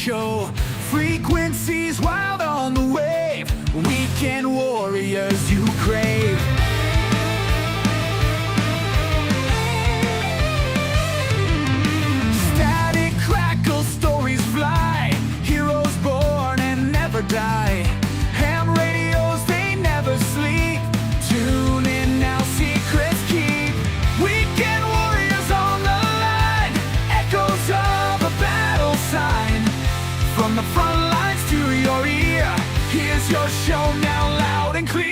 show. Frequencies wild on the wave. Weekend warriors you crave. Static crackle, stories fly. Heroes born and never die. Ham radios, they never sleep. Tune in now, secrets keep. Weekend warriors on the line. Echoes of a battle sign. From the front lines to your ear, here's your show now, loud and clear.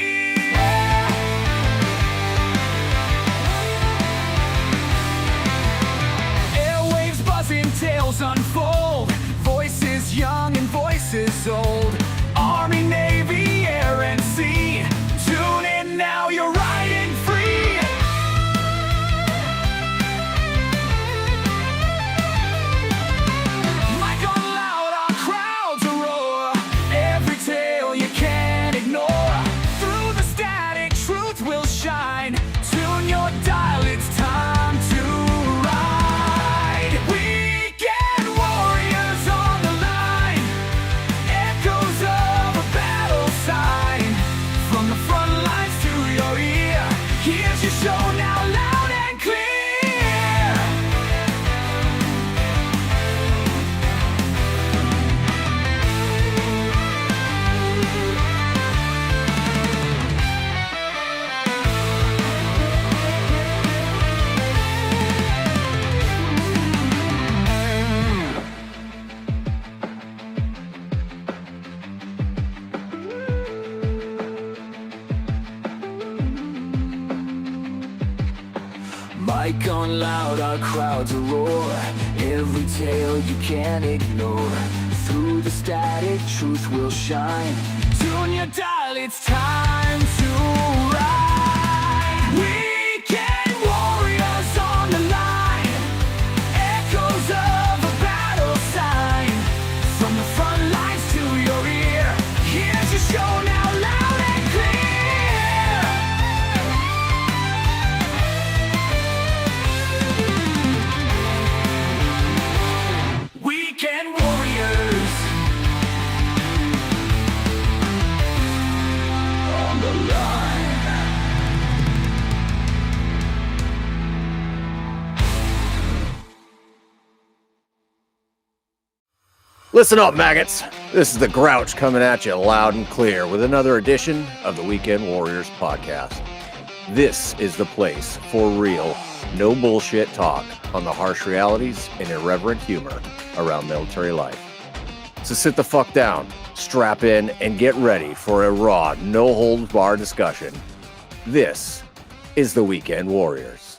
Airwaves buzzing, tales unfold. Voices young and voices old. Army, Navy, air and sea. Tune in now, you're riding free. Mic on loud, our crowds roar. Every tale you can't ignore. Through the static, truth will shine. Tune your dial, it's time to ride. Weekend warriors on the line. Echoes of a battle sign. From the front lines to your ear, here's your show now, loud and clear. Mic on loud, our crowds roar. Every tale you can't ignore. Through the static, truth will shine. Tune your dial, it's time to ride. Weekend warriors on the line. Echoes of a battle sign. From the front lines to your ear, here's your show now, loud and clear. Weekend warriors on the line. Listen up, maggots. This is the Grouch coming at you loud and clear with another edition of the Weekend Warriors podcast. This is the place for real, no bullshit talk on the harsh realities and irreverent humor around military life. So sit the fuck down, strap in, and get ready for a raw, no-holds-barred discussion. This is the Weekend Warriors.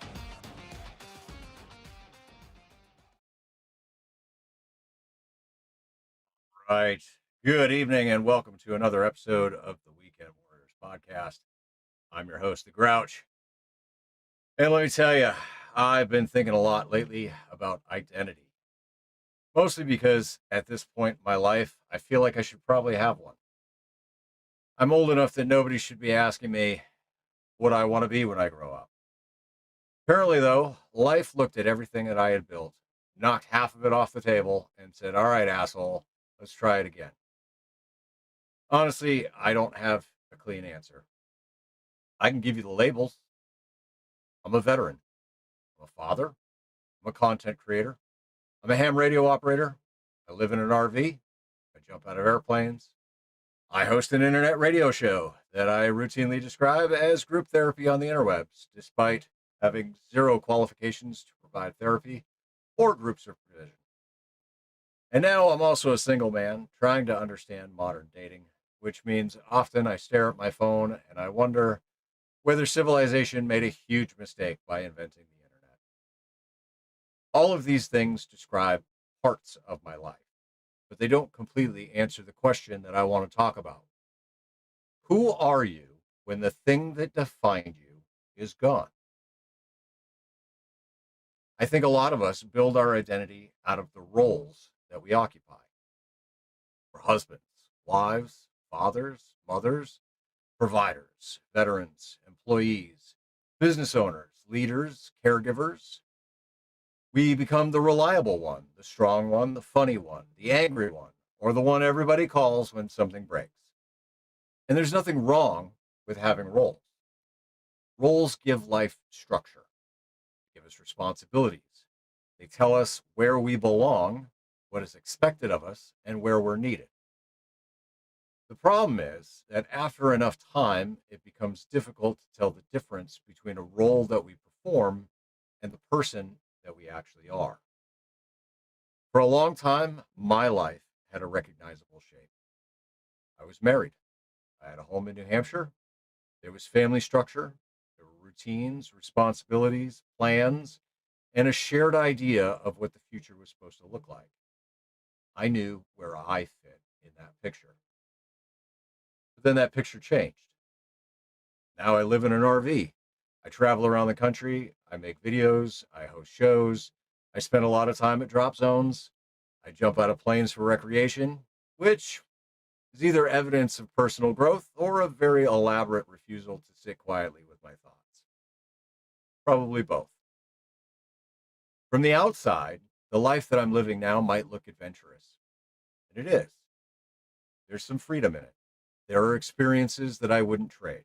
Right. Good evening and welcome to another episode of the Weekend Warriors podcast. I'm your host, the Grouch. And let me tell you, I've been thinking a lot lately about identity. Mostly because at this point in my life, I feel like I should probably have one. I'm old enough that nobody should be asking me what I want to be when I grow up. Apparently, though, life looked at everything that I had built, knocked half of it off the table, and said, all right, asshole, let's try it again. Honestly, I don't have a clean answer. I can give you the labels. I'm a veteran. I'm a father. I'm a content creator. I'm a ham radio operator. I live in an RV. I jump out of airplanes. I host an internet radio show that I routinely describe as group therapy on the interwebs, despite having zero qualifications to provide therapy or group supervision. And now I'm also a single man trying to understand modern dating, which means often I stare at my phone and I wonder whether civilization made a huge mistake by inventing the internet. All of these things describe parts of my life, but they don't completely answer the question that I want to talk about. Who are you when the thing that defined you is gone? I think a lot of us build our identity out of the roles that we occupy. We're husbands, wives, fathers, mothers, providers, veterans, employees, business owners, leaders, caregivers. We become the reliable one, the strong one, the funny one, the angry one, or the one everybody calls when something breaks. And there's nothing wrong with having roles. Roles give life structure, give us responsibilities. They tell us where we belong, what is expected of us, and where we're needed. The problem is that after enough time, it becomes difficult to tell the difference between a role that we perform and the person that we actually are. For a long time, my life had a recognizable shape. I was married. I had a home in New Hampshire. There was family structure. There were routines, responsibilities, plans, and a shared idea of what the future was supposed to look like. I knew where I fit in that picture. But then that picture changed. Now I live in an RV. I travel around the country. I make videos. I host shows. I spend a lot of time at drop zones. I jump out of planes for recreation, which is either evidence of personal growth or a very elaborate refusal to sit quietly with my thoughts. Probably both. From the outside, the life that I'm living now might look adventurous, and it is. There's some freedom in it. There are experiences that I wouldn't trade.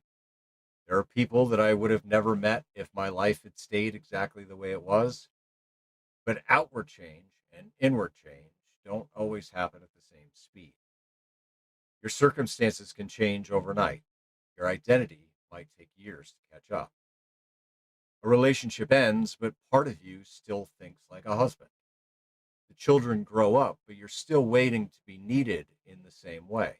There are people that I would have never met if my life had stayed exactly the way it was. But outward change and inward change don't always happen at the same speed. Your circumstances can change overnight. Your identity might take years to catch up. A relationship ends, but part of you still thinks like a husband. The children grow up, but you're still waiting to be needed in the same way.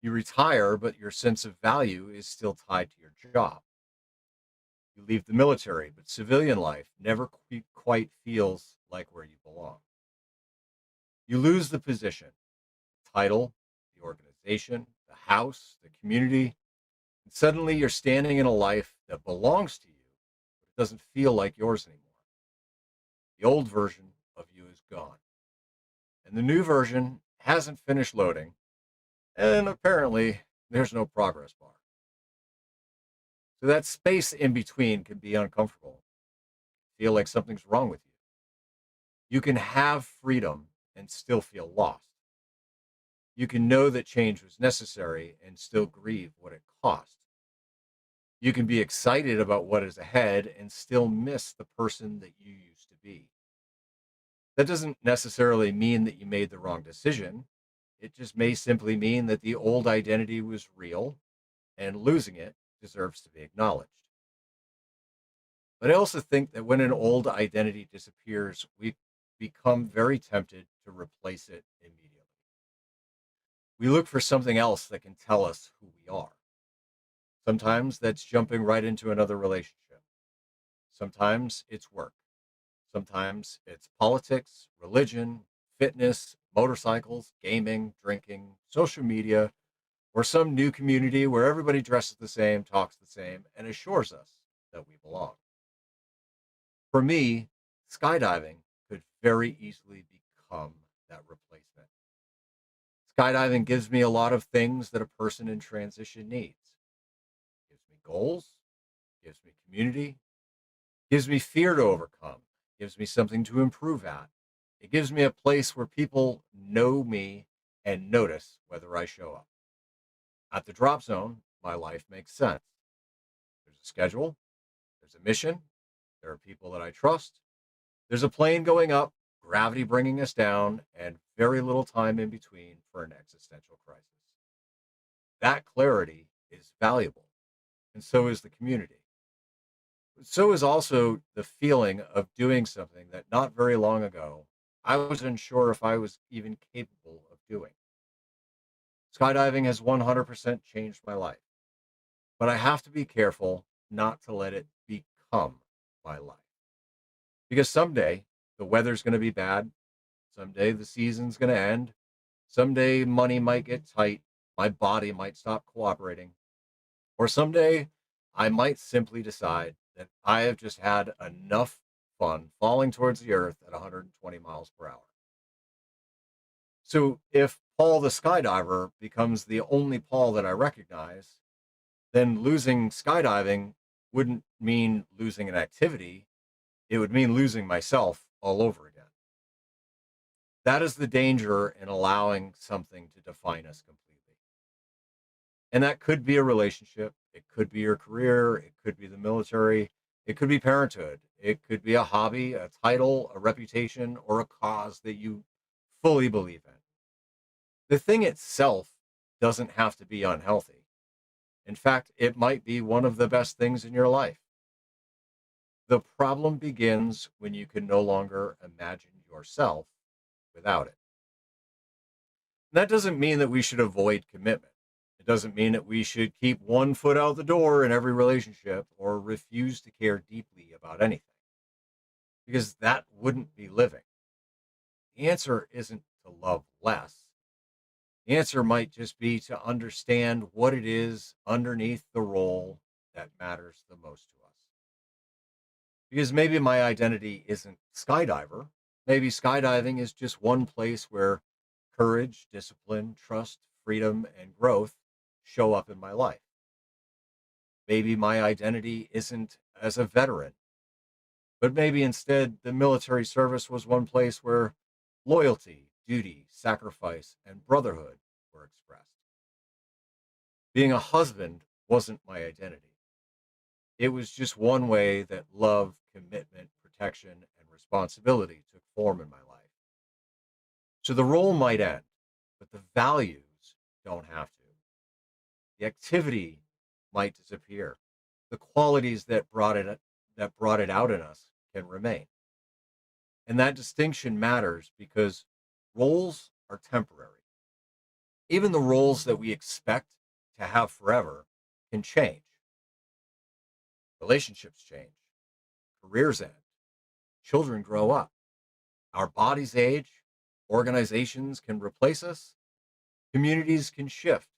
You retire, but your sense of value is still tied to your job. You leave the military, but civilian life never quite feels like where you belong. You lose the position, the title, the organization, the house, the community, and suddenly you're standing in a life that belongs to you, but it doesn't feel like yours anymore. The old version of you is gone, and the new version hasn't finished loading, and apparently there's no progress bar. So that space in between can be uncomfortable, feel like something's wrong with you. You can have freedom and still feel lost. You can know that change was necessary and still grieve what it cost. You can be excited about what is ahead and still miss the person that you used to be. That doesn't necessarily mean that you made the wrong decision. It just may simply mean that the old identity was real and losing it deserves to be acknowledged. But I also think that when an old identity disappears, we become very tempted to replace it immediately. We look for something else that can tell us who we are. Sometimes that's jumping right into another relationship. Sometimes it's work. Sometimes it's politics, religion, fitness, motorcycles, gaming, drinking, social media, or some new community where everybody dresses the same, talks the same, and assures us that we belong. For me, skydiving could very easily become that replacement. Skydiving gives me a lot of things that a person in transition needs. It gives me goals, gives me community, gives me fear to overcome, gives me something to improve at. It gives me a place where people know me and notice whether I show up. At the drop zone, my life makes sense. There's a schedule, there's a mission, there are people that I trust, there's a plane going up, gravity bringing us down, and very little time in between for an existential crisis. That clarity is valuable, and so is the community. So is also the feeling of doing something that not very long ago I was unsure if I was even capable of doing. Skydiving has 100% changed my life, but I have to be careful not to let it become my life. Because someday the weather's going to be bad, someday the season's going to end, someday money might get tight, my body might stop cooperating, or someday I might simply decide that I have just had enough fun falling towards the earth at 120 miles per hour. So if Paul the skydiver becomes the only Paul that I recognize, then losing skydiving wouldn't mean losing an activity. It would mean losing myself all over again. That is the danger in allowing something to define us completely. And that could be a relationship, it could be your career, it could be the military, it could be parenthood, it could be a hobby, a title, a reputation, or a cause that you fully believe in. The thing itself doesn't have to be unhealthy. In fact, it might be one of the best things in your life. The problem begins when you can no longer imagine yourself without it. And that doesn't mean that we should avoid commitment. It doesn't mean that we should keep one foot out the door in every relationship or refuse to care deeply about anything, because that wouldn't be living. The answer isn't to love less. The answer might just be to understand what it is underneath the role that matters the most to us. Because maybe my identity isn't skydiver. Maybe skydiving is just one place where courage, discipline, trust, freedom, and growth show up in my life. Maybe my identity isn't as a veteran, but maybe instead the military service was one place where loyalty, duty, sacrifice, and brotherhood were expressed. Being a husband wasn't my identity. It was just one way that love, commitment, protection, and responsibility took form in my life. So the role might end, but the values don't have to. The activity might disappear. The qualities that brought it out in us can remain. And that distinction matters because roles are temporary. Even the roles that we expect to have forever can change. Relationships change, careers end, children grow up, our bodies age, organizations can replace us, communities can shift.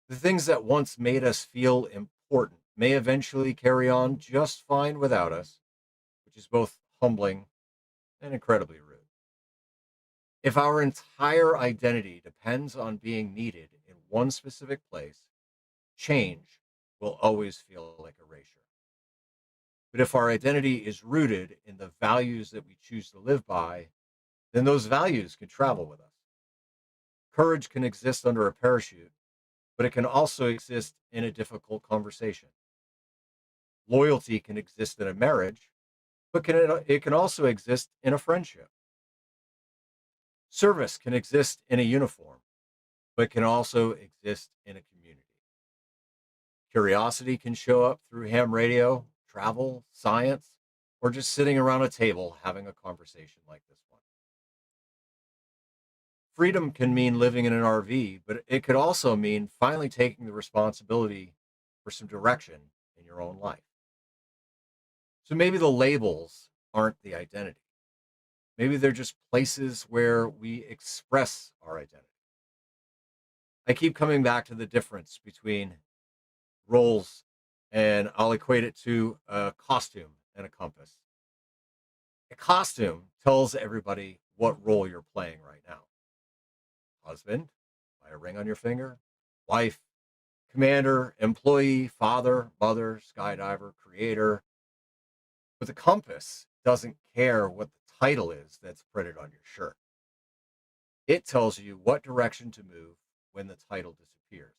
The things that once made us feel important may eventually carry on just fine without us, which is both humbling and incredibly rude. If our entire identity depends on being needed in one specific place, change will always feel like erasure. But if our identity is rooted in the values that we choose to live by, then those values can travel with us. Courage can exist under a parachute, but it can also exist in a difficult conversation. Loyalty can exist in a marriage, but it can also exist in a friendship. Service can exist in a uniform, but can also exist in a community. Curiosity can show up through ham radio, travel, science, or just sitting around a table having a conversation like this one. Freedom can mean living in an RV, but it could also mean finally taking the responsibility for some direction in your own life. So maybe the labels aren't the identity. Maybe they're just places where we express our identity. I keep coming back to the difference between roles, and I'll equate it to a costume and a compass. A costume tells everybody what role you're playing right now: husband, by a ring on your finger; wife, commander, employee, father, mother, skydiver, creator. But the compass doesn't care what the title is that's printed on your shirt. It tells you what direction to move when the title disappears.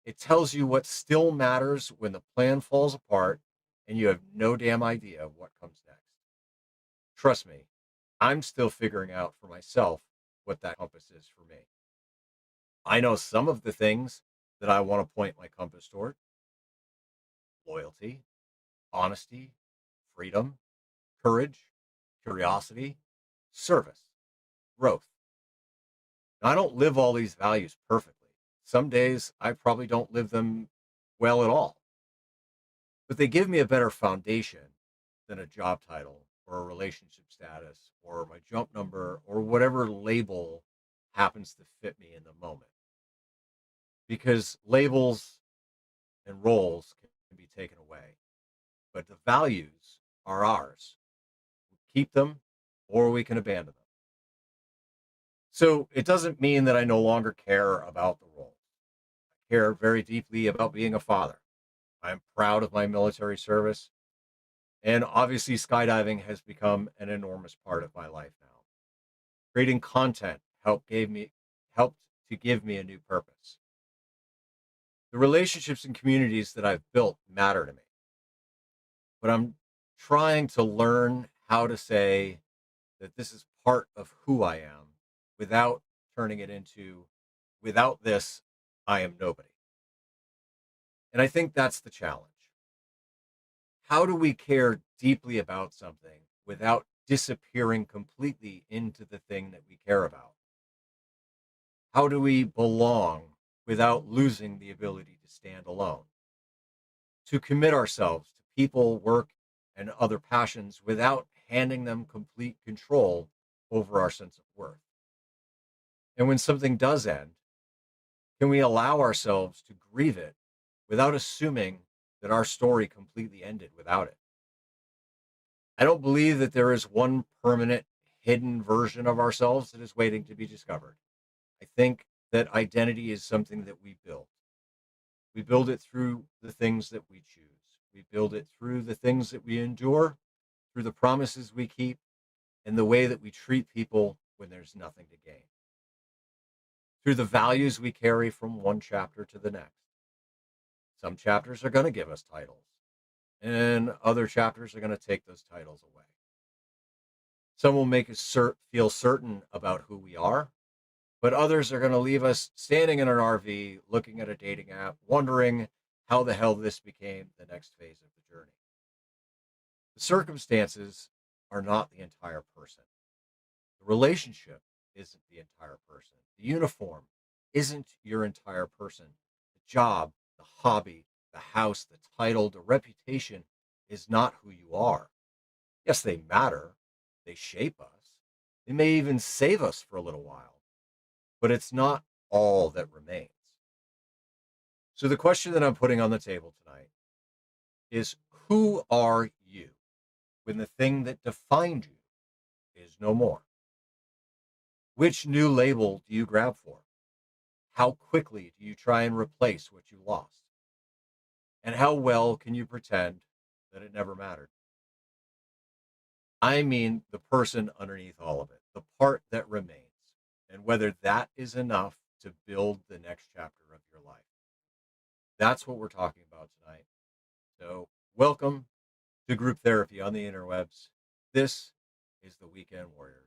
It tells you what still matters when the plan falls apart and you have no damn idea what comes next. Trust me, I'm still figuring out for myself what that compass is for me. I know some of the things that I want to point my compass toward: loyalty, honesty, freedom, courage, curiosity, service, growth. Now, I don't live all these values perfectly. Some days I probably don't live them well at all, but they give me a better foundation than a job title or a relationship status or my jump number or whatever label happens to fit me in the moment. Because labels and roles can be taken away, but the values are ours. We keep them or we can abandon them. So it doesn't mean that I no longer care about the role. I care very deeply about being a father. I'm proud of my military service. And obviously, skydiving has become an enormous part of my life now. Creating content helped to give me a new purpose. The relationships and communities that I've built matter to me, but I'm trying to learn how to say that this is part of who I am without turning it into, without this, I am nobody. And I think that's the challenge. How do we care deeply about something without disappearing completely into the thing that we care about? How do we belong without losing the ability to stand alone? To commit ourselves to people, work, and other passions without handing them complete control over our sense of worth. And when something does end, can we allow ourselves to grieve it without assuming that our story completely ended without it? I don't believe that there is one permanent hidden version of ourselves that is waiting to be discovered. I think that identity is something that we build. We build it through the things that we choose. We build it through the things that we endure, through the promises we keep, and the way that we treat people when there's nothing to gain. Through the values we carry from one chapter to the next. Some chapters are going to give us titles, and other chapters are going to take those titles away. Some will make us feel certain about who we are, but others are going to leave us standing in an RV, looking at a dating app, wondering how the hell this became the next phase of the journey. The circumstances are not the entire person. The relationship isn't the entire person. The uniform isn't your entire person. The job, the hobby, the house, the title, the reputation is not who you are. Yes, they matter. They shape us. They may even save us for a little while, but it's not all that remains. So the question that I'm putting on the table tonight is, who are you when the thing that defined you is no more? Which new label do you grab for? How quickly do you try and replace what you lost? And how well can you pretend that it never mattered? I mean the person underneath all of it, the part that remains, and whether that is enough to build the next chapter of your life. That's what we're talking about tonight. So welcome to Group Therapy on the interwebs. This is the Weekend Warriors.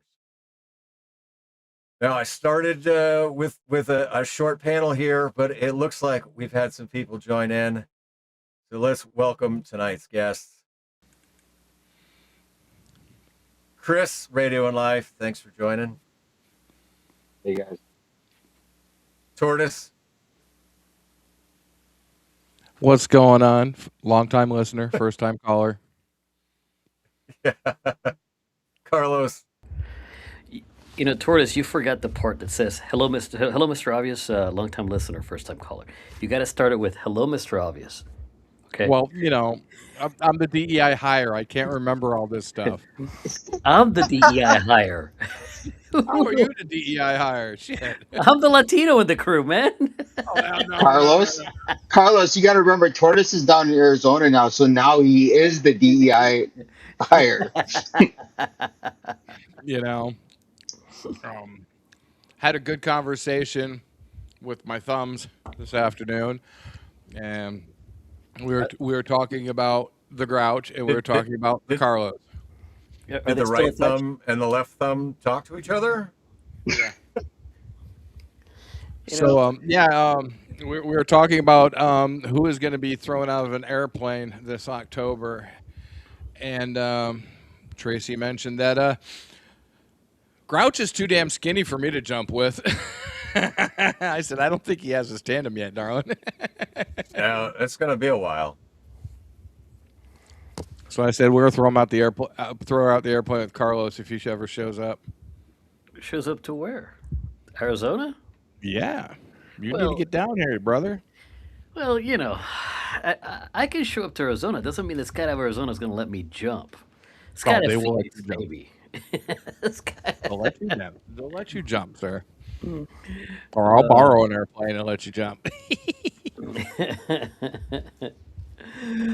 Now, I started with a short panel here, but it looks like we've had some people join in. So let's welcome tonight's guests. Chris, Radio and Life, thanks for joining. Hey, guys. Tortoise. What's going on? Long-time listener, first-time caller. Yeah. Carlos. You know, Tortoise, you forgot the part that says, hello, Mr. Obvious, long-time listener, first-time caller. You got to start it with, hello, Mr. Obvious. Okay? Well, you know, I'm the DEI hire. I can't remember all this stuff. I'm the DEI hire. How are you the DEI hire? Shit. I'm the Latino in the crew, man. Carlos, you got to remember, Tortoise is down in Arizona now, so now he is the DEI hire. You know, had a good conversation with my thumbs this afternoon, and we were talking about the Grouch, and we were talking about the Carlos. Did the right thumb and the left thumb talk to each other? Yeah. So we were talking about who is going to be thrown out of an airplane this October, and Tracy mentioned that Grouch is too damn skinny for me to jump with. I said, I don't think he has his tandem yet, darling. Yeah, it's going to be a while. So I said, we're going to throw him out the airplane. Throw her out the airplane with Carlos if he ever shows up. Shows up to where? Arizona? Yeah, you need to get down here, brother. Well, you know, I can show up to Arizona. Doesn't mean the Skydive Arizona is going to let me jump. They will let you jump. Maybe. They'll let you jump, sir. Or I'll borrow an airplane and let you jump.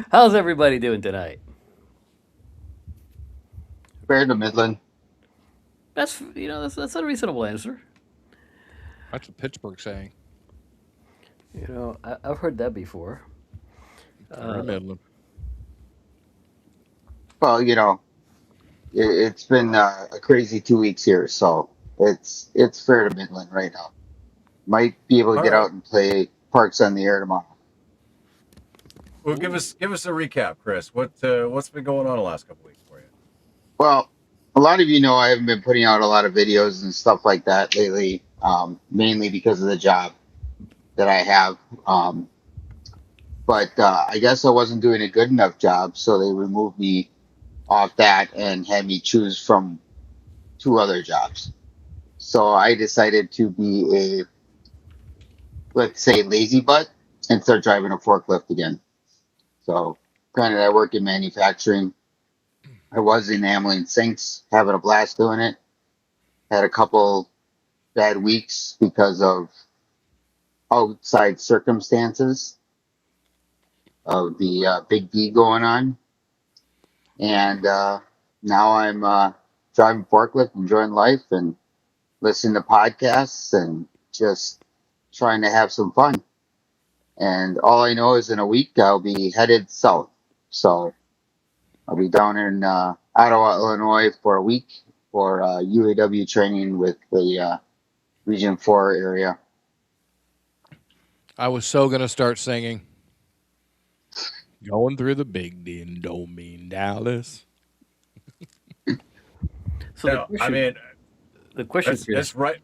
How's everybody doing tonight? Fair to Midland. That's a reasonable answer. That's what Pittsburgh's saying. I've heard that before. Fair to Midland. Well, it's been a crazy 2 weeks here, so it's fair to Midland right now. Might be able to All get right. out and play Parks on the Air tomorrow. Well, give us a recap, Chris. What's been going on the last couple weeks for you? Well, a lot of you know I haven't been putting out a lot of videos and stuff like that lately, mainly because of the job that I have. But I guess I wasn't doing a good enough job, so they removed me off that and had me choose from two other jobs. So I decided to be a, let's say, lazy butt and start driving a forklift again. So, granted, I work in manufacturing. I was enameling sinks, having a blast doing it. Had a couple bad weeks because of outside circumstances of the Big D going on. And now I'm driving forklift, enjoying life, and listening to podcasts and just trying to have some fun. And all I know is in a week I'll be headed south. So I'll be down in Ottawa, Illinois for a week for UAW training with the Region 4 area. I was so gonna start singing. Going through the big D and don't mean Dallas. So No, I mean the question, that's Chris, right.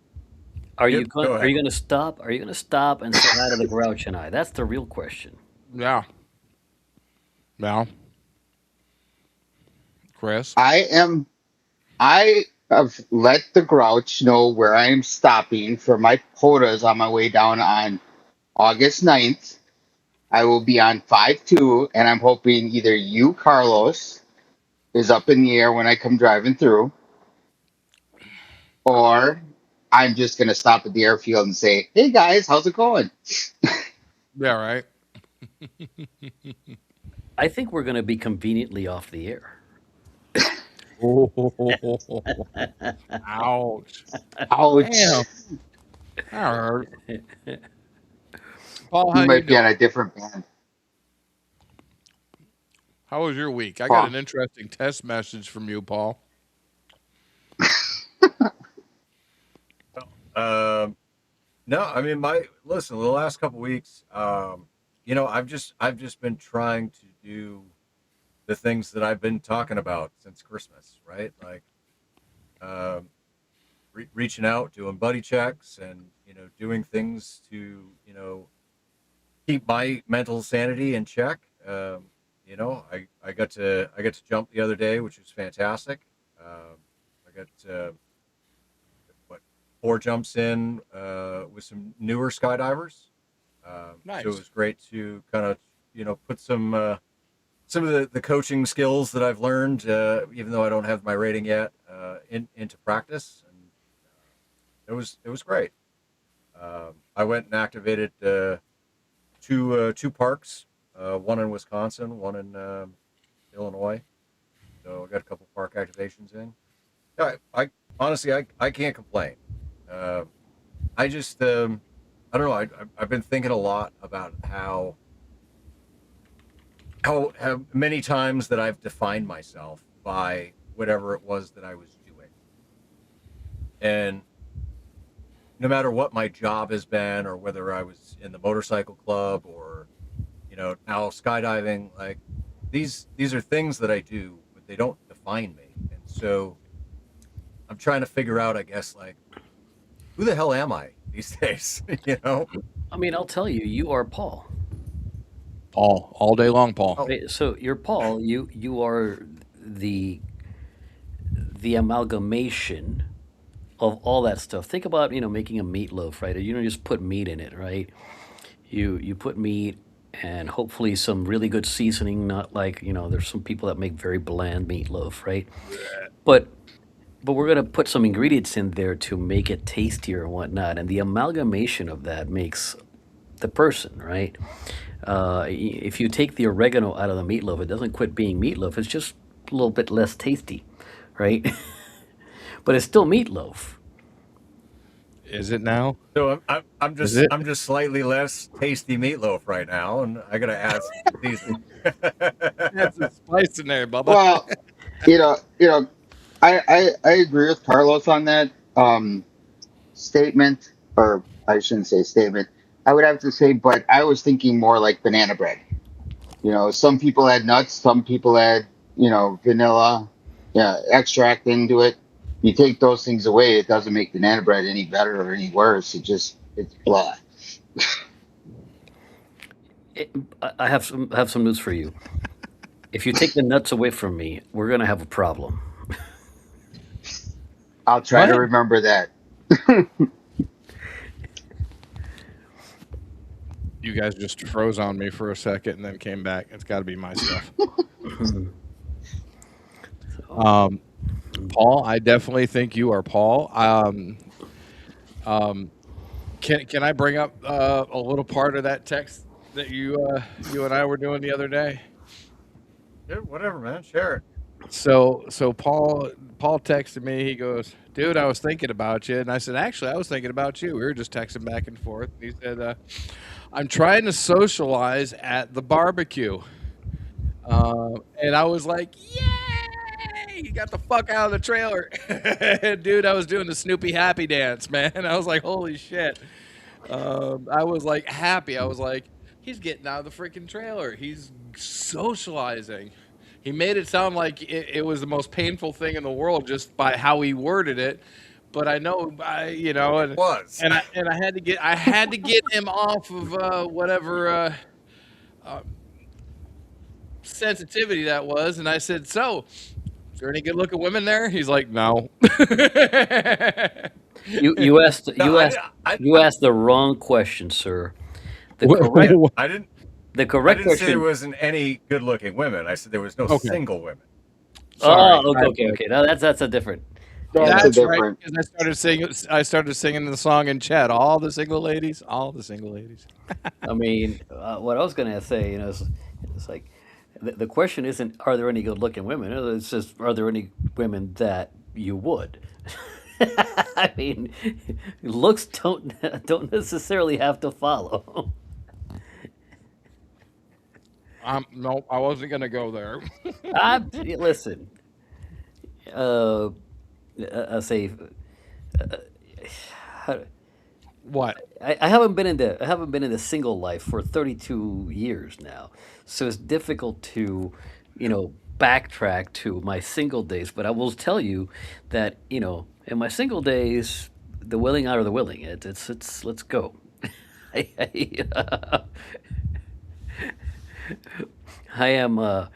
are Yep, you going go are ahead. you going to stop? Are you going to stop and say hi to the Grouch and I? That's the real question. Yeah. Now, Chris. I have let the Grouch know where I am stopping for my quotas on my way down on August 9th. I will be on 5-2, and I'm hoping either you, Carlos, is up in the air when I come driving through, or I'm just going to stop at the airfield and say, hey guys, how's it going? Yeah, right. I think we're going to be conveniently off the air. Oh, ouch. Ouch. Damn. That hurt. Paul, You how you might be on doing? a different band. How was your week? I got Paul. an interesting test message from you, Paul. Um, no, I mean my listen. The last couple weeks, I've just been trying to do the things that I've been talking about since Christmas, right? Like um, reaching out, doing buddy checks, and doing things to keep my mental sanity in check. I got to jump the other day, which was fantastic. I got what 4 jumps in with some newer skydivers. So it Nice. was great to kind of put some of the coaching skills that I've learned, even though I don't have my rating yet, into practice, and it was great. I went and activated two parks, one in Wisconsin, one in Illinois. So I got a couple park activations in. Yeah, I honestly I can't complain. Uh, I just I don't know. I've been thinking a lot about how many times that I've defined myself by whatever it was that I was doing, and no matter what my job has been, or whether I was in the motorcycle club or now skydiving, like these are things that I do, but they don't define me, and so I'm trying to figure out, I guess, like who the hell am I these days? I mean, I'll tell you, you are Paul. Paul, all day long, Paul. Oh, Right? So you're Paul. You are the the amalgamation of all that stuff. Think about making a meatloaf, right? You don't just put meat in it, right? You put meat and hopefully some really good seasoning. Not like there's some people that make very bland meatloaf, right? But we're gonna put some ingredients in there to make it tastier and whatnot, and the amalgamation of that makes the person, right? If you take the oregano out of the meatloaf, it doesn't quit being meatloaf. It's just a little bit less tasty. right? But it's still meatloaf. Is it now? So I'm Is just it? I'm just slightly less tasty meatloaf right now, and I gotta add some seasoning. Add some spice in there, Bubba. Well, I agree with Carlos on that statement, or I shouldn't say statement. I would have to say, but I was thinking more like banana bread. Some people add nuts, some people add, vanilla, yeah, extract into it. You take those things away, it doesn't make banana bread any better or any worse. It's blah. I have some news for you. If you take the nuts away from me, we're gonna have a problem. I'll try to What? remember that. You guys just froze on me for a second and then came back. It's got to be my stuff. Um, Paul, I definitely think you are Paul. Um, can I bring up a little part of that text that you and I were doing the other day? Yeah, whatever, man. Share it. So Paul texted me. He goes, "Dude, I was thinking about you," and I said, "Actually, I was thinking about you. We were just texting back and forth." He said, "I'm trying to socialize at the barbecue," and I was like, "Yay! You got the fuck out of the trailer, dude!" I was doing the Snoopy happy dance, man. I was like, "Holy shit!" I was like happy. I was like, "He's getting out of the freaking trailer. He's socializing." He made it sound like it was the most painful thing in the world just by how he worded it. But I know, It and was. I had to get him off of whatever uh, sensitivity that was. And I said, "So, is there any good looking women there?" He's like, "No." You asked No, you asked you asked the wrong question, sir. The correct yeah, What? the I correct didn't say there question. wasn't any good-looking women. I said there was no Okay, single women. sorry. Oh, I okay. Now that's a different. Yeah, That's a that, That's right, different. because I started singing the song in chat. All the single ladies, all the single ladies. I mean, what I was gonna say, it's like the question isn't are there any good-looking women. It's just are there any women that you would. I mean, looks don't necessarily have to follow. No, I wasn't gonna go there. Listen, uh, I say What? I haven't been in the single life for 32 years now, so it's difficult to, backtrack to my single days. But I will tell you that in my single days, the willing are the willing. It's let's go. I, I am. I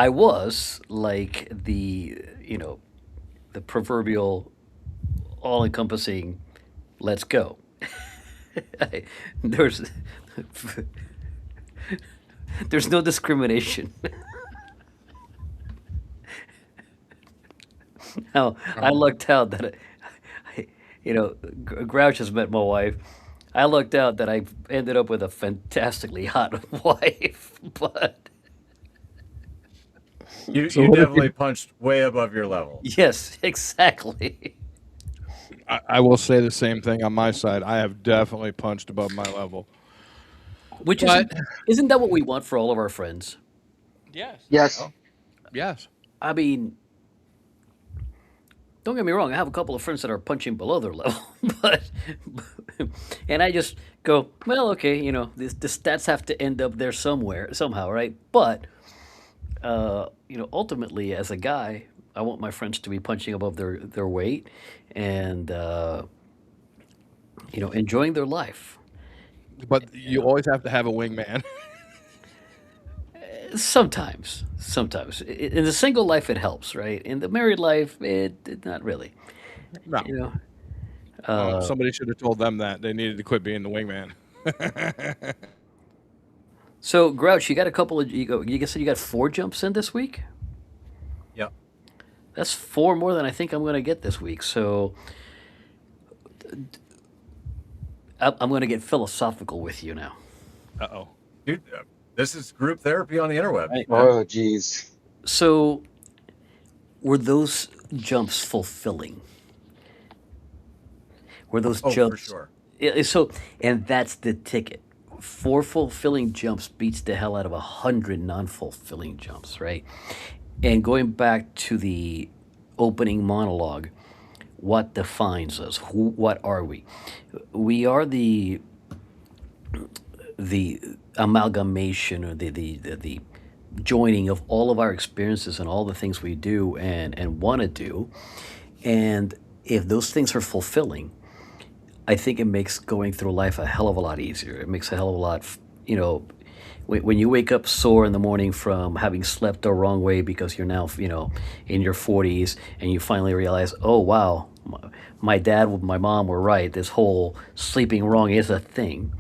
was like the proverbial all-encompassing. Let's go. There's there's no discrimination. Now, I Um, lucked out that I, Grouch has met my wife. I lucked out that I ended up with a fantastically hot wife. But You so you what if definitely you? punched way above your level. yes, exactly. I will say the same thing on my side. I have definitely punched above my level. Which But isn't that what we want for all of our friends? yes, There you Yes. go. yes. I mean, don't get me wrong. I have a couple of friends that are punching below their level, but and I just go, well, okay, the stats have to end up there somewhere, somehow, right? But ultimately, as a guy, I want my friends to be punching above their weight and enjoying their life. But you always have to have a wingman. Sometimes, in the single life, it helps, right? In the married life, it not really. No. You know, Well, uh, somebody should have told them that they needed to quit being the wingman. so Grouch, you got a couple of you said you got 4 jumps in this week. Yeah. That's 4 more than I think I'm going to get this week. So I'm going to get philosophical with you now. Uh-oh. Dude, this is group therapy on the interwebs, Right. man. Oh, geez. So were those jumps fulfilling? Were those Oh, for jumps sure. so? And that's the ticket. Four fulfilling jumps beats the hell out of 100 non-fulfilling jumps, right? And going back to the opening monologue, what defines us? What are we? We are the amalgamation, or the joining of all of our experiences and all the things we do and want to do. And if those things are fulfilling, I think it makes going through life a hell of a lot easier. It makes a hell of a lot, you know, when you wake up sore in the morning from having slept the wrong way because you're now, in your 40s, and you finally realize, oh, wow, my dad, my mom were right. This whole sleeping wrong is a thing.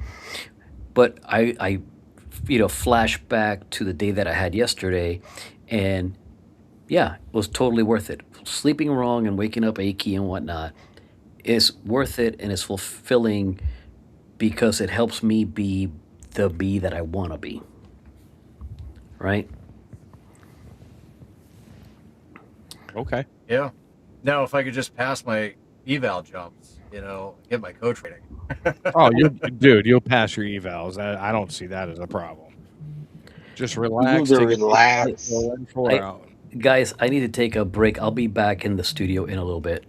But I flash back to the day that I had yesterday, and yeah, it was totally worth it. Sleeping wrong and waking up achy and whatnot is worth it, and it's fulfilling because it helps me be the me that I want to be, right? Okay. Yeah. Now, if I could just pass my eval jumps, get my coach rating. Oh, you'll pass your evals. I don't see that as a problem. Just You need relax, to take a deep breath, I, relax. roll in, four I, out. guys, I need to take a break. I'll be back in the studio in a little bit.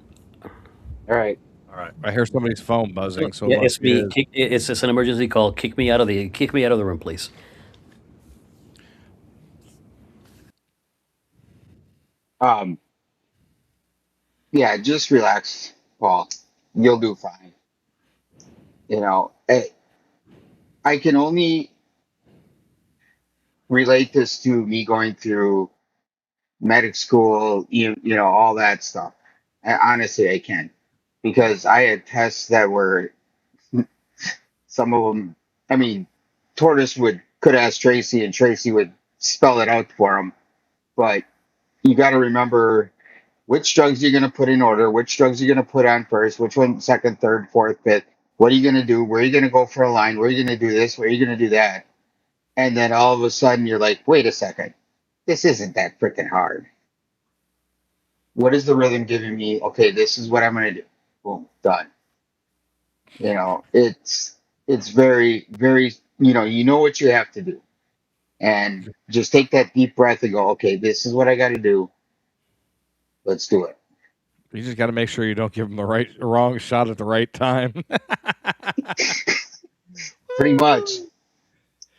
All right. All right. I hear somebody's phone buzzing, so it Yeah, must it's be me. his. It's just an emergency call. Kick me out of the room, please. Um, yeah, just relax, Paul. You'll do fine. I can only relate this to me going through medic school, all that stuff. Honestly, I can, because I had tests that were, some of them. I mean, Tortoise could ask Tracy, and Tracy would spell it out for him. But you got to remember which drugs you're going to put in order, which drugs you're going to put on first, which one second, third, fourth, fifth. What are you going to do? Where are you going to go for a line? Where are you going to do this? Where are you going to do that? And then all of a sudden you're like, wait a second, this isn't that freaking hard. What is the rhythm giving me? Okay, this is what I'm going to do. Boom, done. It's very, very, you know what you have to do. And just take that deep breath and go, okay, this is what I got to do. Let's do it. You just got to make sure you don't give him the wrong shot at the right time. Pretty much.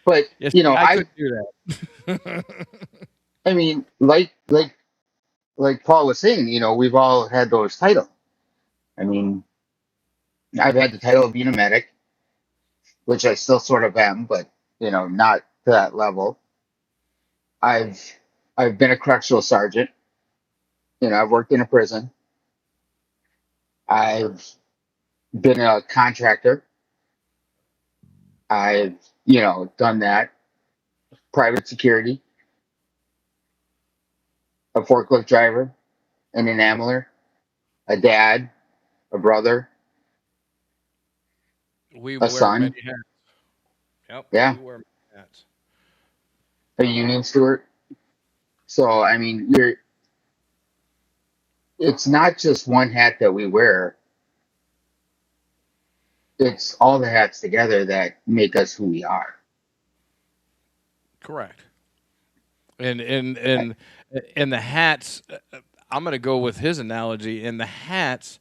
But, Yes, see, I couldn't do that. I mean, like Paul was saying, we've all had those titles. I mean, I've had the title of being a medic, which I still sort of am, but not to that level. I've I've been a correctional sergeant. I've worked in a prison. I've been a contractor. I've done that. Private security, a forklift driver, an enameler, a dad, a brother, We a wear son. many hats. Yep, Yeah, we wear many hats. a union steward. So I mean, it's not just one hat that we wear. It's all the hats together that make us who we are. Correct. And and I- and and the hats. I'm going to go with his analogy. In the hats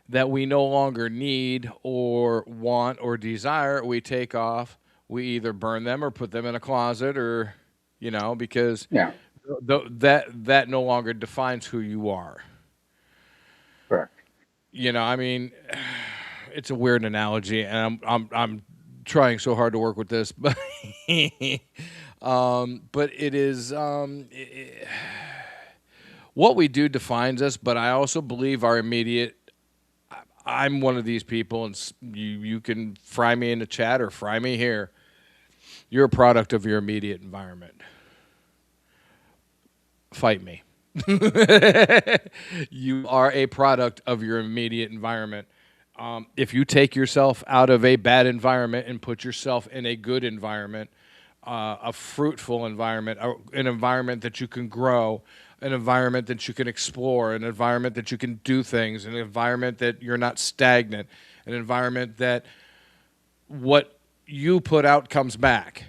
that we no longer need or want or desire, we take off. We either burn them or put them in a closet, or because Yeah, that no longer defines who you are. correct. I mean, it's a weird analogy, and I'm trying so hard to work with this, but but it is what we do defines us. But I also believe our immediate. I'm one of these people, and you can fry me in the chat or fry me here. You're a product of your immediate environment. Fight me. You are a product of your immediate environment. If you take yourself out of a bad environment and put yourself in a good environment, a fruitful environment, an environment that you can grow, an environment that you can explore, an environment that you can do things, an environment that you're not stagnant, an environment that what you put out comes back,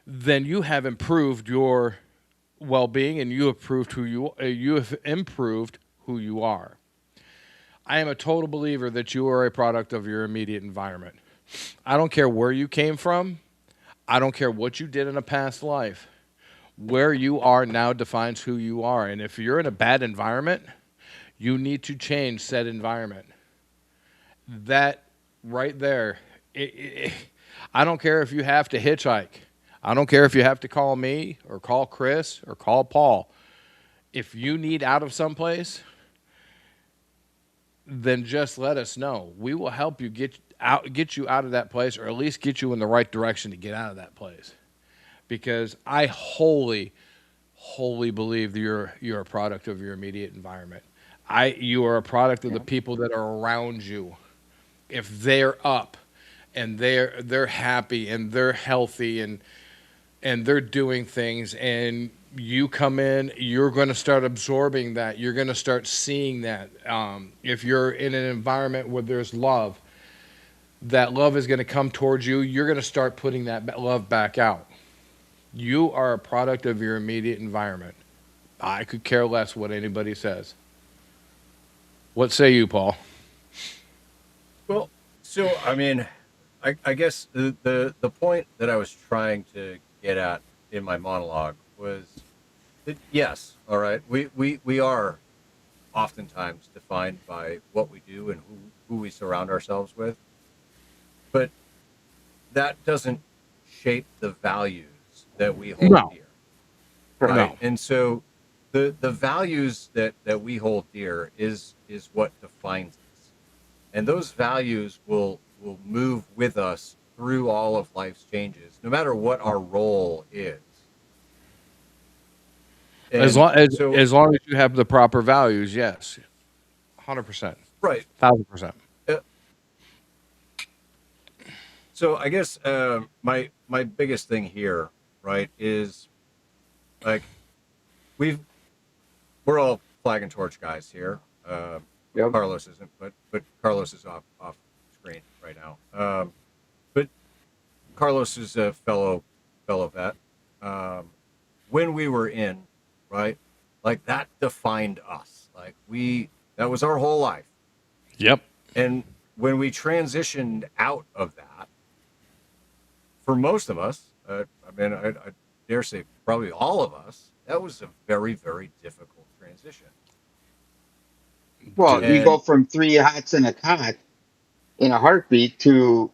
then you have improved your well-being and you have improved who you are. I am a total believer that you are a product of your immediate environment. I don't care where you came from. I don't care what you did in a past life. Where you are now defines who you are. And if you're in a bad environment, you need to change said environment. That right there, I don't care if you have to hitchhike. I don't care if you have to call me or call Chris or call Paul. If you need out of someplace, then just let us know. We will help you get you out of that place, or at least get you in the right direction to get out of that place. Because I wholly believe that you're a product of your immediate environment. You are a product of the people that are around you. If they're up and they're happy and they're healthy and they're doing things, and you come in, you're going to start absorbing that. You're going to start seeing that. If you're in an environment where there's love, that love is going to come towards you. You're going to start putting that love back out. You are a product of your immediate environment. I could care less what anybody says. What say you, Paul? Well, so I mean, I guess the point that I was trying to get at in my monologue was that yes, all right, we are oftentimes defined by what we do and who we surround ourselves with, but that doesn't shape the values that we hold No. dear, Correct. right? No. And so the values that we hold dear is what defines us, and those values will move with us through all of life's changes, no matter what our role is. As And long as so, as long as you have the proper values, yes, 100%, right. 1,000%. Uh, so I guess my biggest thing here, right, is like we've we're all flag and torch guys here. Yep. Carlos isn't, but Carlos is off screen right now. But Carlos is a fellow vet. Um, when we were in, right, like that defined us. Like that was our whole life. Yep. And when we transitioned out of that, for most of us, I dare say probably all of us, that was a very, very difficult transition. Well, you go And from three hots and a cot in a heartbeat to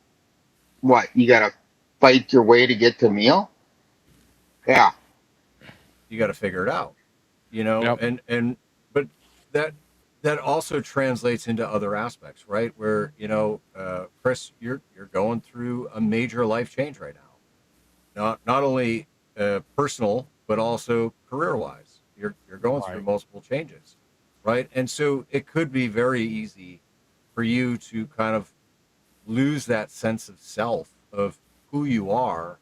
what? You got to fight your way to get to a meal? Yeah. you got to figure it out, you know, Yep. but that, that also translates into other aspects, right? Where, Chris, you're going through a major life change right now. Not only personal, but also career wise. You're going through Right. multiple changes, right? And so it could be very easy for you to kind of lose that sense of self of who you are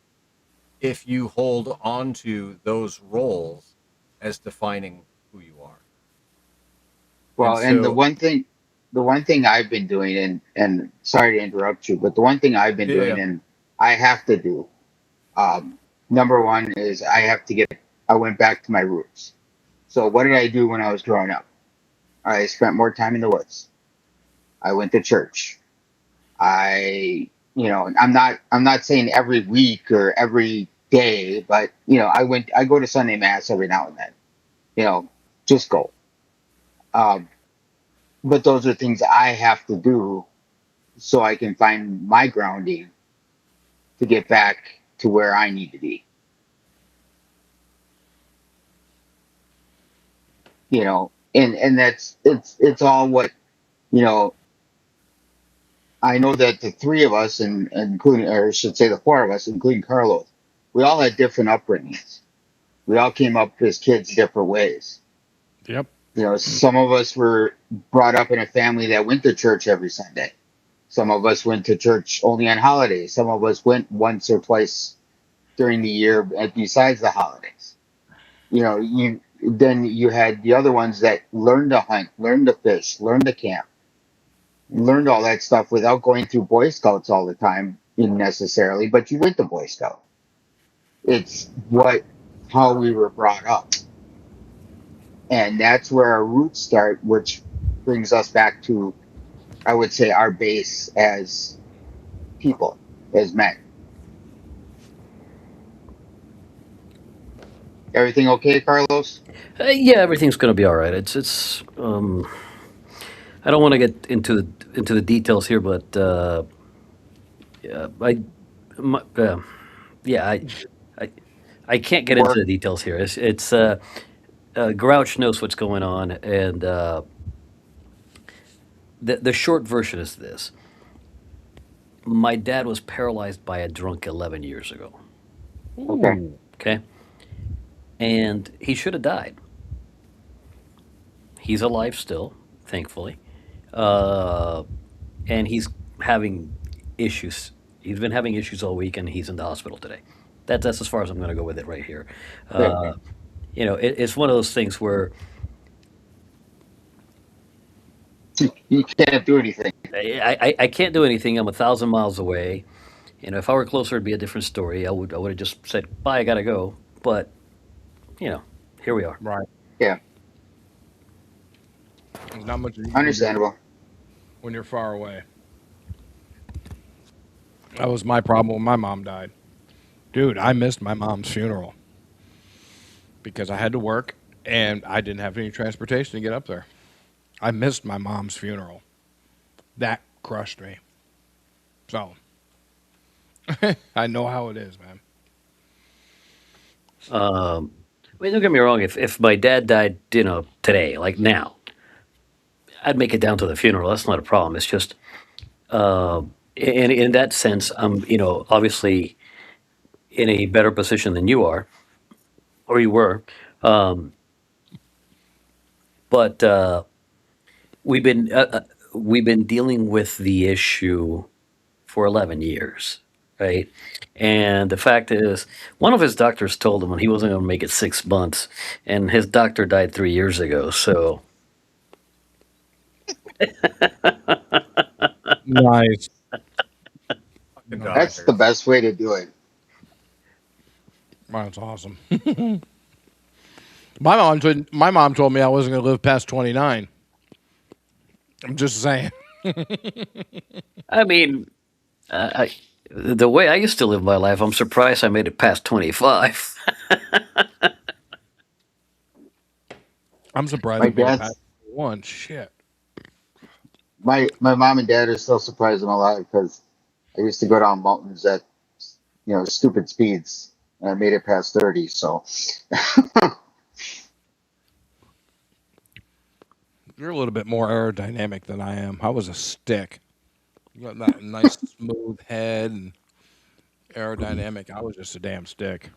if you hold on to those roles as defining who you are. And Well, and so, the one thing I've been doing, and sorry to interrupt you, but the one thing I've been yeah, yeah, doing and I have to do, um, number one is I went back to my roots. So what did I do when I was growing up? I spent more time in the woods. I went to church. I'm not saying every week or every day, but I go to Sunday mass every now and then, you know, just go. Um, but those are things I have to do so I can find my grounding to get back to where I need to be. And it's all what, you know, I know that the three of us and including, or I should say the four of us, including Carlos, we all had different upbringings. We all came up as kids different ways. Yep. Some of us were brought up in a family that went to church every Sunday. Some of us went to church only on holidays. Some of us went once or twice during the year besides the holidays. You know, you then you had the other ones that learned to hunt, learned to fish, learned to camp, learned all that stuff without going through Boy Scouts all the time necessarily, but you went to Boy Scout. It's how we were brought up. And that's where our roots start, which brings us back to, I would say, our base as people, as men. Everything okay, Carlos? Yeah, everything's going to be all right. It's. I don't want to get into the details here, but yeah, yeah, I, I can't get into Work. the details here. It's Grouch knows what's going on, and the short version is this: my dad was paralyzed by a drunk 11 years ago. Okay. Ooh. Okay, and he should have died. He's alive still, thankfully, uh, and he's having issues. He's been having issues all week, and he's in the hospital today. That's as far as I'm going to go with it right here. Okay. Uh, it's one of those things where You can't do anything. I can't do anything. I'm 1,000 miles away. If I were closer, it'd be a different story. I would have just said bye. I gotta go. But you know, here we are. Right. Yeah, There's not much you can do understandable. when you're far away. That was my problem when my mom died. Dude, I missed my mom's funeral because I had to work and I didn't have any transportation to get up there. I missed my mom's funeral. That crushed me. So, I know how it is, man. I mean, don't get me wrong. If my dad died, today, like now, I'd make it down to the funeral. That's not a problem. It's just, in that sense, I'm obviously in a better position than you are, or you were. Um, but we've been uh, uh, we've been dealing with the issue for 11 years, right? And the fact is, one of his doctors told him he wasn't going to make it 6 months, and his doctor died 3 years ago. So, Nice. Fucking That's the doctors. best way to do it. That's awesome. My mom told me I wasn't going to live past 29. I'm just saying. I mean, the way I used to live my life, I'm surprised I made it past 25. I'm surprised My I made it past dad's, one. Shit. my mom and dad are still surprised I'm alive because I used to go down mountains at stupid speeds, and I made it past 30. So You're a little bit more aerodynamic than I am. I was a stick. You got that nice smooth head and aerodynamic. I was just a damn stick.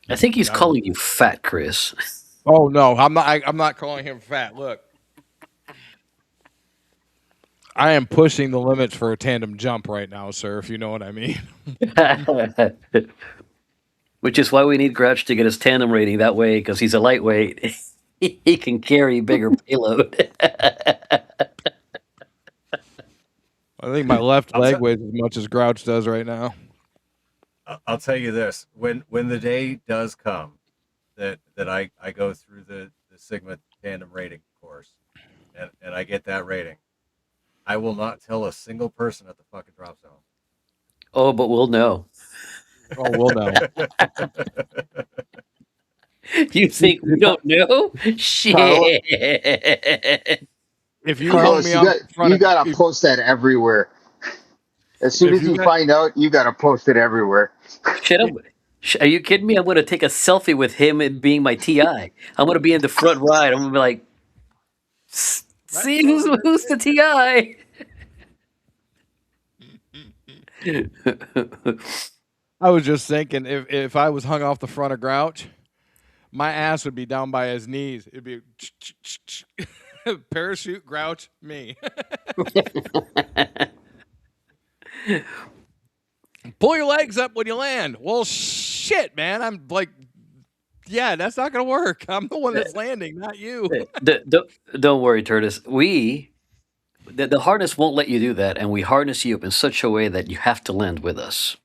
I think he's I was, calling you fat, Chris. oh no, I'm not. I'm not calling him fat. Look, I am pushing the limits for a tandem jump right now, sir. If you know what I mean. Which is why we need Grouch to get his tandem rating that way, because he's a lightweight. He can carry bigger payload. I think my left I'll leg tell weighs as much as Grouch does right now. I'll tell you this: when the day does come that I go through the Sigma tandem rating course and I get that rating, I will not tell a single person at the fucking drop Oh, but we'll know. Oh, we'll know. zone. You think we don't know? Carl, Shit. If you hung Carlos, me up in front you of gotta post that everywhere. As soon if as you you got find out, you gotta post it everywhere. Shit, are you kidding me? I'm going to take a selfie with him and being my TI. I'm going to be in the front right. I'm going to be like, that see selfie right who's the TI? I was just thinking if I was hung off the front of Grouch, my ass would be down by his knees. It'd be parachute Grouch me. Pull your legs up when you land. Well, shit, man. I'm like Yeah, that's not gonna work. I'm the one that's landing, not you. Don't worry, Curtis. The harness won't let you do that, and we harness you up in such a way that you have to land with us.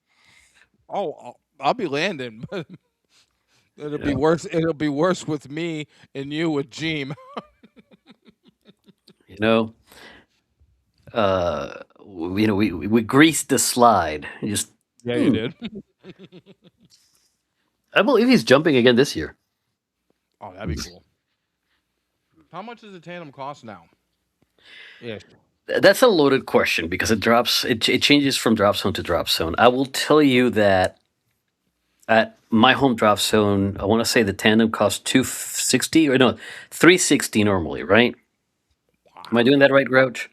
Oh, I'll be landing, but it'll be Yeah. worse. It'll be worse with me and you with Jeem. You know, we greased the slide. Just, Yeah, you hmm, did. I believe he's jumping again this year. Oh, that'd be cool. How much does a tandem cost now? Yeah. That's a loaded question because it drops. It changes from drop zone to drop zone. I will tell you that at my home drop zone, I want to say the tandem costs 260 or no, 360 normally, right? Am I doing that right, Grouch?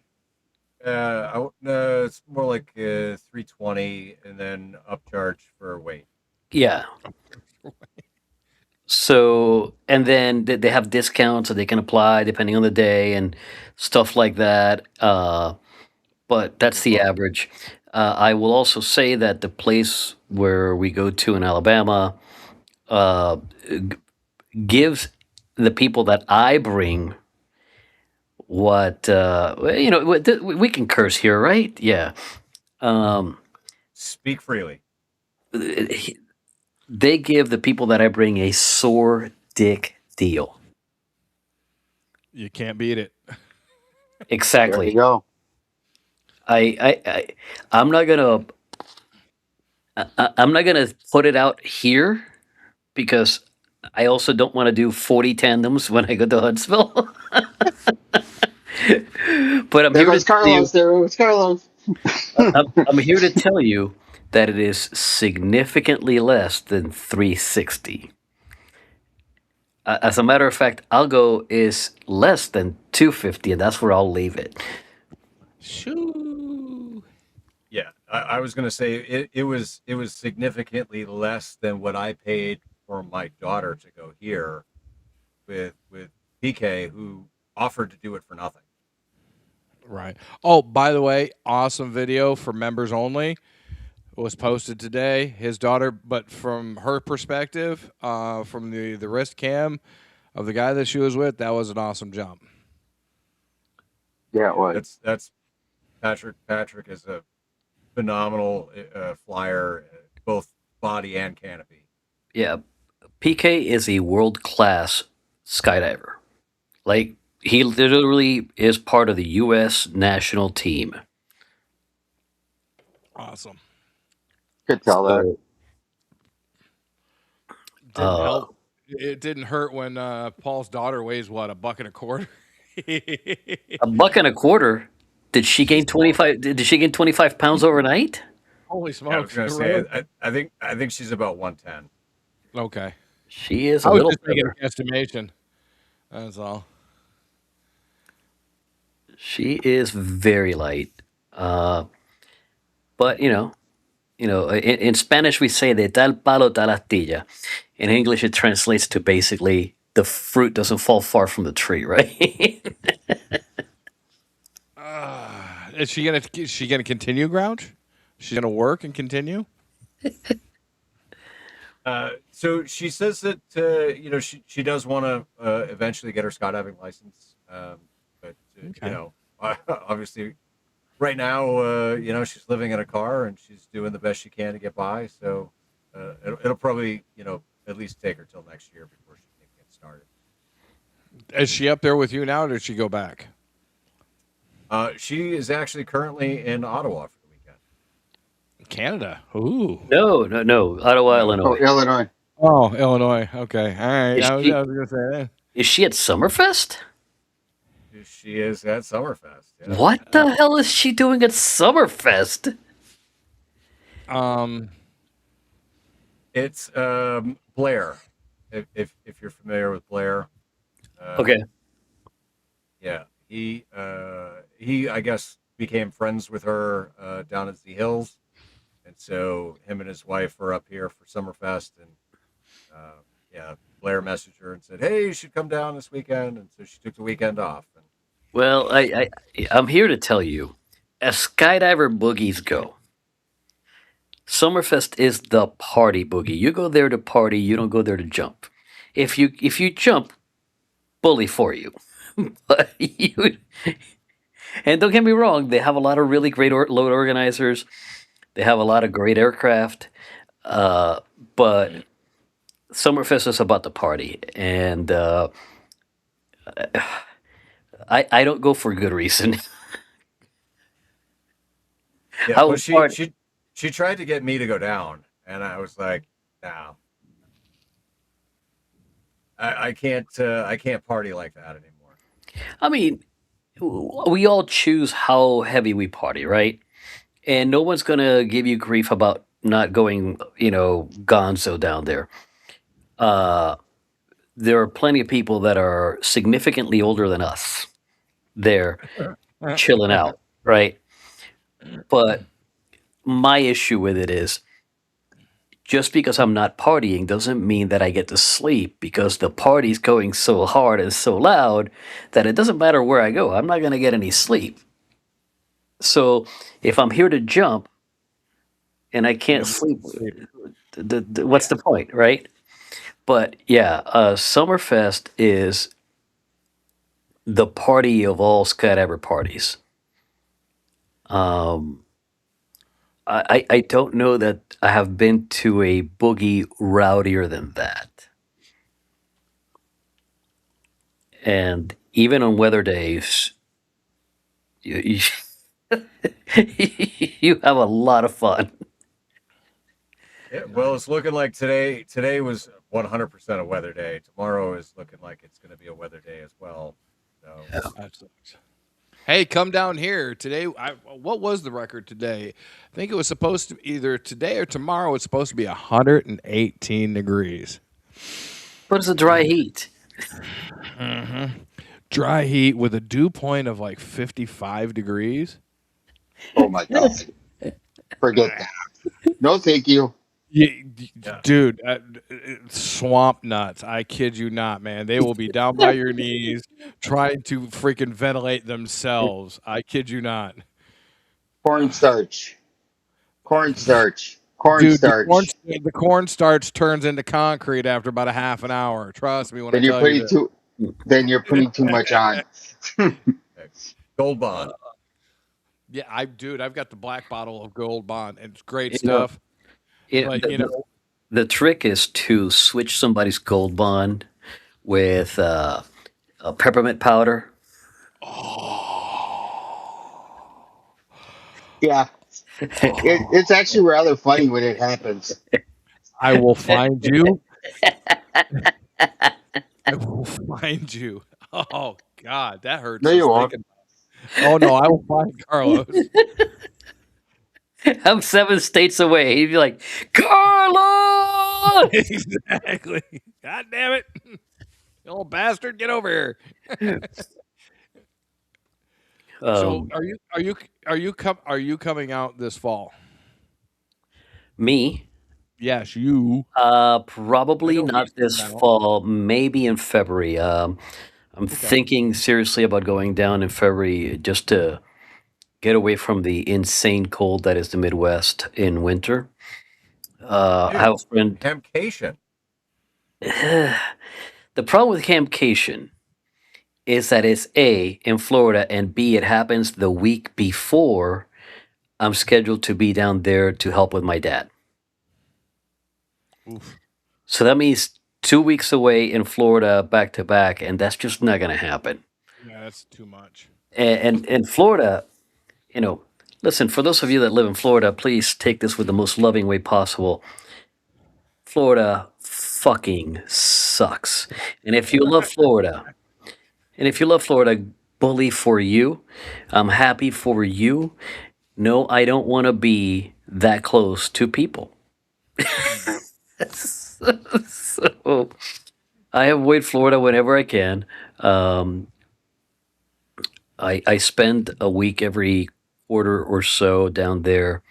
It's more like 320 and then upcharge for weight. Yeah. So, and then they have discounts that they can apply depending on the day and stuff like that. But that's the average. I will also say that the place where we go to in Alabama uh, gives the people that I bring what we can curse here, right? Yeah. Um, Speak freely. they give the people that I bring a sore dick deal. You can't beat it. There you Exactly. go. I'm not gonna I'm not gonna put it out here because I also don't want to do 40 tandems when I go to Huntsville. But I'm There here to goes tell you, Carlos. There goes Carlos. I'm here to tell you that it is significantly less than 360. As a matter of fact, Algo is less than 250, and that's where I'll leave it. Shoo. Yeah, I was going to say it was significantly less than what I paid for my daughter to go here with PK, who offered to do it for nothing. Right. Oh, by the way, awesome video for members only. It was posted today. His daughter, but from her perspective, from the wrist cam of the guy that she was with, that was an awesome jump. Yeah, it was. That's Patrick. Patrick is a phenomenal flyer, both body and canopy. Yeah, PK is a world class skydiver. Like, he literally is part of the U.S. national team. Awesome. Could tell that. So, Didn't help. It didn't hurt when Paul's daughter weighs what, a buck and a quarter. a buck and a quarter. Did she gain 25? Did she gain 25 pounds overnight? Holy Yeah, I was smokes! going to Really? say I think she's about 110. Okay. She is I a was little just making better. an estimation. That's all. She is very light. But in Spanish we say de tal palo tal astilla. In English it translates to basically the fruit doesn't fall far from the tree, right? Is she gonna continue, Grouch? She's gonna work and continue. So she says that she does want to eventually get her skydiving license, but Okay. obviously right now she's living in a car and she's doing the best she can to get by. So it'll probably at least take her till next year before she can get started. Is she up there with you now, or did she go back? She is actually currently in Ottawa for the weekend. Canada. Ooh. No. Ottawa, No. Oh, Illinois. Illinois. Oh, Illinois. Okay. All right. Is I was she gonna say that. is she at Summerfest? She is at Summerfest. Yeah. What the hell is she doing at Summerfest? It's Blair. If you're familiar with Blair. Okay. Yeah, he I guess became friends with her down at the hills, and so him and his wife were up here for Summerfest, and yeah, Blair messaged her and said, "Hey, you should come down this weekend," and so she took the weekend off. And Well, I'm here to tell you, as skydiver boogies go, Summerfest is the party boogie. You go there to party, you don't go there to jump. if you jump, bully for you. But and don't get me wrong, they have a lot of really great load organizers. They have a lot of great aircraft. Uh, but Summerfest is about the party, and I don't go for a good reason. Yeah, I well, will party. she tried to get me to go down, and I was like, no, I can't party like that anymore. I mean, we all choose how heavy we party, right? And no one's gonna give you grief about not going, gonzo down there. Uh, there are plenty of people that are significantly older than us. They're chilling out, right? But my issue with it is just because I'm not partying doesn't mean that I get to sleep because the party's going so hard and so loud that it doesn't matter where I go. I'm not going to get any sleep. So if I'm here to jump and I can't sleep, what's the point, right? But yeah, Summerfest is the party of all skydiver parties. Um, I don't know that I have been to a boogie rowdier than that. And even on weather days, you you have a lot of fun. Yeah, well, it's looking like today. Today was 100% a weather day. Tomorrow is looking like it's going to be a weather day as well. So That sucks. Hey, come down here today. What was the record today? I think it was supposed to either today or tomorrow. It's supposed to be 118 degrees. But it's a dry heat. Dry heat with a dew point of like 55 degrees. Oh my God. Forget that. No, thank you. Yeah, yeah, dude, swamp nuts. I kid you not, man. They will be down by your knees trying to freaking ventilate themselves. I kid you not. Cornstarch. Cornstarch. Dude, Cornstarch. the cornstarch turns into concrete after about a half an hour. Trust me when I Then you're tell you putting this. too then you're putting too much on. okay. Gold Bond. Yeah, I've got the black bottle of Gold Bond. And it's great You know, stuff. it, But the, the, the trick is to switch somebody's gold bond with a peppermint powder. Yeah. It's actually rather funny when it happens. I will find you. I will find you. Oh God, that hurts No, you just won't. thinking. Oh no, I will find Carlos. I'm 7 states away. He'd be like, Carla! Exactly. God damn it. You old bastard, get over here. So Um, are you coming out this fall? me, Yes, you. I probably know not he's this coming out. fall, maybe in February. I'm Okay. thinking seriously about going down in February just to get away from the insane cold that is the Midwest in winter. I have Dude, a friend. Temptation. The problem with campcation is that it's A, in Florida, and B, it happens the week before I'm scheduled to be down there to help with my dad. Oof. So that means 2 weeks away in Florida back to back, and that's just not going to happen. Yeah, that's too much. And in Florida, you know, listen, for those of you that live in Florida, please take this with the most loving way possible. Florida fucking sucks. And if you love Florida, and if you love Florida, bully for you. I'm happy for you. No, I don't want to be that close to people. So I avoid Florida whenever I can. Um, I spend a week every quarter or so down there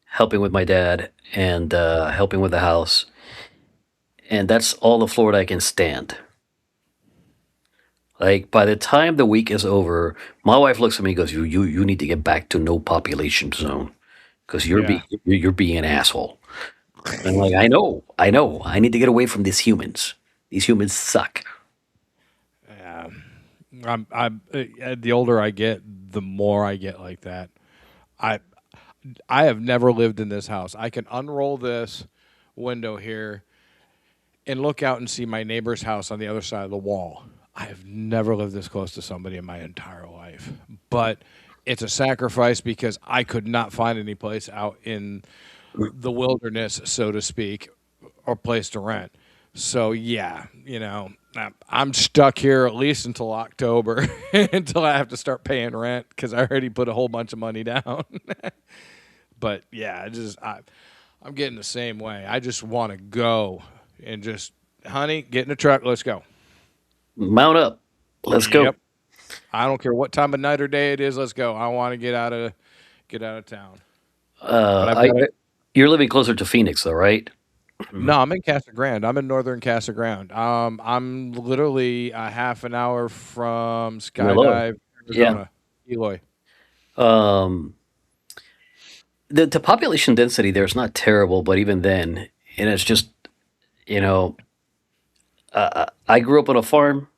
helping with my dad and helping with the house. And that's all the Florida I can stand. Like by the time the week is over, my wife looks at me and goes, "You need to get back to no population zone because Yeah. you're being an asshole." And I'm like, I know, I need to get away from these humans. These humans suck. Yeah. The older I get, the more I get like that. I I have never lived in this house. I can unroll this window here and look out and see my neighbor's house on the other side of the wall. I have never lived this close to somebody in my entire life. But it's a sacrifice because I could not find any place out in the wilderness, so to speak, or place to rent. So yeah, I'm stuck here at least until October, until I have to start paying rent because I already put a whole bunch of money down. But yeah, I'm getting the same way. I just want to go and just, honey, get in the truck, let's go. Mount up. Let's go. Yep. I don't care what time of night or day it is. Let's go. I want to get out of town. But I've got to. You're living closer to Phoenix, though, right? No, I'm in Casa Grande. I'm in northern Casa Grande. I'm literally a half an hour from Hello. Skydive, Yeah. Arizona, Eloy. Um, the population density there is not terrible, but even then, and it's just you know, I grew up on a farm.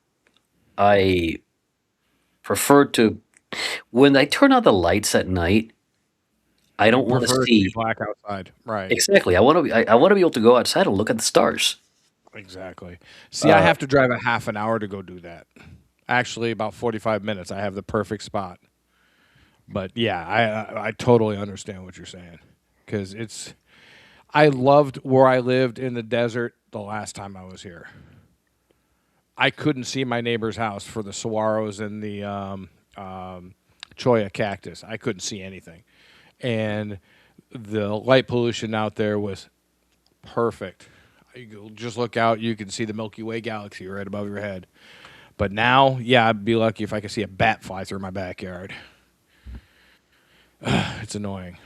I prefer to when I turn out the lights at night. I You don't want to prefer it to be see black outside, right? exactly. I want to be able to go outside and look at the stars. Exactly. See, I Uh, have to drive a half an hour to go do that. Actually, about 45 minutes. I have the perfect spot. But yeah, I totally understand what you're saying because I loved where I lived in the desert the last time I was here. I couldn't see my neighbor's house for the saguaros and the cholla cactus. I couldn't see anything, and the light pollution out there was perfect. You just look out, you can see the Milky Way galaxy right above your head. But now, yeah, I'd be lucky if I could see a bat fly through my backyard. It's annoying.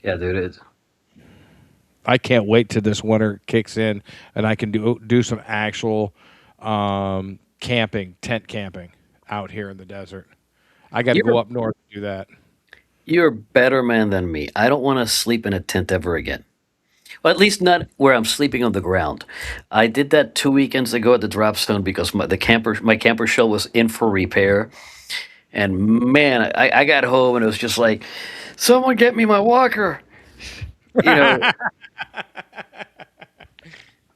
yeah, dude. I can't wait till this winter kicks in and I can do some actual camping, tent camping out here in the desert. I got to go You're up north to do that. you're a better man than me. I don't want to sleep in a tent ever again. Well, at least not where I'm sleeping on the ground. I did that 2 weekends ago at the Dropstone because my camper shell was in for repair, and man, I got home and it was just like, someone get me my walker. You know,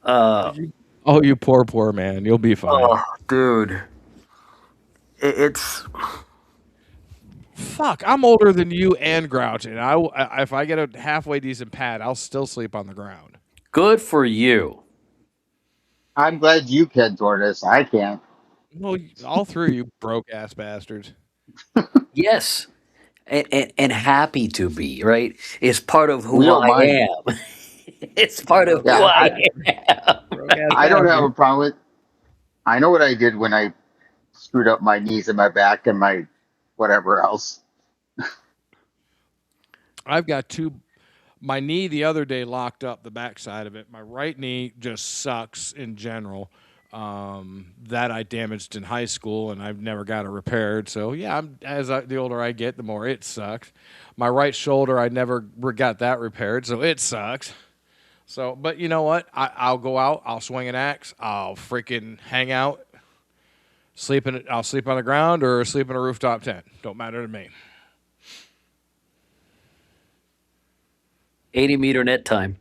uh, Oh, you poor man. You'll be fine. oh, dude, it's Fuck, I'm older than you and Grouch, and if I get a halfway decent pad, I'll still sleep on the ground. good for you. I'm glad you can, Tortoise. I can't. Well, all three of you broke ass bastards. Yes, and happy to be right is part of We who don't I mind. am. It's part of who Yeah, I am. Broke ass I don't have bastard. a problem with. I know what I did when I screwed up my knees and my back and my whatever else. I've got two. My knee the other day locked up the backside of it. My right knee just sucks in general. That I damaged in high school, and I've never got it repaired. So yeah, the older I get, the more it sucks. My right shoulder, I never got that repaired, so it sucks. So, but you know what? I'll go out. I'll swing an axe. I'll freaking hang out, sleep in it. I'll sleep on the ground or sleep in a rooftop tent. Don't matter to me. 80-meter net time.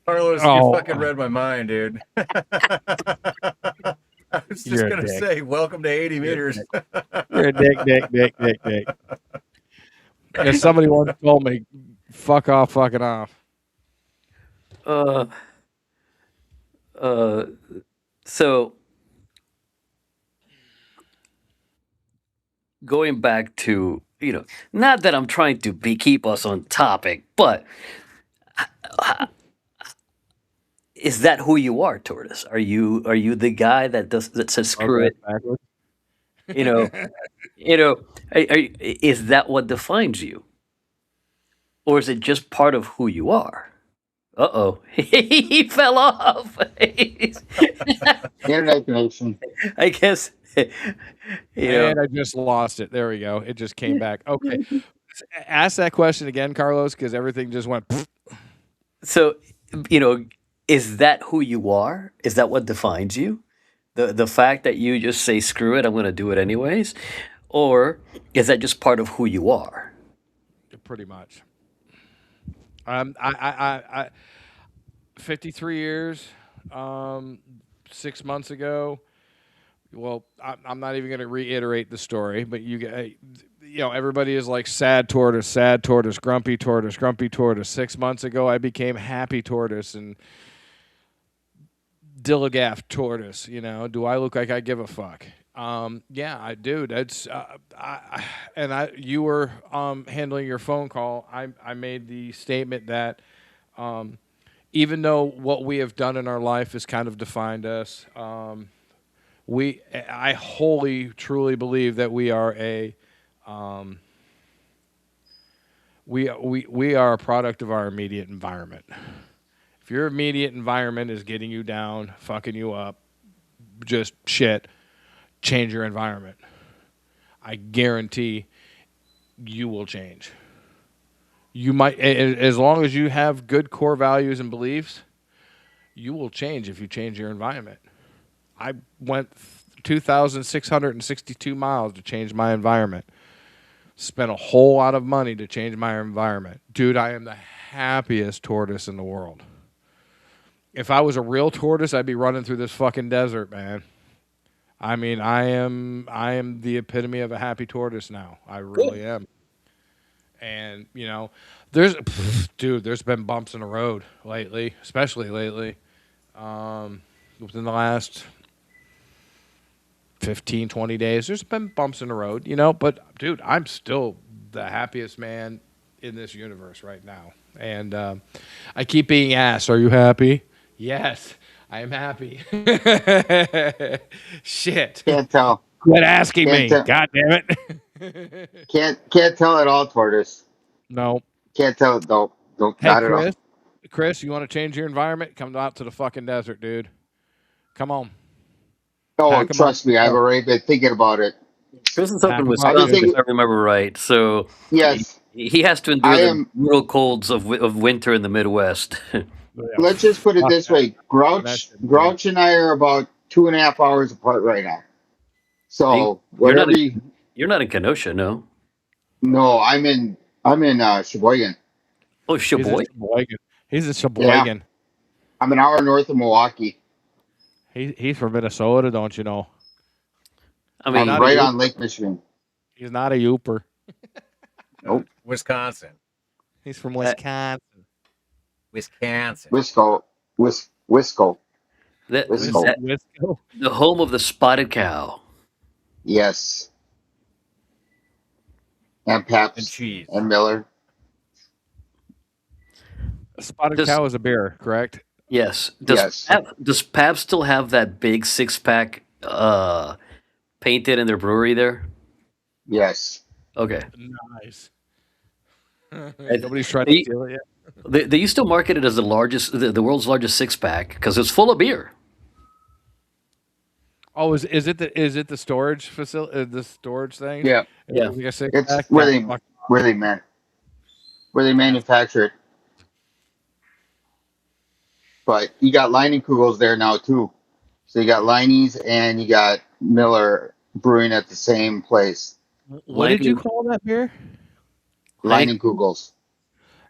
Carlos, you Oh, fucking read my mind, dude. I was just you're a gonna dick. say, welcome to 80 meters. You're a dick. If somebody once told me, fuck off, fucking off. Uh, uh, so going back to not that I'm trying to keep us on topic, but is that who you are, Tortoise? Are you the guy that says screw Okay, it? backwards. You know, you know, is that what defines you, or is it just part of who you are? Uh-oh, he fell off. Internet connection. I guess And I just lost it. There we go. It just came back. Okay. Ask that question again, Carlos, because everything just went. So, you know, Is that who you are? Is that what defines you? The fact that you just say screw it, I'm going to do it anyways, or is that just part of who you are? Pretty much. I 53 years, um, 6 months ago. Well, I'm not even going to reiterate the story, but everybody is like sad tortoise, grumpy tortoise, grumpy tortoise. 6 months ago, I became happy tortoise and Dilligaff tortoise. Do I look like I give a fuck? Yeah, I do. That's you were handling your phone call. I made the statement that even though what we have done in our life has kind of defined us, I wholly truly believe that we are we are a product of our immediate environment. If your immediate environment is getting you down, fucking you up, just shit, change your environment. I guarantee you will change. You might, as long as you have good core values and beliefs, you will change if you change your environment. I went 2,662 miles to change my environment. Spent a whole lot of money to change my environment. Dude, I am the happiest tortoise in the world. If I was a real tortoise, I'd be running through this fucking desert, man. I mean, I am the epitome of a happy tortoise now. I really am. And, there's been bumps in the road lately, especially lately. Within the last 15, 20 days, there's been bumps in the road, but dude, I'm still the happiest man in this universe right now. And I keep being asked, are you happy? Yes, I am happy. Shit. Can't tell. Quit asking Can't me. tell. God damn it. Can't tell at all, tortoise. No. Can't tell. Nope. Nope. Hey, Not at all. Chris, you want to change your environment? Come out to the fucking desert, dude. Come on. Oh, Pack them up. trust me, I've already been thinking about it. Chris is up Pack in 'em up, I've been Wisconsin, dude. if thinking. I remember right. So Yes, he has to endure I the am. brutal colds of winter in the Midwest. Yeah, Let's just put it fuck this that. way: That Grouch, shit burns. Grouch and I are about 2.5 hours apart right now. Are you, So you're not whatever. you're not in Kenosha, no? No, I'm in Sheboygan. Oh, He's a Sheboygan. Sheboygan. He's a Yeah, Sheboygan. I'm an hour north of Milwaukee. He's from Minnesota, don't you know? I He's I'm mean, not a right on Yooper. Lake Michigan. He's not a Yooper. Nope. Wisconsin. He's from uh, Wisconsin. Wisconsin. Wisco, Wisco, that, Wisco. that Wisco. the home of the spotted cow. Yes, and And Pabst cheese. and Miller. Spotted Does cow is a beer, correct? yes? Yes, Does Pab still have that big 6-pack painted in their brewery there? yes. Okay. Nice. I- Nobody's tried to They, steal it yet. they used to market it as the world's largest 6-pack because it's full of beer. Oh, is it the storage facility? The storage thing? Yeah. Is Yeah. it like a six It's pack? That's fucking where they man where they that's manufacture it. But you got Kugels there now too. So you got Liney's and you got Miller brewing at the same place. what did you Lightning, call that beer? Lightning, Kugels.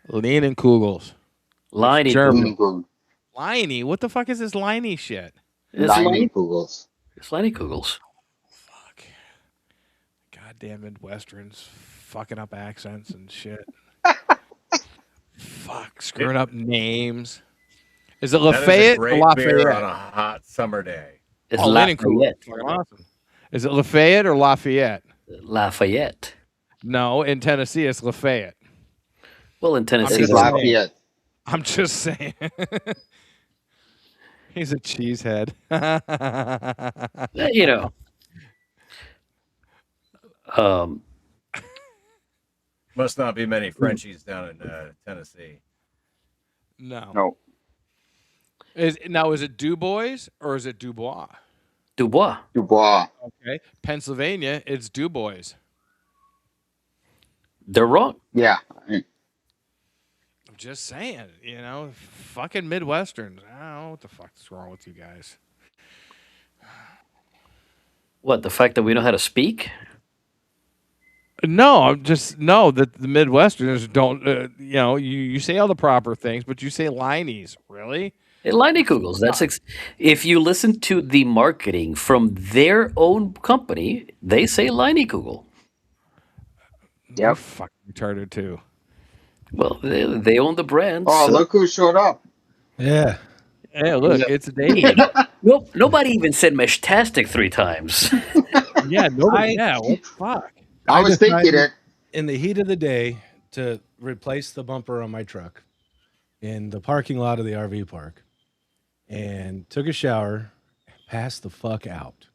Lean and Kugels. It's Lightning German. Kugel. Kugels. Liney? What the fuck is this Liney shit? It's Kugels. Lightning Kugels. Fuck. Goddamn Midwesterns fucking up accents and shit. Fuck. Screwing up names. Is it That is a Lafayette or great beer on Lafayette? a hot summer day. It's Oh, Lean and Kugels. Lafayette. Fucking awesome. Is it Lafayette or Lafayette? Lafayette. No, in Tennessee it's Lafayette. Well, in I'm Tennessee, It's just that's saying. Lafayette. I'm just saying. He's a cheesehead. you know. Um, Must not be many Frenchies down in Tennessee. No. No. Is it Du Bois or is it Dubois? Dubois. Dubois. Okay. Pennsylvania, it's Du Bois. They're wrong. Yeah. just saying, fucking Midwesterns. I don't know what the fuck's wrong with you guys. What, the fact that we know how to speak? No, I'm just no that the Midwesterners don't. You say all the proper things, but you say lineies. Really? Hey, Kugels. If you listen to the marketing from their own company, they say Kugel. You're Yep. fucking retarded too. Well, they own the brand, Oh, so look who showed up. Yeah. Hey, look, it's Dave. nope. Nobody even said Meshtastic 3 times. Yeah, nobody. I Yeah, what the fuck? I I was thinking decided it. in the heat of the day to replace the bumper on my truck in the parking lot of the RV park and took a shower, passed the fuck out.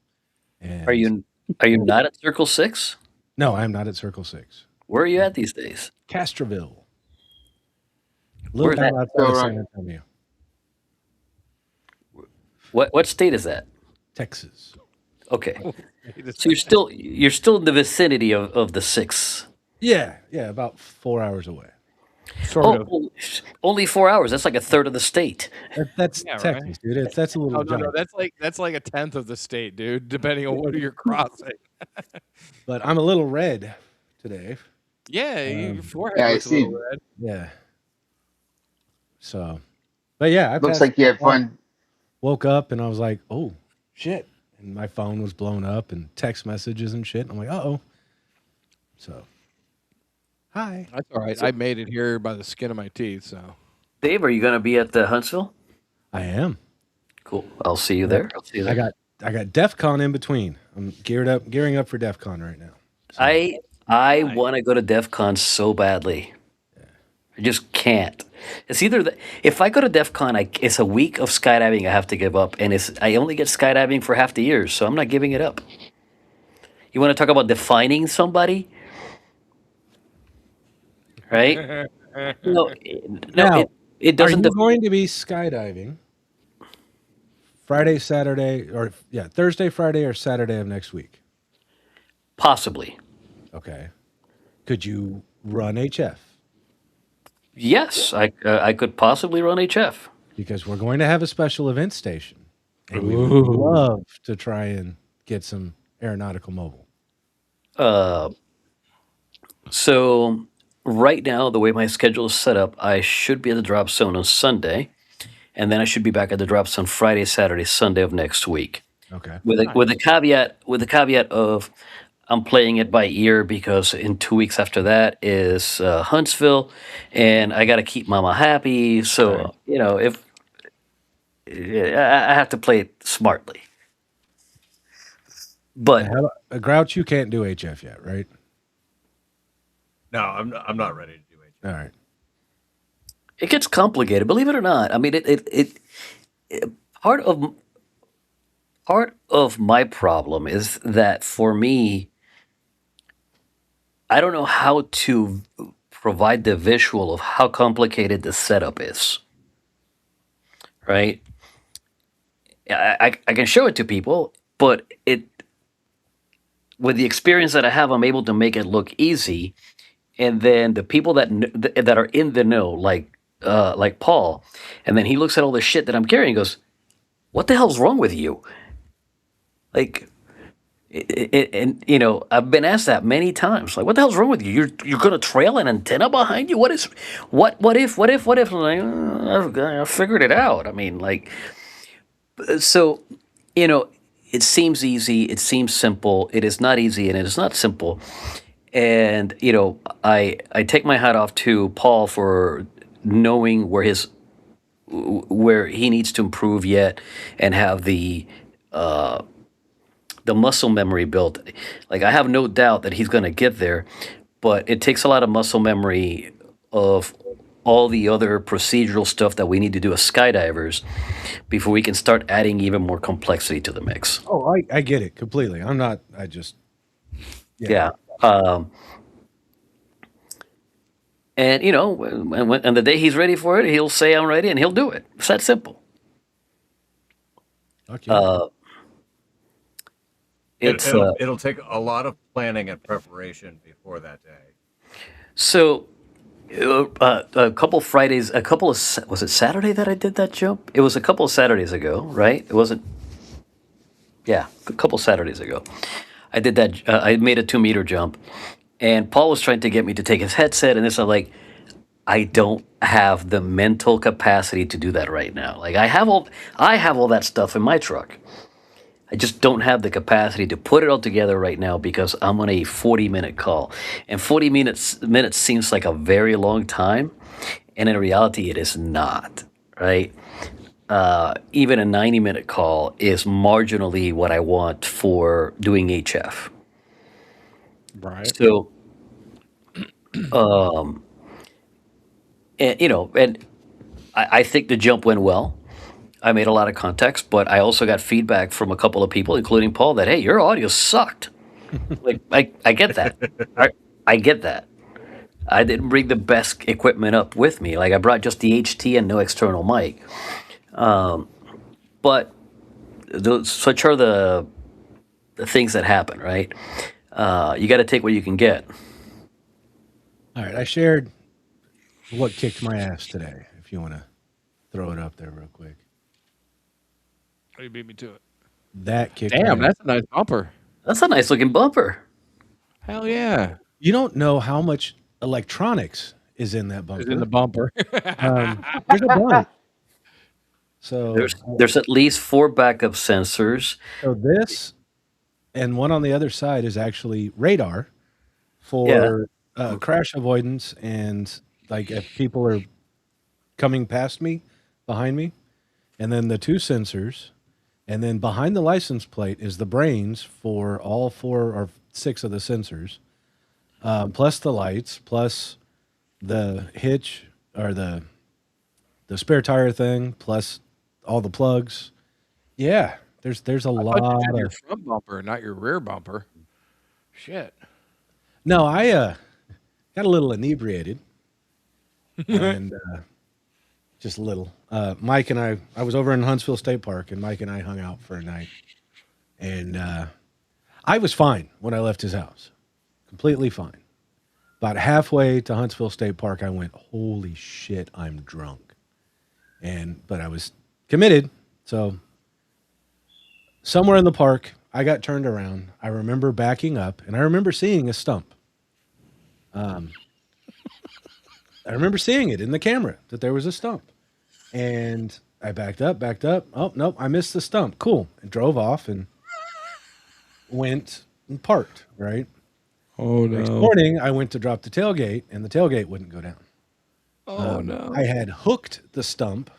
Are And you not at Circle 6? no, I'm not at Circle 6. Where are you at these days? Castroville. Little Where's that? town outside So, of San Antonio, What state is that? Texas. Okay. So you're still in the vicinity of the 6. Yeah, about 4 hours away. Sort of. Only 4 hours. That's like a third of the state. That's Yeah, right. Texas, dude. That's a little Oh no, jaunt. that's like a tenth of the state, dude. Depending on what you're crossing. But I'm a little red today. Yeah, your forehead Yeah, I looks a see. little red. Yeah. So, but yeah, I Looks passed like you had the fuck out. fun. Woke up and I was like, oh shit. And my phone was blown up and text messages and shit. I'm like, uh-oh. So, hi. That's all right. I made it here by the skin of my teeth. So Dave, are you going to be at the Huntsville? I am. Cool. I'll see you there. I got DEF CON in between. I'm gearing up for DEF CON right now. So, I want to go to DEF CON so badly. I just can't. It's either if I go to DEF CON, it's a week of skydiving I have to give up, and I only get skydiving for half the year, so I'm not giving it up. You want to talk about defining somebody, right? No, Now, it are doesn't. you going to be skydiving Friday, Saturday, or Thursday, Friday, or Saturday of next week? Possibly. Okay. Could you run HF? Yes, I could possibly run HF. Because we're going to have a special event station. And we would love to try and get some aeronautical mobile. So right now, the way my schedule is set up, I should be at the drop zone on Sunday, and then I should be back at the drop zone Friday, Saturday, Sunday of next week. Okay. With the caveat of I'm playing it by ear because in 2 weeks after that is Huntsville, and I got to keep Mama happy. So if I have to play it smartly, but A Grouch, you can't do HF yet, right? No, I'm not ready to do it. All right. it gets complicated. Believe it or not, I mean it part of my problem is that for me, I don't know how to provide the visual of how complicated the setup is. Right? I can show it to people, but with the experience that I have, I'm able to make it look easy. And then the people that are in the know, like Paul, and then he looks at all the shit that I'm carrying, and goes, "What the hell's wrong with you?" Like, and I've been asked that many times. Like, what the hell's wrong with you? You're gonna trail an antenna behind you? What is? What if? I'm like, I figured it out. I mean, like, so, it seems easy. It seems simple. It is not easy, and it is not simple. And I take my hat off to Paul for knowing where he needs to improve yet, and have the muscle memory built. Like, I have no doubt that he's going to get there, but it takes a lot of muscle memory of all the other procedural stuff that we need to do as skydivers before we can start adding even more complexity to the mix. Oh, I get it completely. I just. Yeah. And and the day he's ready for it, he'll say I'm ready, and he'll do it. It's that simple. Okay. It'll take a lot of planning and preparation before that day. So A couple Fridays, was it Saturday that I did that jump? It was a couple of Saturdays ago, right? It wasn't, yeah, a couple Saturdays ago. I did that. I made a 2 meter jump, and Paul was trying to get me to take his headset, and this I'm like, I don't have the mental capacity to do that right now. Like I have all that stuff in my truck. I just don't have the capacity to put it all together right now because I'm on a 40-minute call, and 40 minutes seems like a very long time, and in reality, it is not. Right? Even a 90-minute call is marginally what I want for doing HF. Right. So, and I think the jump went well. I made a lot of contacts, but I also got feedback from a couple of people, including Paul, that hey, your audio sucked. Like I get that. I get that. I didn't bring the best equipment up with me. Like I brought just the HT and no external mic. But such are the things that happen, right? You got to take what you can get. All right, I shared what kicked my ass today. If you want to throw it up there real quick, Oh, you beat me to it. that kicked. Damn, my ass. that's a nice bumper. That's a nice looking bumper. Hell yeah. You don't know how much electronics is in that It's in the bumper. bumper. There's a bunch. So, There's at least 4 backup sensors. so this and one on the other side is actually radar Yeah. for crash avoidance and like if people are coming past me, behind me, and then the 2 sensors, and then behind the license plate is the brains for all 4 or 6 of the sensors, plus the lights, plus the hitch or the spare tire thing, plus all the plugs. Yeah, there's a I thought you lot said your of. front bumper, not your rear bumper. Shit. No, I got a little inebriated, and just a little. Mike and I was over in Huntsville State Park, and Mike and I hung out for a night, and I was fine when I left his house, completely fine. About halfway to Huntsville State Park, I went, "Holy shit, I'm drunk," but I was committed. So somewhere in the park, I got turned around. I remember backing up, and I remember seeing a stump. I remember seeing it in the camera that there was a stump. And I backed up. Oh, nope, I missed the stump. Cool. And drove off and went and parked, right? Oh Next no. morning, I went to drop the tailgate, and the tailgate wouldn't go down. Oh no. I had hooked the stump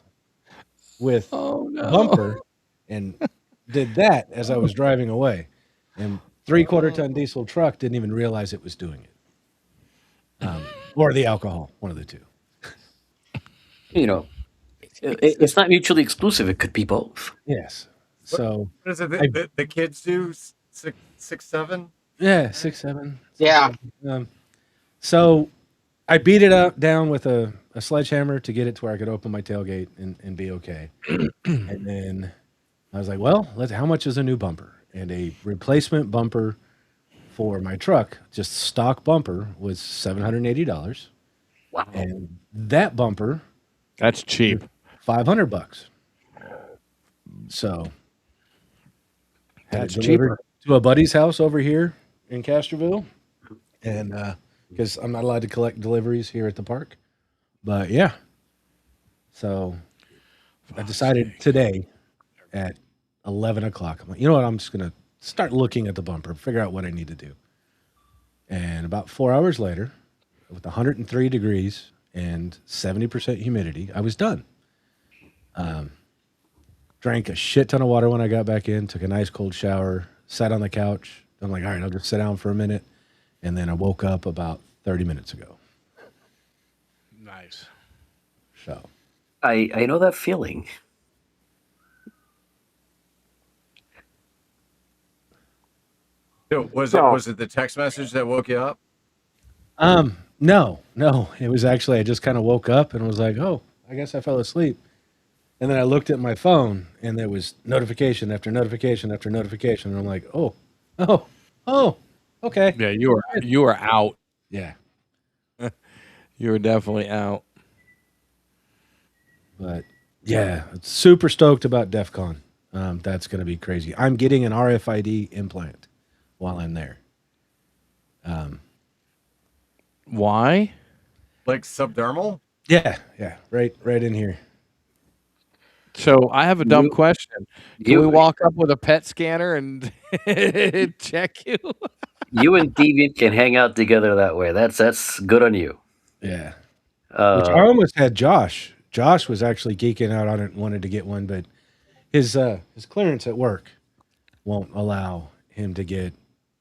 with Oh the no. bumper and did that as I was driving away. And 3/4 ton diesel truck didn't even realize it was doing it. Or the alcohol, one of the two. It's not mutually exclusive. It could be both. Yes. So What is it? I- The kids do 6, 7. yeah, 6, 7. Yeah. So I beat it up down with a sledgehammer to get it to where I could open my tailgate and be okay. And then I was like, well, how much is a new bumper? And a replacement bumper for my truck, just stock bumper, was $780. Wow. And that bumper, That's cheap. $500. So had That's it delivered cheaper. to a buddy's house over here in Castroville, and because I'm not allowed to collect deliveries here at the park. But yeah, so I decided today at 11 o'clock. I'm like, you know what? I'm just gonna start looking at the bumper, figure out what I need to do. And about 4 hours later, with 103 degrees and 70% humidity, I was done. Drank a shit ton of water when I got back in, took a nice cold shower, sat on the couch. I'm like, all right, I'll just sit down for a minute. And then I woke up about 30 minutes ago. Nice. So I know that feeling. So was it the text message that woke you up? no, it was actually, I just kind of woke up and was like, oh, I guess I fell asleep. And then I looked at my phone and there was notification after notification after notification. And I'm like, oh, okay. Yeah, you are out. Yeah. You were definitely out. But yeah, super stoked about DEF CON. That's going to be crazy. I'm getting an RFID implant while I'm there. Why? Like subdermal? Yeah, right in here. So I have a dumb You, question. Can we you, walk up with a PET scanner and check you? you and Deviant can hang out together that way. That's good on you. Yeah, which I Uh, almost had Josh. Josh was actually geeking out on it, and wanted to get one, but his clearance at work won't allow him to get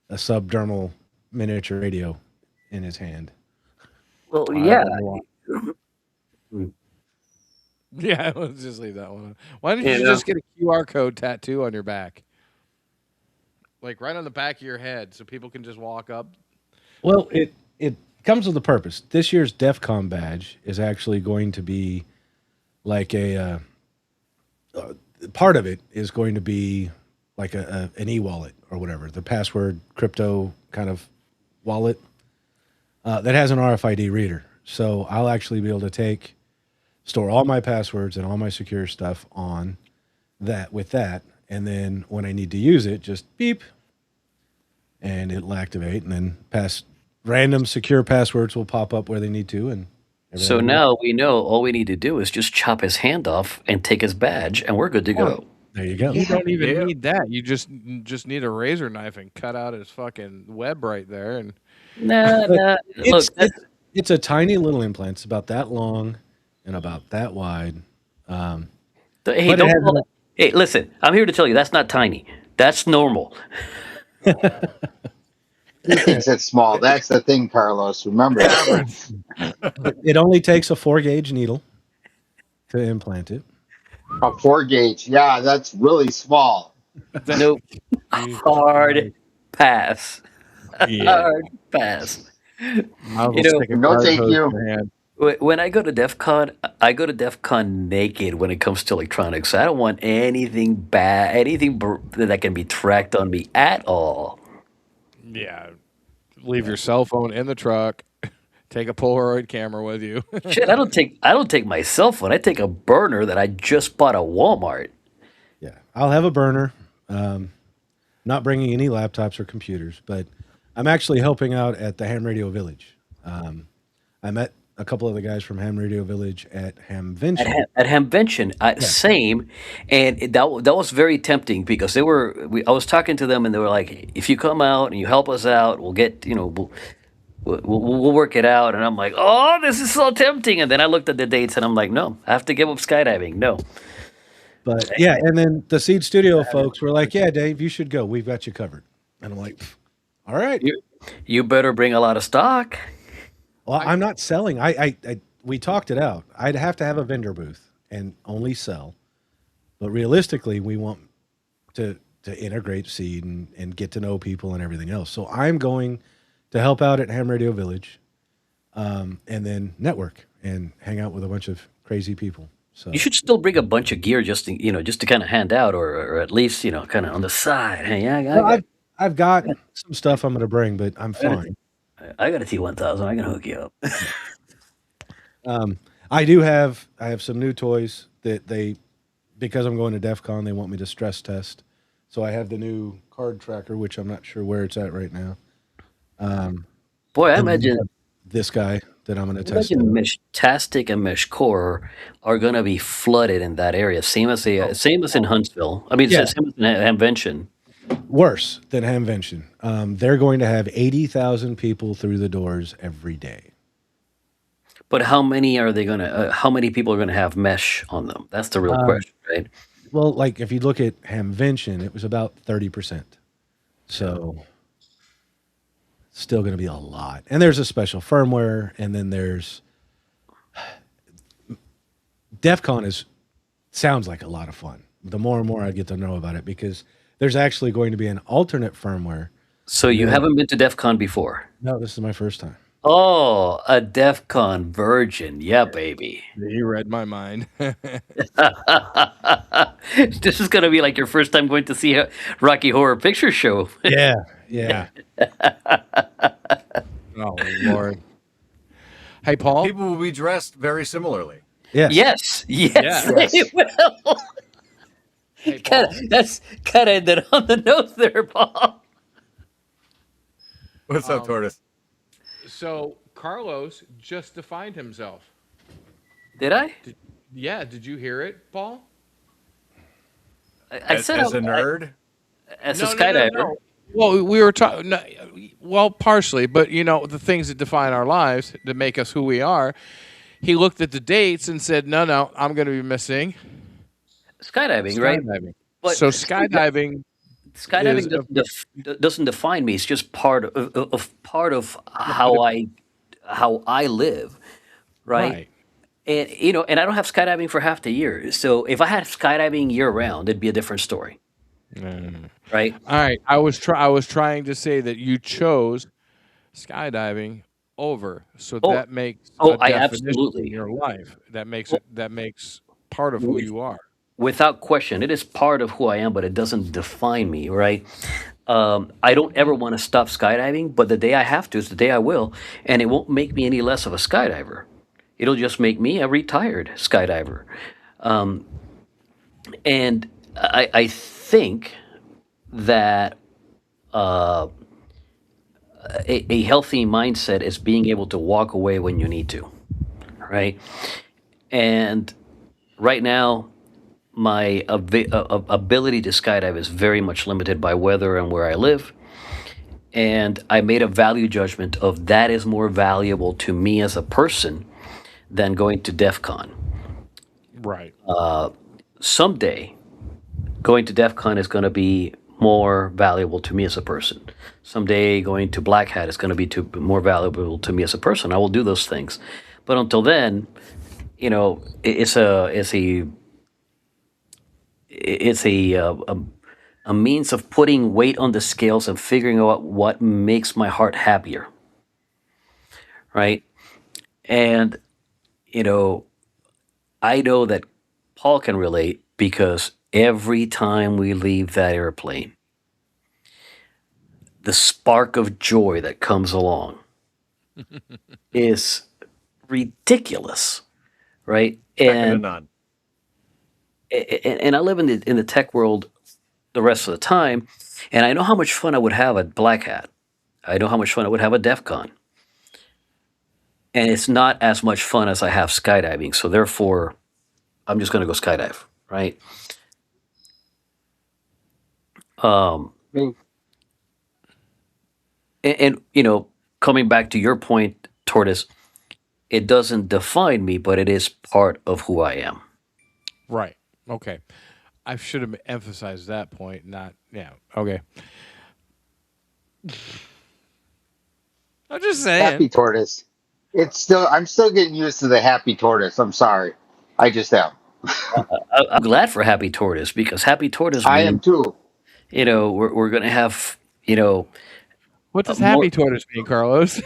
a subdermal miniature radio in his hand. well, I yeah, wonder why. Yeah, let's just leave that one. Why didn't you you know. just get a QR code tattoo on your back? Like right on the back of your head so people can just walk up. Well, it comes with a purpose. This year's DEF CON badge is actually going to be like a part of it is going to be like an e-wallet or whatever, the password crypto kind of wallet that has an RFID reader. So I'll actually be able to store all my passwords and all my secure stuff on that with that, and then when I need to use it, just beep, and it'll activate, and then random secure passwords will pop up where they need to, and everything So will be now we know all we need to do is just chop his hand off and take his badge, and we're good to go. there. You go. You don't even Yeah. need that. You just need a razor knife and cut out his fucking web right there. And Nah, But nah. it's Look, that's, it's a tiny little implant. It's about that long and about that wide. hey, But it don't has call it. Hey, listen, I'm here to tell you that's not tiny. That's normal. He thinks it's small. That's the thing, Carlos. Remember that. Average. it only takes a 4-gauge needle to implant it. A 4 gauge. Yeah, that's really small. Nope. Jesus Hard Christ. pass. Yeah, Hard pass. I'll You know, stick a No, garden thank hose you. in your hand. When I go to DEF CON, I go to DEF CON naked when it comes to electronics. I don't want anything bad, that can be tracked on me at all. Yeah, leave your cell phone in the truck. Take a Polaroid camera with you. Shit, I don't take my cell phone. I take a burner that I just bought at Walmart. Yeah, I'll have a burner. Not bringing any laptops or computers, but I'm actually helping out at the Ham Radio Village. I met a couple of the guys from Ham Radio Village at Hamvention. At Hamvention, Yeah. same, and that was very tempting because I was talking to them and they were like, if you come out and you help us out, we'll get we'll work it out. And I'm like, oh, this is so tempting. And then I looked at the dates and I'm like, no, I have to give up skydiving. No. But yeah, and then the Seed Studio folks were like, "Yeah, Dave, you should go. We've got you covered." And I'm like, "All right." You better bring a lot of stock. Well, I'm not selling. We talked it out. I'd have to have a vendor booth and only sell. But realistically, we want to integrate Seed and get to know people and everything else. So I'm going to help out at Ham Radio Village, and then network and hang out with a bunch of crazy people. So You should still bring a bunch of gear just to kind of hand out, or at least kind of on the side. Hey, well, I've got some stuff I'm going to bring, but I'm fine. I got a T1000. I can hook you up. I have some new toys that because I'm going to DEF CON, they want me to stress test. So I have the new card tracker, which I'm not sure where it's at right now. Boy, I And then we imagine have this guy that I'm going to test. imagine Meshtastic and Meshcore are gonna be flooded in that area. Same as in Huntsville. I mean, Yeah. same as in Hamvention. Worse than Hamvention. They're going to have 80,000 people through the doors every day. But how many are they gonna? How many people are gonna have mesh on them? That's the real question, right? Well, like if you look at Hamvention, it was about 30%. So still going to be a lot. And there's a special firmware, and then there's DEF CON sounds like a lot of fun. The more and more I get to know about it, because there's actually going to be an alternate firmware. So you haven't been to DEF CON before? No, this is my first time. Oh, a DEF CON virgin. Yeah, baby. You read my mind. This is gonna be like your first time going to see a Rocky Horror Picture Show. Yeah, yeah. Oh Lord. Hey, Paul. People will be dressed very similarly. Yes. Yes, yes, Yeah. they Yes. will. Hey, Paul. That's kind of ended on the nose there, Paul. What's up, Tortoise? So Carlos just defined himself. Did I? Did, yeah, did you hear it, Paul? I said As a nerd? as a No, no, no, skydiver. no. Well, we were talking. No, well, partially, but the things that define our lives that make us who we are. He looked at the dates and said, "No, no, I'm going to be missing Skydiving, right? skydiving." But So skydiving is skydiving doesn't define me. It's just part of how I live, right? right. And and I don't have skydiving for half the year. So if I had skydiving year round, it'd be a different story, right? All right. I was trying to say that you chose skydiving over, so Oh, that makes oh, a I definition in absolutely, your life. That makes part of who with, you are. without question, it is part of who I am, but it doesn't define me, right? I don't ever want to stop skydiving, but the day I have to is the day I will, and it won't make me any less of a skydiver. It'll just make me a retired skydiver. And I think that a healthy mindset is being able to walk away when you need to, right? And right now, my ability to skydive is very much limited by weather and where I live. And I made a value judgment of that is more valuable to me as a person than going to DEF CON. Right. Someday, going to DEF CON is going to be more valuable to me as a person. Someday, going to Black Hat is going to be more valuable to me as a person. I will do those things. But until then, it's a means of putting weight on the scales and figuring out what makes my heart happier, right? And you know, I know that Paul can relate because every time we leave that airplane, the spark of joy that comes along is ridiculous, right? Second to And none. and I live in the tech world the rest of the time, and I know how much fun I would have at Black Hat. I know how much fun I would have at DEF CON. And it's not as much fun as I have skydiving. So therefore, I'm just going to go skydive, right? Um, I mean, and coming back to your point, Tortoise, it doesn't define me, but it is part of who I am. Right. Okay. I should have emphasized that point, not yeah. Okay. I'm just saying. happy tortoise. I'm still getting used to the happy tortoise. I'm sorry. I just am. I'm glad for Happy Tortoise because Happy Tortoise I am means too. we're going to have What does more happy tortoise mean, Carlos?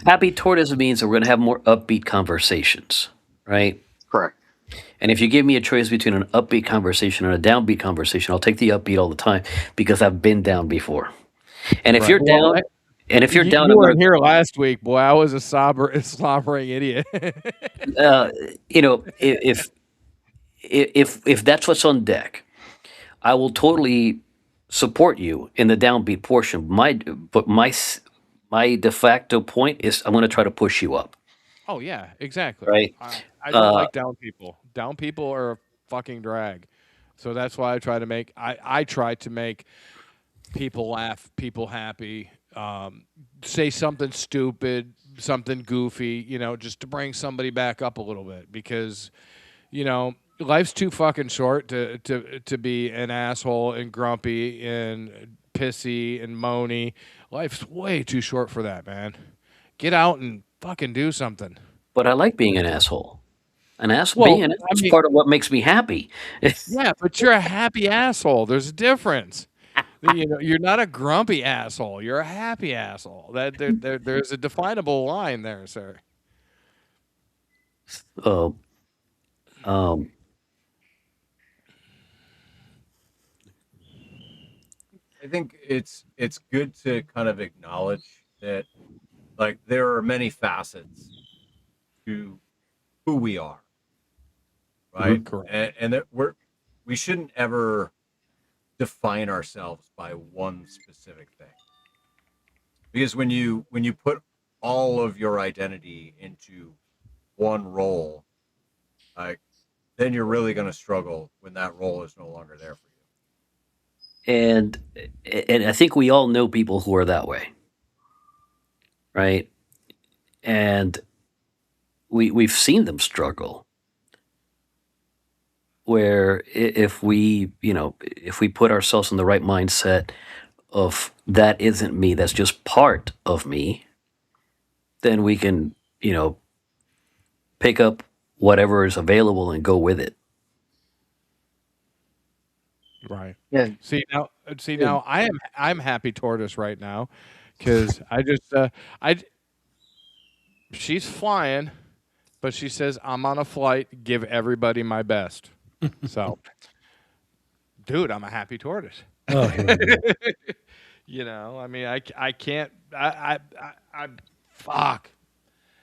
happy Tortoise means that we're going to have more upbeat conversations, right? Correct. And if you give me a choice between an upbeat conversation and a downbeat conversation, I'll take the upbeat all the time because I've been down before. And if Right. you're Well, down, and if you're down, you I'm gonna, weren't here last week, boy. I was a slobbering idiot. uh, you know, if that's what's on deck, I will totally support you in the downbeat portion. My de facto point is I'm going to try to push you up, Oh yeah, exactly. right? I don't Uh, like down people. Down people are a fucking drag. So that's why I try to make people laugh, people happy, say something stupid, something goofy, just to bring somebody back up a little bit because life's too fucking short to be an asshole and grumpy and pissy and moany. Life's way too short for that, man. Get out and fucking do something. but I like being an asshole. Being Well, an I asshole is mean, part of what makes me happy. yeah, but you're a happy asshole. There's a difference. You're not a grumpy asshole. You're a happy asshole. There's a definable line there, sir. Uh, um, I think it's good to kind of acknowledge that like there are many facets to who we are, right? Correct. And that we shouldn't ever define ourselves by one specific thing, because when you put all of your identity into one role, like then you're really going to struggle when that role is no longer there for you. And I think we all know people who are that way, right? And we've seen them struggle. Where if we, if we put ourselves in the right mindset of that isn't me, that's just part of me, then we can, pick up whatever is available and go with it. Right. Yeah, See yeah. now, I'm happy tortoise right now, because I just she's flying, but she says I'm on a flight. Give everybody my best. So, dude, I'm a happy tortoise. Oh, hell yeah. I mean, I can't. I fuck.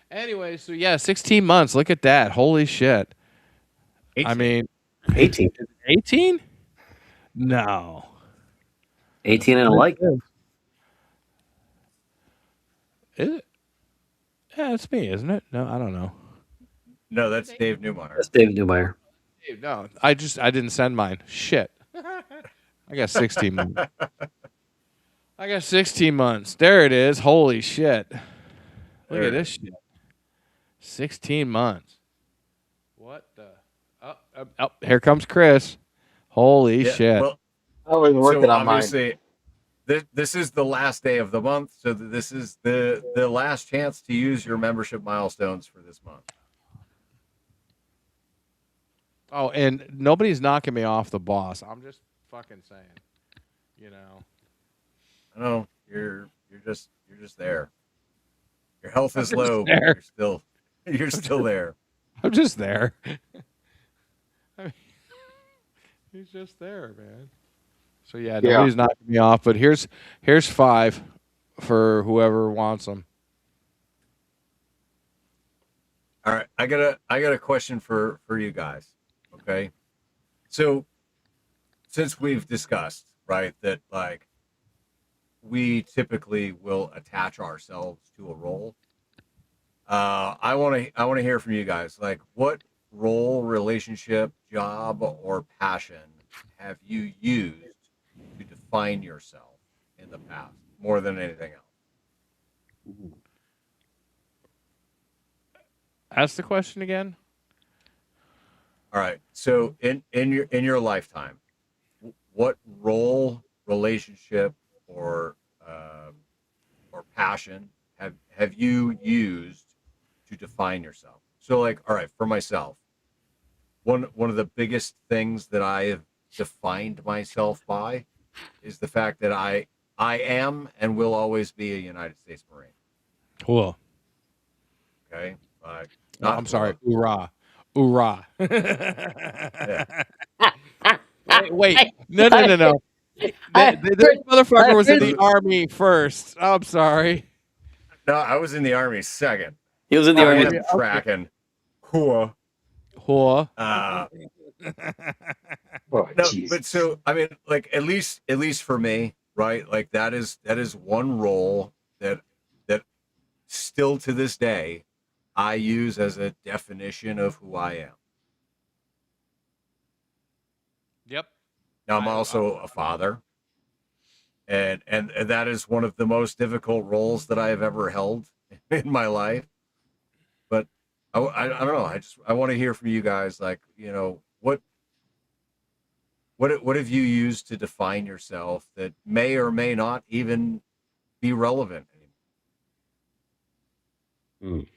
Anyway, so yeah, 16 months. Look at that. Holy shit. I 18. mean, 18. 18? No. 18 and a What like. is this? Is it? Yeah, it's me, isn't it? No, I don't know. No, that's Dave Newmeyer. That's David Newmeyer. Dude, no, I didn't send mine. Shit. I got 16 months. I got 16 months. There it is. Holy shit. Look There at it this is. shit. 16 months. What the? Oh, here comes Chris. Holy Yeah. shit. Well, I was working so on mine. obviously, this is the last day of the month, so this is the last chance to use your membership milestones for this month. Oh, and nobody's knocking me off the boss. I'm just fucking saying. I know you're just there. Your health I'm is just low, but there. you're still there. I'm just there. I mean, he's just there, man. So yeah, Yeah. nobody's knocking me off, but here's 5 for whoever wants them. All right, I got a question for you guys. Okay, so since we've discussed, right, that like we typically will attach ourselves to a role, I want to hear from you guys. Like, what role, relationship, job, or passion have you used to define yourself in the past more than anything else? Ask the question again. All right. So in your lifetime, what role, relationship, or or passion have you used to define yourself? So like, all right, for myself, one of the biggest things that I have defined myself by is the fact that I am and will always be a United States Marine. Cool. Okay, like No, not I'm sorry. Hua. Hoorah. Hoorah. Yeah. Wait. No. I This motherfucker was in heard the army first. I'm sorry. No, I was in the army second. he was in the I army. am tracking Hua. Whore. Oh, No, jeez. but so I mean, like at least for me, right? Like that is one role that still to this day I use as a definition of who I am. Yep. Now I'm also a father, and that is one of the most difficult roles that I have ever held in my life. But I don't know. I want to hear from you guys. Like, what have you used to define yourself that may or may not even be relevant anymore? Mm.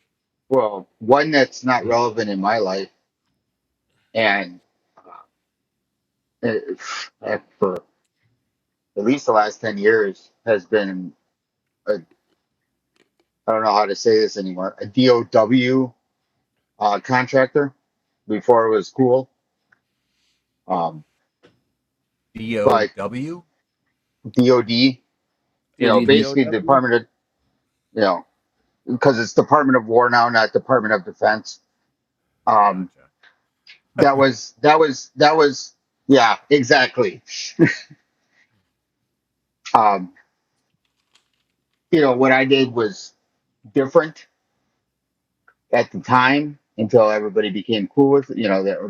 Well, one that's not relevant in my life, and for at least the last 10 years, has been a, I don't know how to say this anymore, a DOW contractor before it was cool. But DOW. DOD, DOD. basically the Department of, you know, because it's Department of War now, not Department of Defense. Um, Gotcha. that was yeah, exactly. Um, what I did was different at the time until everybody became cool with it.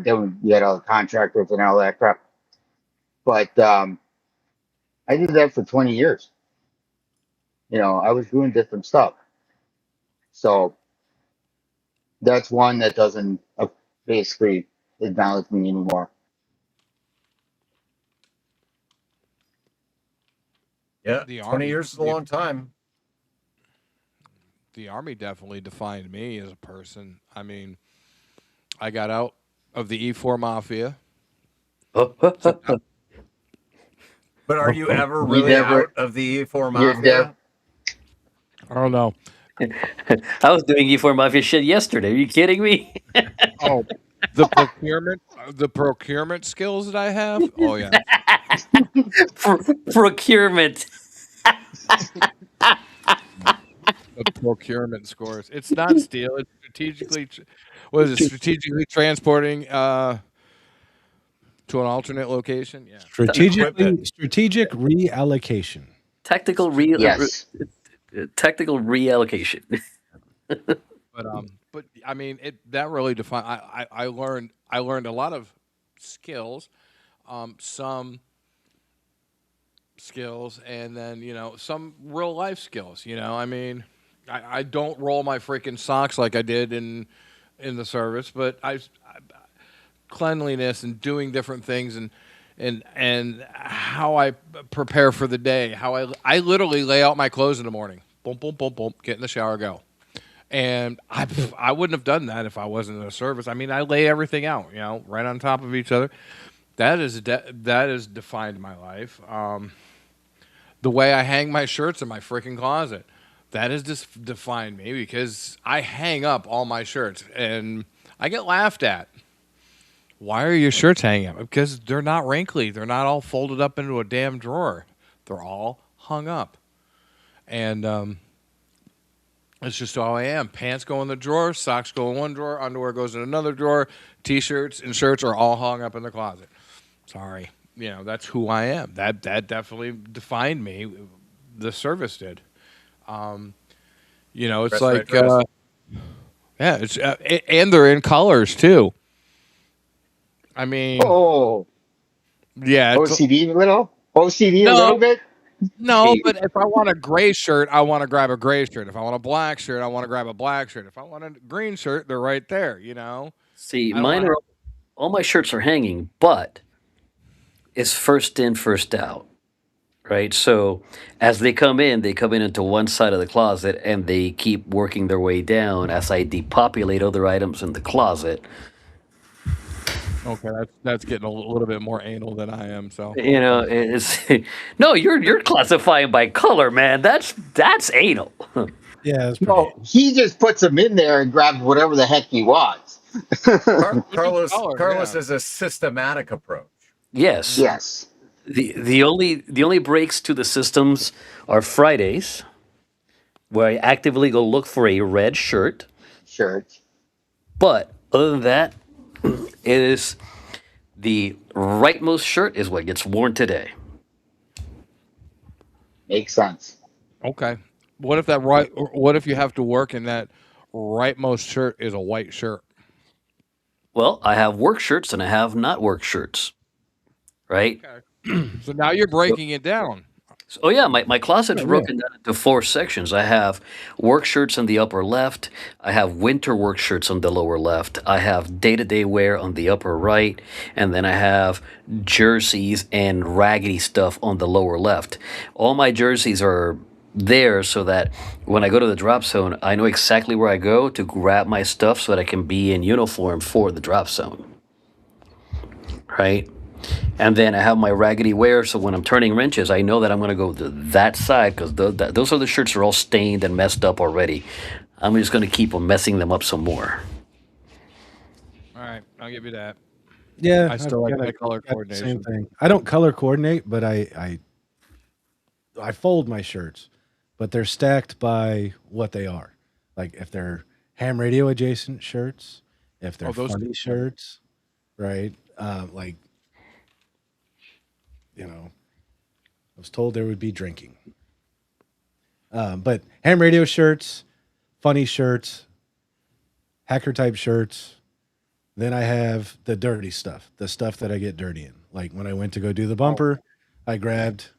Then we had all the contractors and all that crap. But I did that for 20 years. I was doing different stuff. So that's one that doesn't basically acknowledge me anymore. Yeah, The 20 army, years is a long time. the army definitely defined me as a person. I mean, I got out of the E4 mafia. Took out, But are you ever You really never, out of the E4 you're never, mafia? I don't know. I was doing E4 Mafia shit yesterday. Are you kidding me? Oh, the procurement skills that I have. Oh yeah, Procurement. the procurement scores. It's not steel. It's strategically. What is it? Strategically transporting to an alternate location. Yeah. Equipment. Strategic reallocation. Tactical re- yes. tactical reallocation. But I mean, that really defined. I learned a lot of skills, some skills, and then some real life skills. I mean, I don't roll my freaking socks like I did in the service, but cleanliness and doing different things and how I prepare for the day. How I literally lay out my clothes in the morning. Boom, boom, boom, boom. Get in the shower, go. And I wouldn't have done that if I wasn't in a service. I mean, I lay everything out, right on top of each other. That has defined my life. The way I hang my shirts in my freaking closet, that has just defined me because I hang up all my shirts and I get laughed at. Why are your shirts hanging up? Because they're not wrinkly. They're not all folded up into a damn drawer. They're all hung up. And it's just how I am. Pants go in the drawer, socks go in one drawer, underwear goes in another drawer, T-shirts and shirts are all hung up in the closet. Sorry, that's who I am. That definitely defined me. The service did. It's Dress like, right, dress. yeah, it's and they're in colors too. I mean, Oh, yeah, OCD a little no, bit. no, but if I want a gray shirt, I want to grab a gray shirt. If I want a black shirt, I want to grab a black shirt. If I want a green shirt, they're right there. See, I don't mine have. are all my shirts are hanging, but it's first in, first out. Right? So as they come in into one side of the closet and they keep working their way down as I depopulate other items in the closet. Okay, that's getting a little bit more anal than I am. So You know, okay. it's no, you're classifying by color, man. That's anal. Yeah, that's pretty. No, he just puts them in there and grabs whatever the heck he wants. Carlos Color, yeah. is a systematic approach. Yes. Yes, The only breaks to the systems are Fridays, where I actively go look for a red shirt. shirt But other than that, it is the rightmost shirt is what gets worn today. makes sense. Okay. What if that right? What if you have to work and that rightmost shirt is a white shirt? Well, I have work shirts and I have not work shirts, right? Okay. So now you're breaking it down. Oh yeah, my closet's Yeah, yeah. broken down into four sections. I have work shirts on the upper left. I have winter work shirts on the lower left. I have day-to-day wear on the upper right, and then I have jerseys and raggedy stuff on the lower left. All my jerseys are there so that when I go to the drop zone, I know exactly where I go to grab my stuff so that I can be in uniform for the drop zone. Right? And then I have my raggedy wear, so when I'm turning wrenches, I know that I'm going to go to that side because those other shirts are all stained and messed up already. I'm just going to keep on messing them up some more. All right, I'll give you that. Yeah, I still like kinda my color got the same coordination. thing. I don't color coordinate, but I fold my shirts, but they're stacked by what they are. like if they're ham radio adjacent shirts, if they're Oh, those funny two. shirts, right? Like, I was told there would be drinking. But ham radio shirts, funny shirts, hacker type shirts. Then I have the dirty stuff, the stuff that I get dirty in. Like when I went to go do the bumper, I grabbed,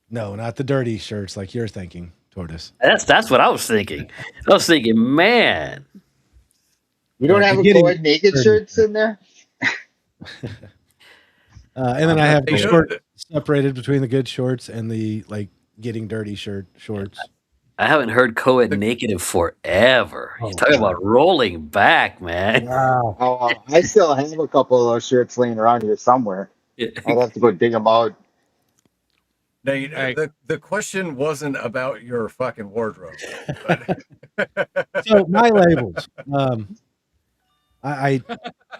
no, not the dirty shirts like you're thinking, Tortoise. That's what I was thinking. I was thinking, man, You don't The have a getting co-ed naked dirty shirts shirt. in there? And then I have the You know, short separated between the good shorts and the like getting dirty shorts. I haven't heard co-ed the, naked in forever. You Oh talk God. about rolling back, man. Wow. Oh, I still have a couple of those shirts laying around here somewhere. I'd have to go dig them out. now, Hey, the question wasn't about your fucking wardrobe, but So my labels. I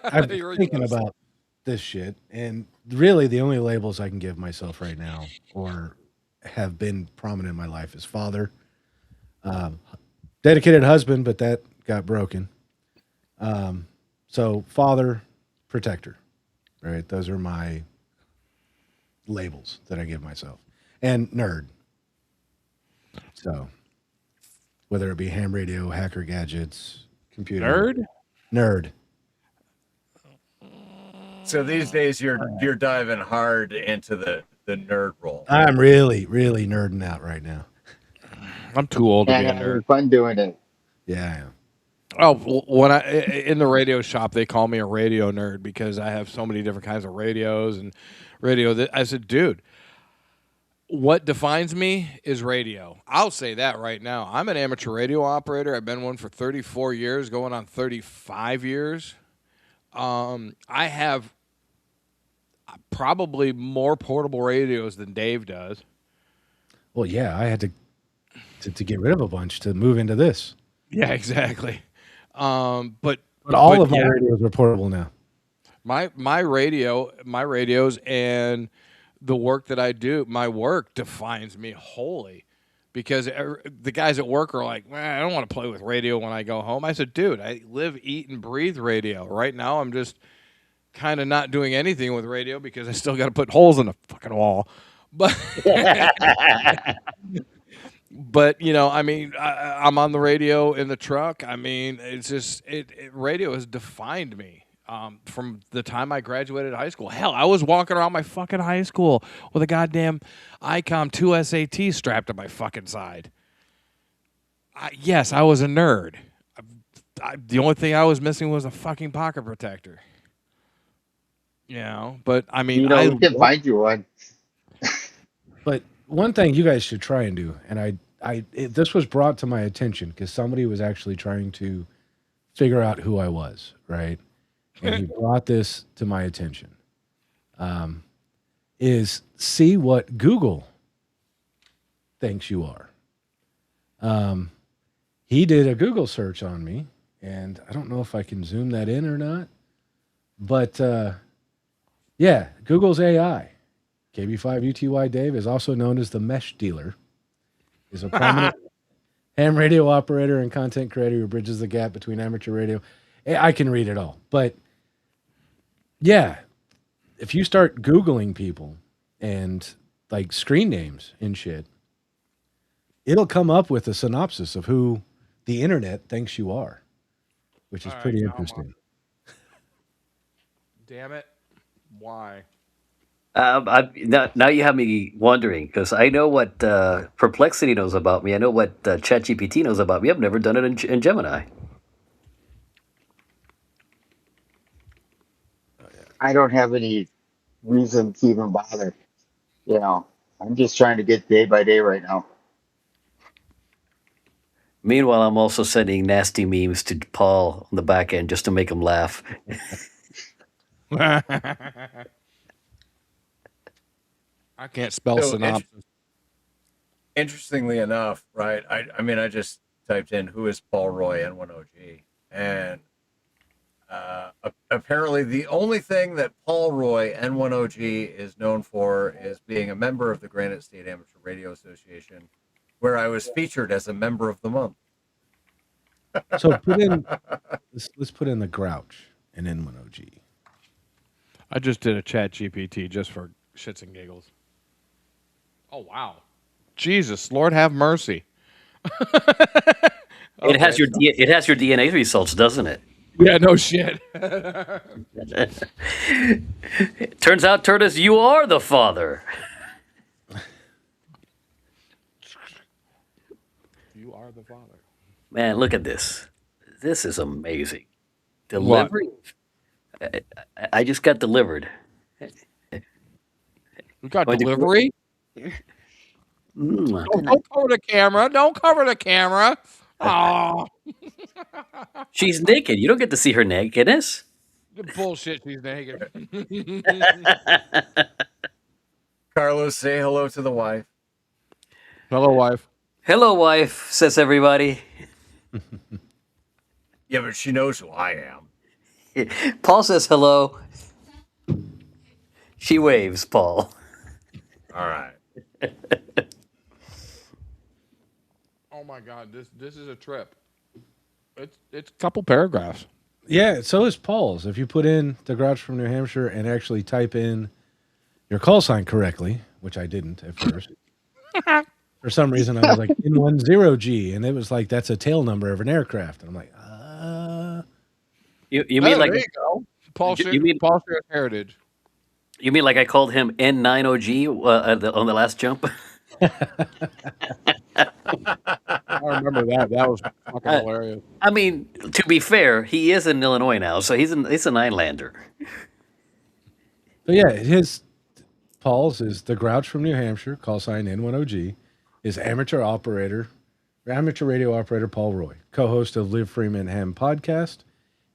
I've been You're thinking just- about this shit, and really the only labels I can give myself right now, or have been prominent in my life, is father, um, dedicated husband, but that got broken. So father, protector, right? Those are my labels that I give myself, and nerd. So whether it be ham radio, hacker gadgets, computer nerd. nerd. so these days you're diving hard into the nerd role. I'm really, really nerding out right now. I'm too old to be And a nerd. having fun doing it. Yeah, I am. Oh, when I in the radio shop, they call me a radio nerd because I have so many different kinds of radios and radio. That I said, dude, what defines me is radio. I'll say that right now. I'm an amateur radio operator. I've been one for 34 years, going on 35 years. I have probably more portable radios than Dave does. Well, yeah, I had to get rid of a bunch to move into this. Yeah, exactly. But But all of my yeah, radios are portable now. my radios and the work that I do, my work defines me wholly. Because the guys at work are like, I don't want to play with radio when I go home. I said, dude, I live, eat, and breathe radio. Right now, I'm just kind of not doing anything with radio because I still got to put holes in the fucking wall. But but I mean, I'm on the radio in the truck. I mean, it's just radio has defined me. From the time I graduated high school. Hell, I was walking around my fucking high school with a goddamn ICOM 2 SAT strapped to my fucking side. Yes, I was a nerd. The only thing I was missing was a fucking pocket protector. But I mean, We can find you one. But one thing you guys should try and do, and this was brought to my attention because somebody was actually trying to figure out who I was, right? And he brought this to my attention. Is see what Google thinks you are. He did a Google search on me, and I don't know if I can zoom that in or not. But yeah, Google's AI. KB5UTY Dave is also known as the mesh dealer. Is a prominent ham radio operator and content creator who bridges the gap between amateur radio. I can read it all, but yeah, if you start Googling people and like screen names and shit, it'll come up with a synopsis of who the internet thinks you are, which is All right, pretty now I'm interesting. damn it, why? Now you have me wondering because I know what Perplexity knows about me. I know what ChatGPT knows about me. I've never done it in Gemini. I don't have any reason to even bother. I'm just trying to get day by day right now. Meanwhile, I'm also sending nasty memes to Paul on the back end just to make him laugh. I can't spell So, synopsis. interestingly enough, right? I mean, I just typed in who is Paul Roy N1OG, and apparently the only thing that Paul Roy N1OG is known for is being a member of the Granite State Amateur Radio Association, where I was featured as a member of the month. So put in let's put in the Grouch and N1OG. I just did a chat GPT just for shits and giggles. Oh wow. Jesus, Lord have mercy. It has Okay. your it has your DNA results, doesn't it? Yeah, no shit. Turns out, Curtis, you are the father. You are the father. Man, look at this. This is amazing. What? Delivery. I just got delivered. We got Going to Grouch. delivery? Mm. Don't cover the camera. Don't cover the camera. Oh, She's naked. You don't get to see her nakedness. bullshit. She's naked. Carlos, say hello to the wife. Hello, wife. Hello, wife, says everybody. Yeah, but she knows who I am. Paul says hello. She waves, Paul. All right. Oh my God, this is a trip. It's a couple paragraphs. Yeah, so is Paul's. If you put in the Grouch from New Hampshire and actually type in your call sign correctly, which I didn't at first. For some reason, I was like N10G, and it was like that's a tail number of an aircraft. And I'm like, You mean like there you go. Paul you mean Paul shares heritage. you mean like I called him N90G on the last jump? I remember that. That was fucking hilarious. I mean, to be fair, he is in Illinois now, so he's a Ninelander. but yeah, his Paul's is the Grouch from New Hampshire, call sign N10G, is amateur radio operator Paul Roy, co-host of Live Freeman Ham podcast,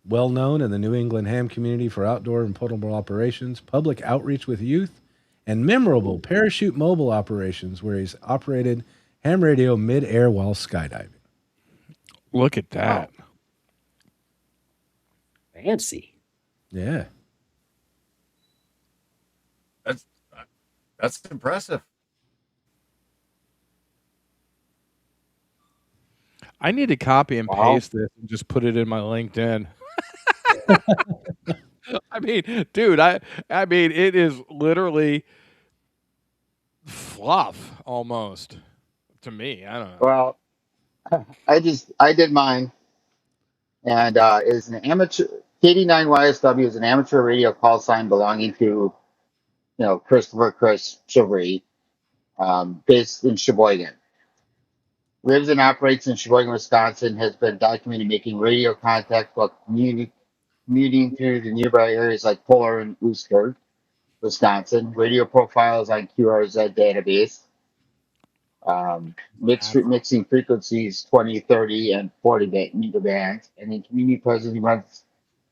well known in the New England ham community for outdoor and portable operations, public outreach with youth, and memorable parachute mobile operations where he's operated ham radio mid-air while skydiving. Look at that. Fancy. Yeah. That's impressive. I need to copy and Wow. paste this and just put it in my LinkedIn. I mean, dude, I mean, it is literally fluff almost to me. I don't know. Well, I did mine, and is an amateur. KD9YSW is an amateur radio call sign belonging to Christopher Chris Chivry, based in Sheboygan. Lives and operates in Sheboygan, Wisconsin. Has been documented making radio contact while commuting through the nearby areas like Polar and Lewisburg, Wisconsin. Radio profiles on QRZ database. Mixing frequencies 20, 30, and 40 meter bands. And in community presence, he runs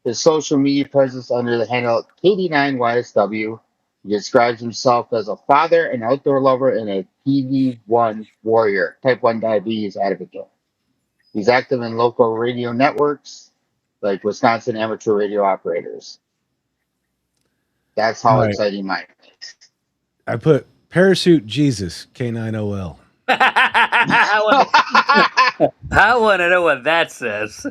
his social media presence under the handle KD9YSW. He describes himself as a father, an outdoor lover, and a PD1 warrior, type 1 diabetes advocate. He's active in local radio networks like Wisconsin Amateur Radio Operators. That's how All right. exciting mine is. I put Parachute Jesus, K9OL. I want to know what that says.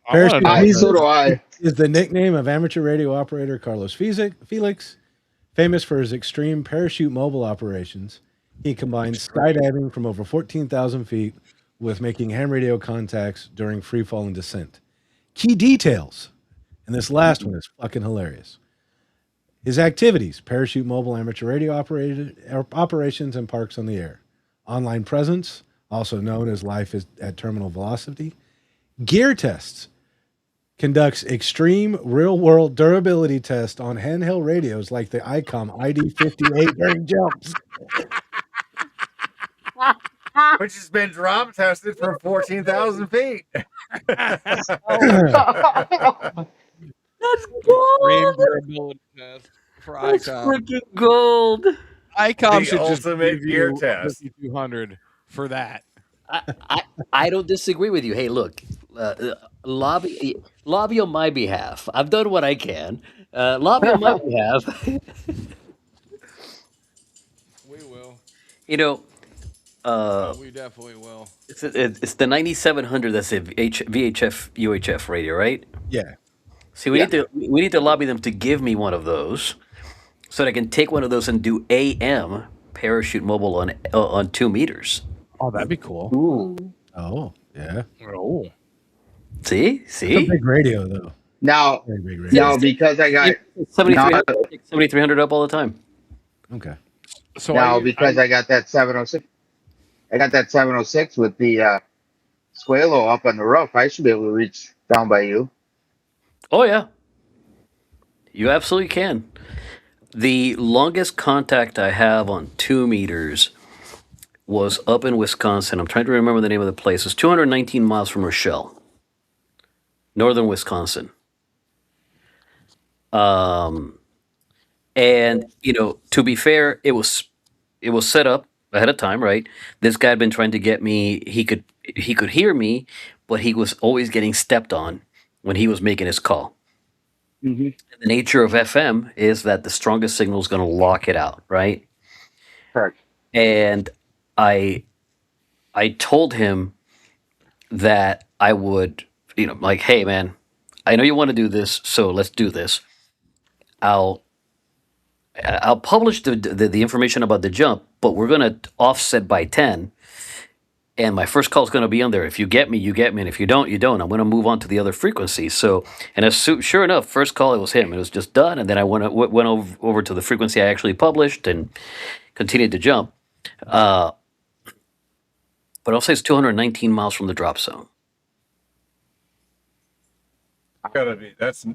I wanna know Parachute So that. do I. is the nickname of amateur radio operator Carlos Felix, famous for his extreme parachute mobile operations. He combines skydiving from over 14,000 feet with making ham radio contacts during free fall and descent. Key details, and this last one is fucking hilarious. His activities: parachute mobile amateur radio operations and parks on the air. Online presence, also known as life at terminal velocity. Gear tests. Conducts extreme real-world durability tests on handheld radios like the ICOM ID58 during jumps. Which has been drop tested for 14,000 feet. That's Extreme gold. durability test for That's ICOM. freaking gold. ICOM The should just ultimate give gear you test. 5,200 for that. I don't disagree with you. Hey, look, lobby on my behalf. I've done what I can. Lobby on my behalf. We will. You know, We definitely will. It's the 9700. That's a VHF UHF radio, right? Yeah. See, Yeah. we need to lobby them to give me one of those so that I can take one of those and do AM parachute mobile on 2 meters. Oh, that'd be cool. Ooh. Oh, yeah. Oh. That's a See. big radio, though. Now, Very big radio. now because I got now 7300. I take 7300 up all the time. Okay. So now because I got that 706, I got that 706 with the Squalo up on the roof. I should be able to reach down by you. Oh yeah, you absolutely can. The longest contact I have on 2 meters was up in Wisconsin. I'm trying to remember the name of the place. It's 219 miles from Rochelle, northern Wisconsin. And to be fair, it was set up ahead of time, right? This guy had been trying to get me. He could hear me, but he was always getting stepped on when he was making his call. Mm-hmm. The nature of FM is that the strongest signal is going to lock it out, right? Correct. And I I told him that I would, like, hey man, I know you want to do this, so let's do this. I'll I'll publish the information about the jump, but we're gonna offset by 10. And my first call is going to be on there. If you get me, you get me, and if you don't, you don't. I'm going to move on to the other frequencies. So, and sure enough, first call it was him. It was just done, and then I went over to the frequency I actually published and continued to jump. Uh, but I'll say it's 219 miles from the drop zone. Gotta be that's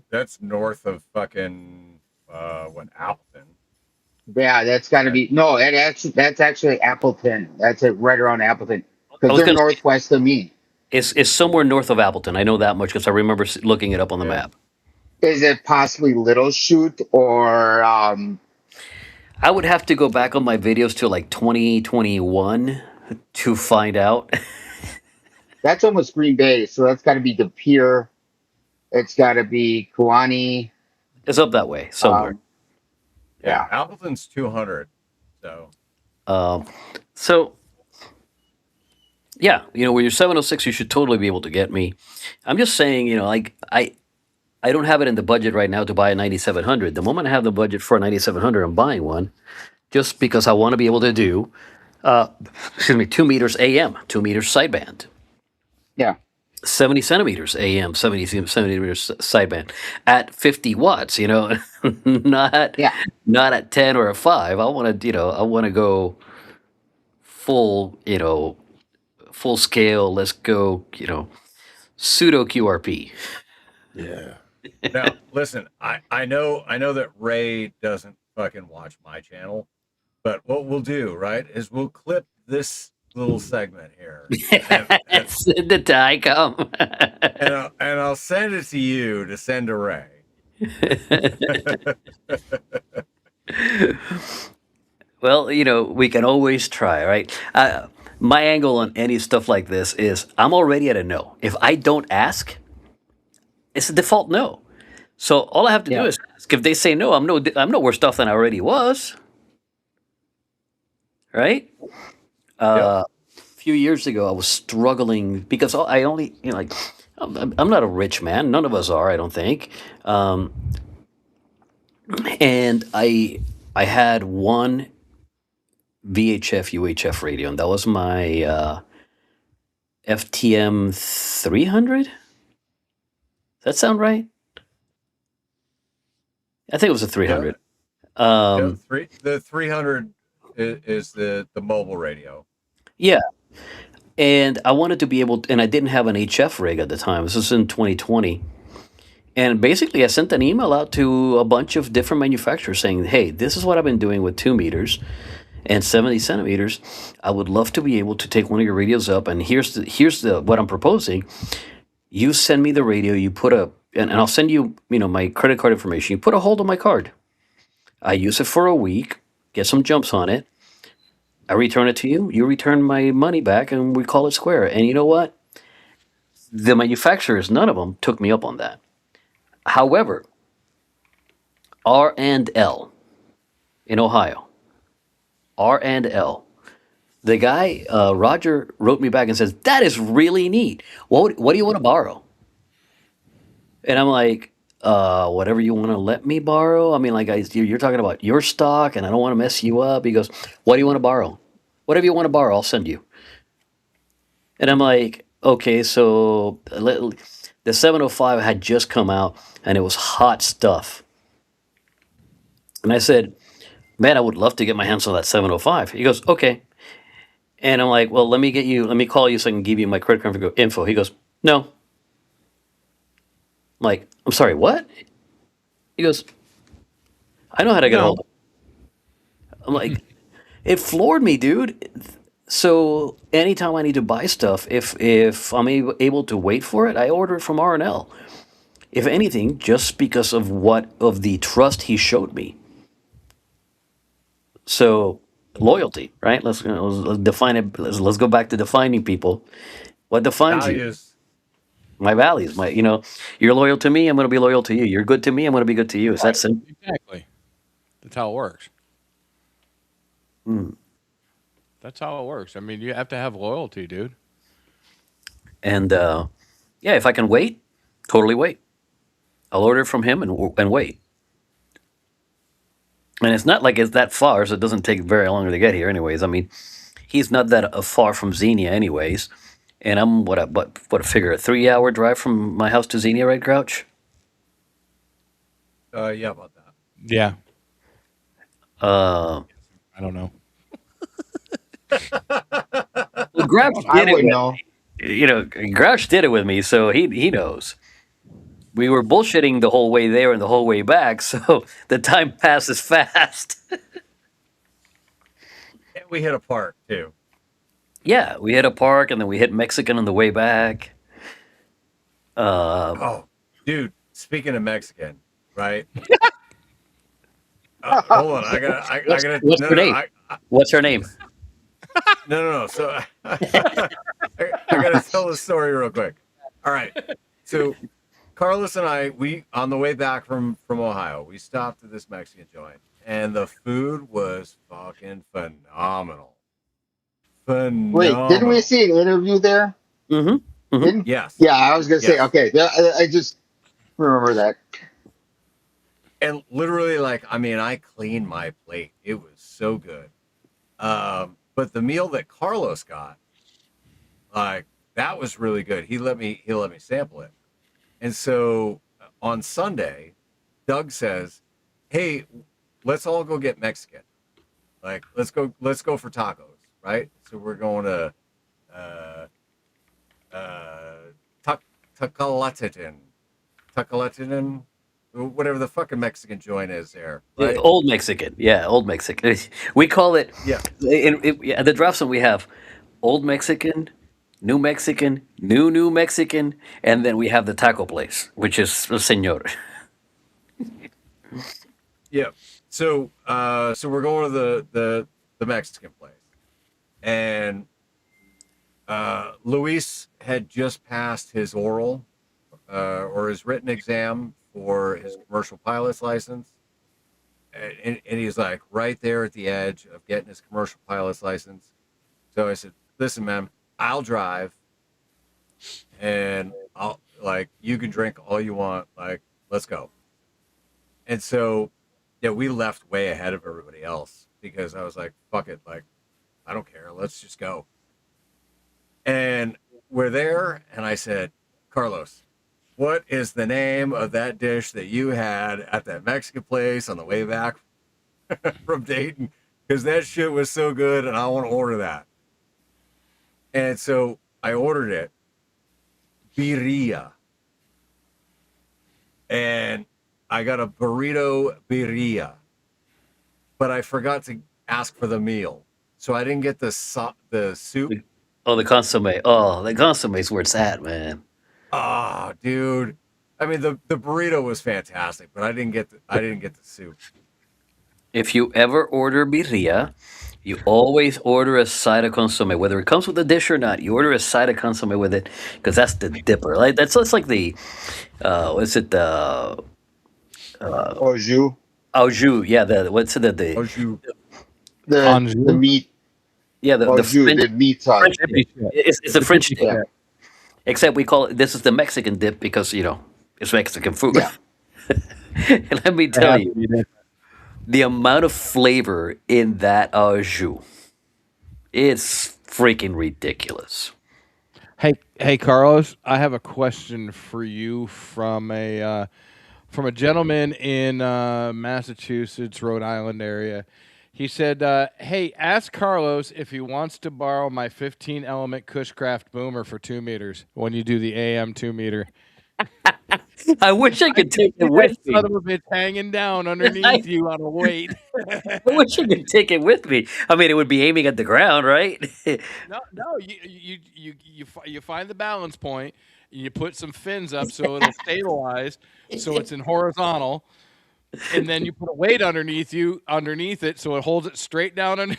north of fucking what Appleton. Yeah, that's got to be no. That's actually Appleton. That's it, right around Appleton I because was they're going to say northwest of me. it's somewhere north of Appleton. I know that much because I remember looking it up on the Yeah. map. Is it possibly Little Shoot or I would have to go back on my videos to like 2021 to find out. that's almost Green Bay? So that's got to be De Pere. It's got to be Kewanee. It's up that way somewhere. Yeah, Yeah. Appleton's 200. So Um, so yeah, when you're 706, you should totally be able to get me. I'm just saying, like I don't have it in the budget right now to buy a 9700. The moment I have the budget for a 9700, I'm buying one just because I want to be able to do, uh, 2 meters AM, 2 meters sideband, Yeah. 70 centimeters AM, 70 centimeters sideband at 50 watts. Not Yeah. not at 10 or a 5. I want to go full, full scale. Let's go, pseudo QRP. Yeah. now listen, I know that Ray doesn't fucking watch my channel, but what we'll do, right, is we'll clip this little segment here, and Send it to ICOM. I'll send it to you to send to Ray. Well, we can always try, right? My angle on any stuff like this is I'm already at a no. If I don't ask, it's a default no. So all I have to do Yeah. is ask. If they say no, I'm no worse off than I already was, right? A few years ago, I was struggling because I only, like, I'm not a rich man. None of us are, I don't think. And I had one VHF UHF radio, and that was my FTM 300. Does that sound right? I think it was a 300. The 300 is the mobile radio. Yeah. And I wanted to be able to, and I didn't have an HF rig at the time. This was in 2020. And basically, I sent an email out to a bunch of different manufacturers saying, hey, this is what I've been doing with 2 meters and 70 centimeters. I would love to be able to take one of your radios up, and here's what I'm proposing. You send me the radio, you put and I'll send you, my credit card information. You put a hold on my card. I use it for a week, get some jumps on it. I return it to you. You return my money back, and we call it square. And you know what? The manufacturers, none of them took me up on that. However, R&L in Ohio, R&L, The guy, Roger, wrote me back and says, "That is really neat. What do you want to borrow?" And I'm like, "Whatever you want to let me borrow. I mean, like, you're talking about your stock, and I don't want to mess you up." He goes, "What do you want to borrow? Whatever you want to borrow, I'll send you." And I'm like, "Okay, so the 705 had just come out, and it was hot stuff." And I said, "Man, I would love to get my hands on that 705." He goes, "Okay." And I'm like, "Well, let me call you so I can give you my credit card info." He goes, "No." I'm like, "I'm sorry, what?" He goes, "I know how to get a hold No. of it." I'm like, it floored me, dude. So anytime I need to buy stuff, if I'm able to wait for it, I order it from R&L. If anything, just because of the trust he showed me. So loyalty, right? Let's define it. Let's go back to defining people. What defines you? Values. My values. You're loyal to me. I'm going to be loyal to you. You're good to me. I'm going to be good to you. It's that Right. simple. Exactly. That's how it works. Mm. That's how it works. I mean, you have to have loyalty, dude. And yeah, if I can wait, totally wait. I'll order from him and wait. And it's not like it's that far, so it doesn't take very long to get here, anyways. I mean, he's not that far from Xenia, anyways. And I'm what figure a 3 hour drive from my house to Xenia, right, Grouch? Yeah, about that. Yeah. Uh, I don't know. well, Grouch I did it wouldn't with know. Grouch did it with me, so he knows. We were bullshitting the whole way there and the whole way back, so the time passes fast. And we hit a park too. Yeah, we hit a park and then we hit Mexican on the way back. Uh, Oh, dude. Speaking of Mexican, right? Hold on. I gotta. what's No, her no. name? What's her name? No. So I gotta tell the story real quick. All right. So Carlos and I, we on the way back from Ohio, we stopped at this Mexican joint, and the food was fucking phenomenal. Wait, didn't we Phenomenal. see an interview there? Mm-hmm. Mm-hmm. Didn't? Yes. Yeah, I was gonna say. Yes. Okay, yeah, I just remember that. And literally, like, I mean, I cleaned my plate. It was so good. But the meal that Carlos got, like, that was really good. He let me sample it. And so on Sunday, Doug says, "Hey, let's all go get Mexican. Like, let's go for tacos, right? So we're going to uh uh Tacalatitan, Tacalatitan, whatever the fucking Mexican joint is there, right? Old Mexican. Yeah, Old Mexican. We call it, Yeah. at the drop zone, we have Old Mexican, New Mexican, New Mexican, and then we have the taco place, which is Senor. Yeah. So we're going to the Mexican place. And Luis had just passed his oral or his written exam for his commercial pilot's license. And he's like right there at the edge of getting his commercial pilot's license. So I said, "Listen, man, I'll drive and I'll like you can drink all you want. Like, let's go." And so yeah, we left way ahead of everybody else because I was like, fuck it, like I don't care, let's just go. And we're there, and I said, "Carlos, what is the name of that dish that you had at that Mexican place on the way back from Dayton? Because that shit was so good, and I want to order that." And so I ordered it, birria, and I got a burrito birria, but I forgot to ask for the meal, so I didn't get the soup. Oh, the consomme. Oh, the consomme is where it's at, man. Ah, dude. I mean, the burrito was fantastic, but I didn't get the soup. If you ever order birria, you always order a side of consomme, whether it comes with the dish or not. You order a side of consomme with it because that's the dipper. Like that's like the what's it the Or you, au jus? Yeah, the what's it the Oh, you. the Anjou. meat. Yeah, Oh, the Jew, French the meat sauce. French dip. Dippy shit. It's a The French dippy dip, Yeah, shit. except we call it this is the Mexican dip because it's Mexican food. yeah. And let me I tell have you, to be different. the amount of flavor in that jus, it's freaking ridiculous. Hey, Carlos, I have a question for you from a gentleman in Massachusetts, Rhode Island area. He said, "Hey, ask Carlos if he wants to borrow my 15 element Cushcraft boomer for 2 meters when you do the AM 2 meter." I wish I I could can take see it that with son me. of a bitch hanging down I, underneath you on a weight. I wish I could take it with me. I mean, it would be aiming at the ground, right? No, you find the balance point, and you put some fins up so it'll stabilize, so it's in horizontal, and then you put a weight underneath it, so it holds it straight down.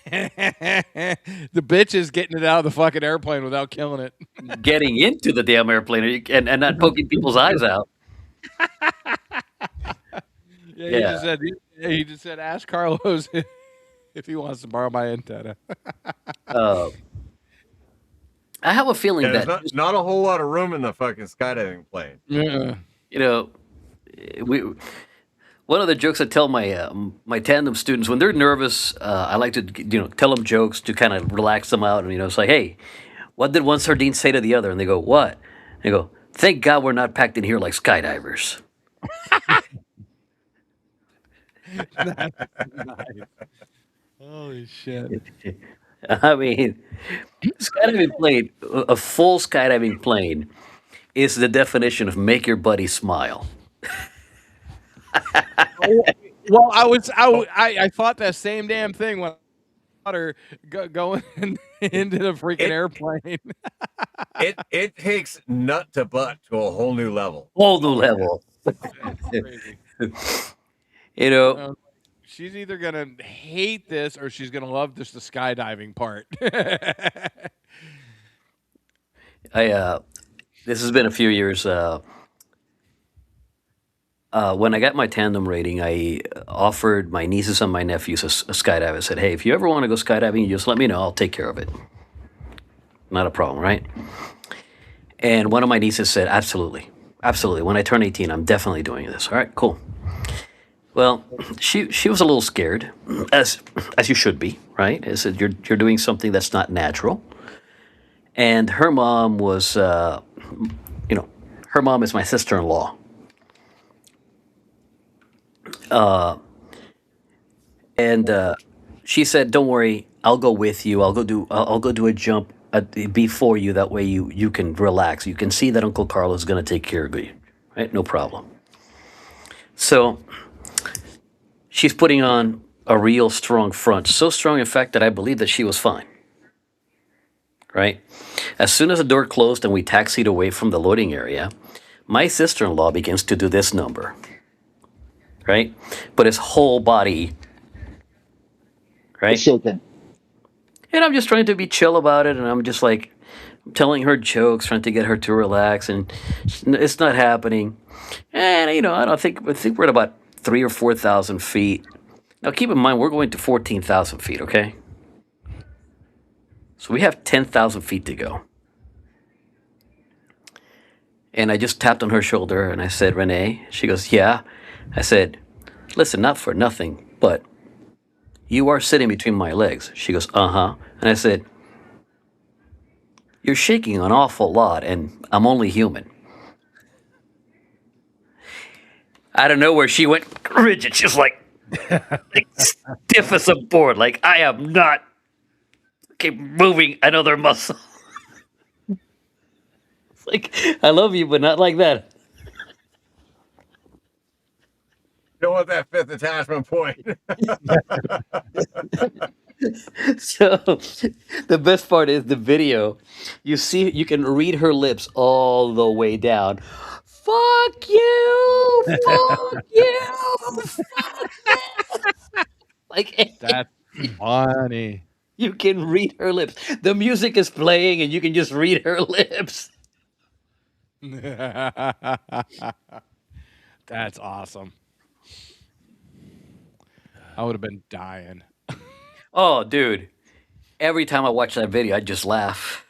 The bitch is getting it out of the fucking airplane without killing it. Getting into the damn airplane and not poking people's eyes out. Yeah, Yeah. he just said ask Carlos if he wants to borrow my antenna. Uh, I have a feeling Yeah, there's that not a whole lot of room in the fucking skydiving plane. Yeah. you know we one of the jokes I tell my tandem students when they're nervous, I like to tell them jokes to kind of relax them out, and it's like, hey, what did one sardine say to the other? And they go, what? And they go, thank God we're not packed in here like skydivers. Nice. Holy shit. I mean, skydiving plane, a full skydiving plane is the definition of make your buddy smile. Well, Oh, I thought that same damn thing when water going into the freaking it airplane. it takes nut to butt to a whole new level. Whole new Oh yeah. level. It's crazy. You know, Uh, she's either gonna hate this or she's gonna love just the skydiving part. I this has been a few years. When I got my tandem rating, I offered my nieces and my nephews a skydive. I said, hey, if you ever want to go skydiving, you just let me know. I'll take care of it. Not a problem, right? And one of my nieces said, absolutely. Absolutely. When I turn 18, I'm definitely doing this. All right, cool. Well, she was a little scared, as you should be, right? I said, you're doing something that's not natural. And her mom was, you know, her mom is my sister-in-law. And she said, "Don't worry, I'll go with you. I'll go do a jump before you. That way you can relax. You can see that Uncle Carlos is going to take care of you, right? No problem." So she's putting on a real strong front, so strong in fact that I believe that she was fine. Right? As soon as the door closed and we taxied away from the loading area, my sister-in-law begins to do this number, right? But his whole body, It's right? shaken. And I'm just trying to be chill about it, and I'm just like telling her jokes, trying to get her to relax, and it's not happening. And I think we're at about 3 or 4 thousand feet. Now, keep in mind, we're going to 14,000 feet. Okay, so we have 10,000 feet to go. And I just tapped on her shoulder, and I said, "Renee." She goes, "Yeah." I said, "Listen, not for nothing, but you are sitting between my legs." She goes, "Uh huh." And I said, "You're shaking an awful lot, and I'm only human." Out of nowhere, she went rigid. She's like stiff as a board. Like, I am not moving another muscle. It's like, I love you, but not like that. You don't want that fifth attachment point. So the best part is the video. You can read her lips all the way down. Fuck you! Fuck you! Fuck this! Like That's funny. you can read her lips. The music is playing, and you can just read her lips. That's awesome. I would have been dying. Oh, dude. Every time I watch that video, I just laugh.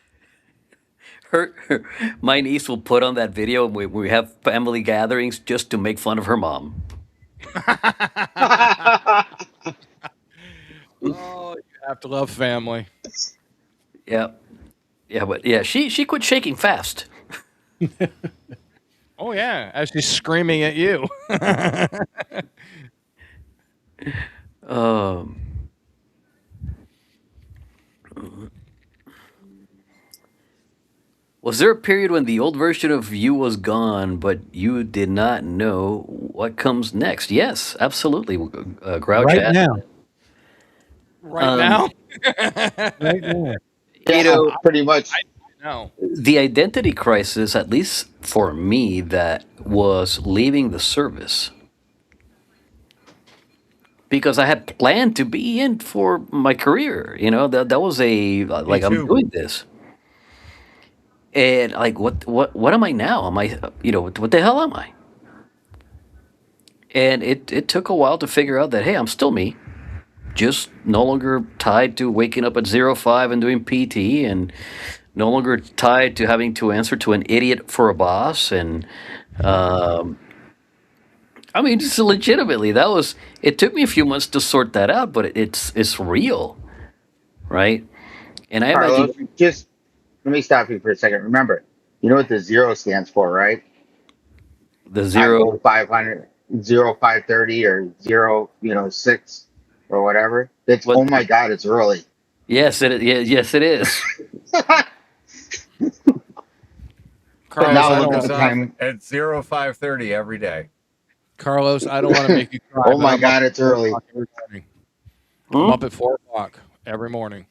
My niece will put on that video when we have family gatherings just to make fun of her mom. Oh, you have to love family. Yeah, yeah, but yeah, she quit shaking fast. Oh yeah, as she's screaming at you. Um, was there a period when the old version of you was gone, but you did not know what comes next? Yes, absolutely. Grouch Right asked. now. Right Um, now, Right now. you Yeah, know, pretty much. no. the identity crisis, at least for me, that was leaving the service because I had planned to be in for my career. That was Me like I'm too. doing this, and like what am I now? Am I what the hell am I? And it took a while to figure out that hey, I'm still me, just no longer tied to waking up at 05 and doing PT, and no longer tied to having to answer to an idiot for a boss. And um, I mean, just legitimately, that was. It took me a few months to sort that out, but it's real, right? And I Carlos, imagine just let me stop you for a second. Remember, you know what the zero stands for, right? the Not zero. 0500, 0530 or 6 or whatever. It's, What? oh my God, it's early. Yes, yes, it is. But Carlos, now I look don't at want the Logs off time. at 0530 every day. Carlos, I don't want to make you cry, Oh but my I'm up God, at it's 4 early. o'clock every morning. I'm Hmm? up at 4 o'clock every morning.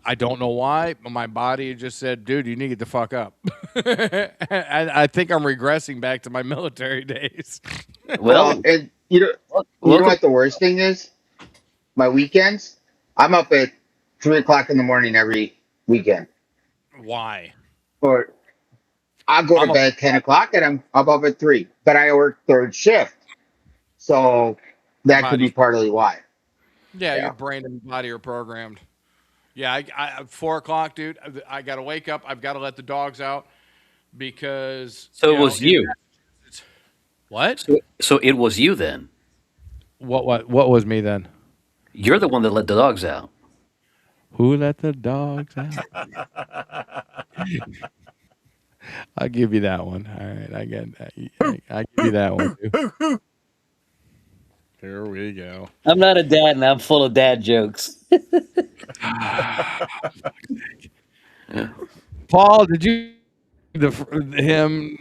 I don't know why, but my body just said, "Dude, you need to get the fuck up." And I think I'm regressing back to my military days. Well, Well, and you know welcome. what the worst thing is? My weekends, I'm up at 3 o'clock in the morning every weekend. Why? Or I'll go to I'm up. bed 10 o'clock and I'm up at 3. But I work third shift. So Your that could be body's partly why. yeah, your Yeah. brain and body are programmed. Yeah, 4 o'clock, dude. I got to wake up. I've got to let the dogs out because So it was in you. Massachusetts. What? So it was you then. What was me then? You're the one that let the dogs out. Who let the dogs out? I'll give you that one. All right, I get that. I give you that one too. Here we go. I'm not a dad, and I'm full of dad jokes. Paul, did you the him?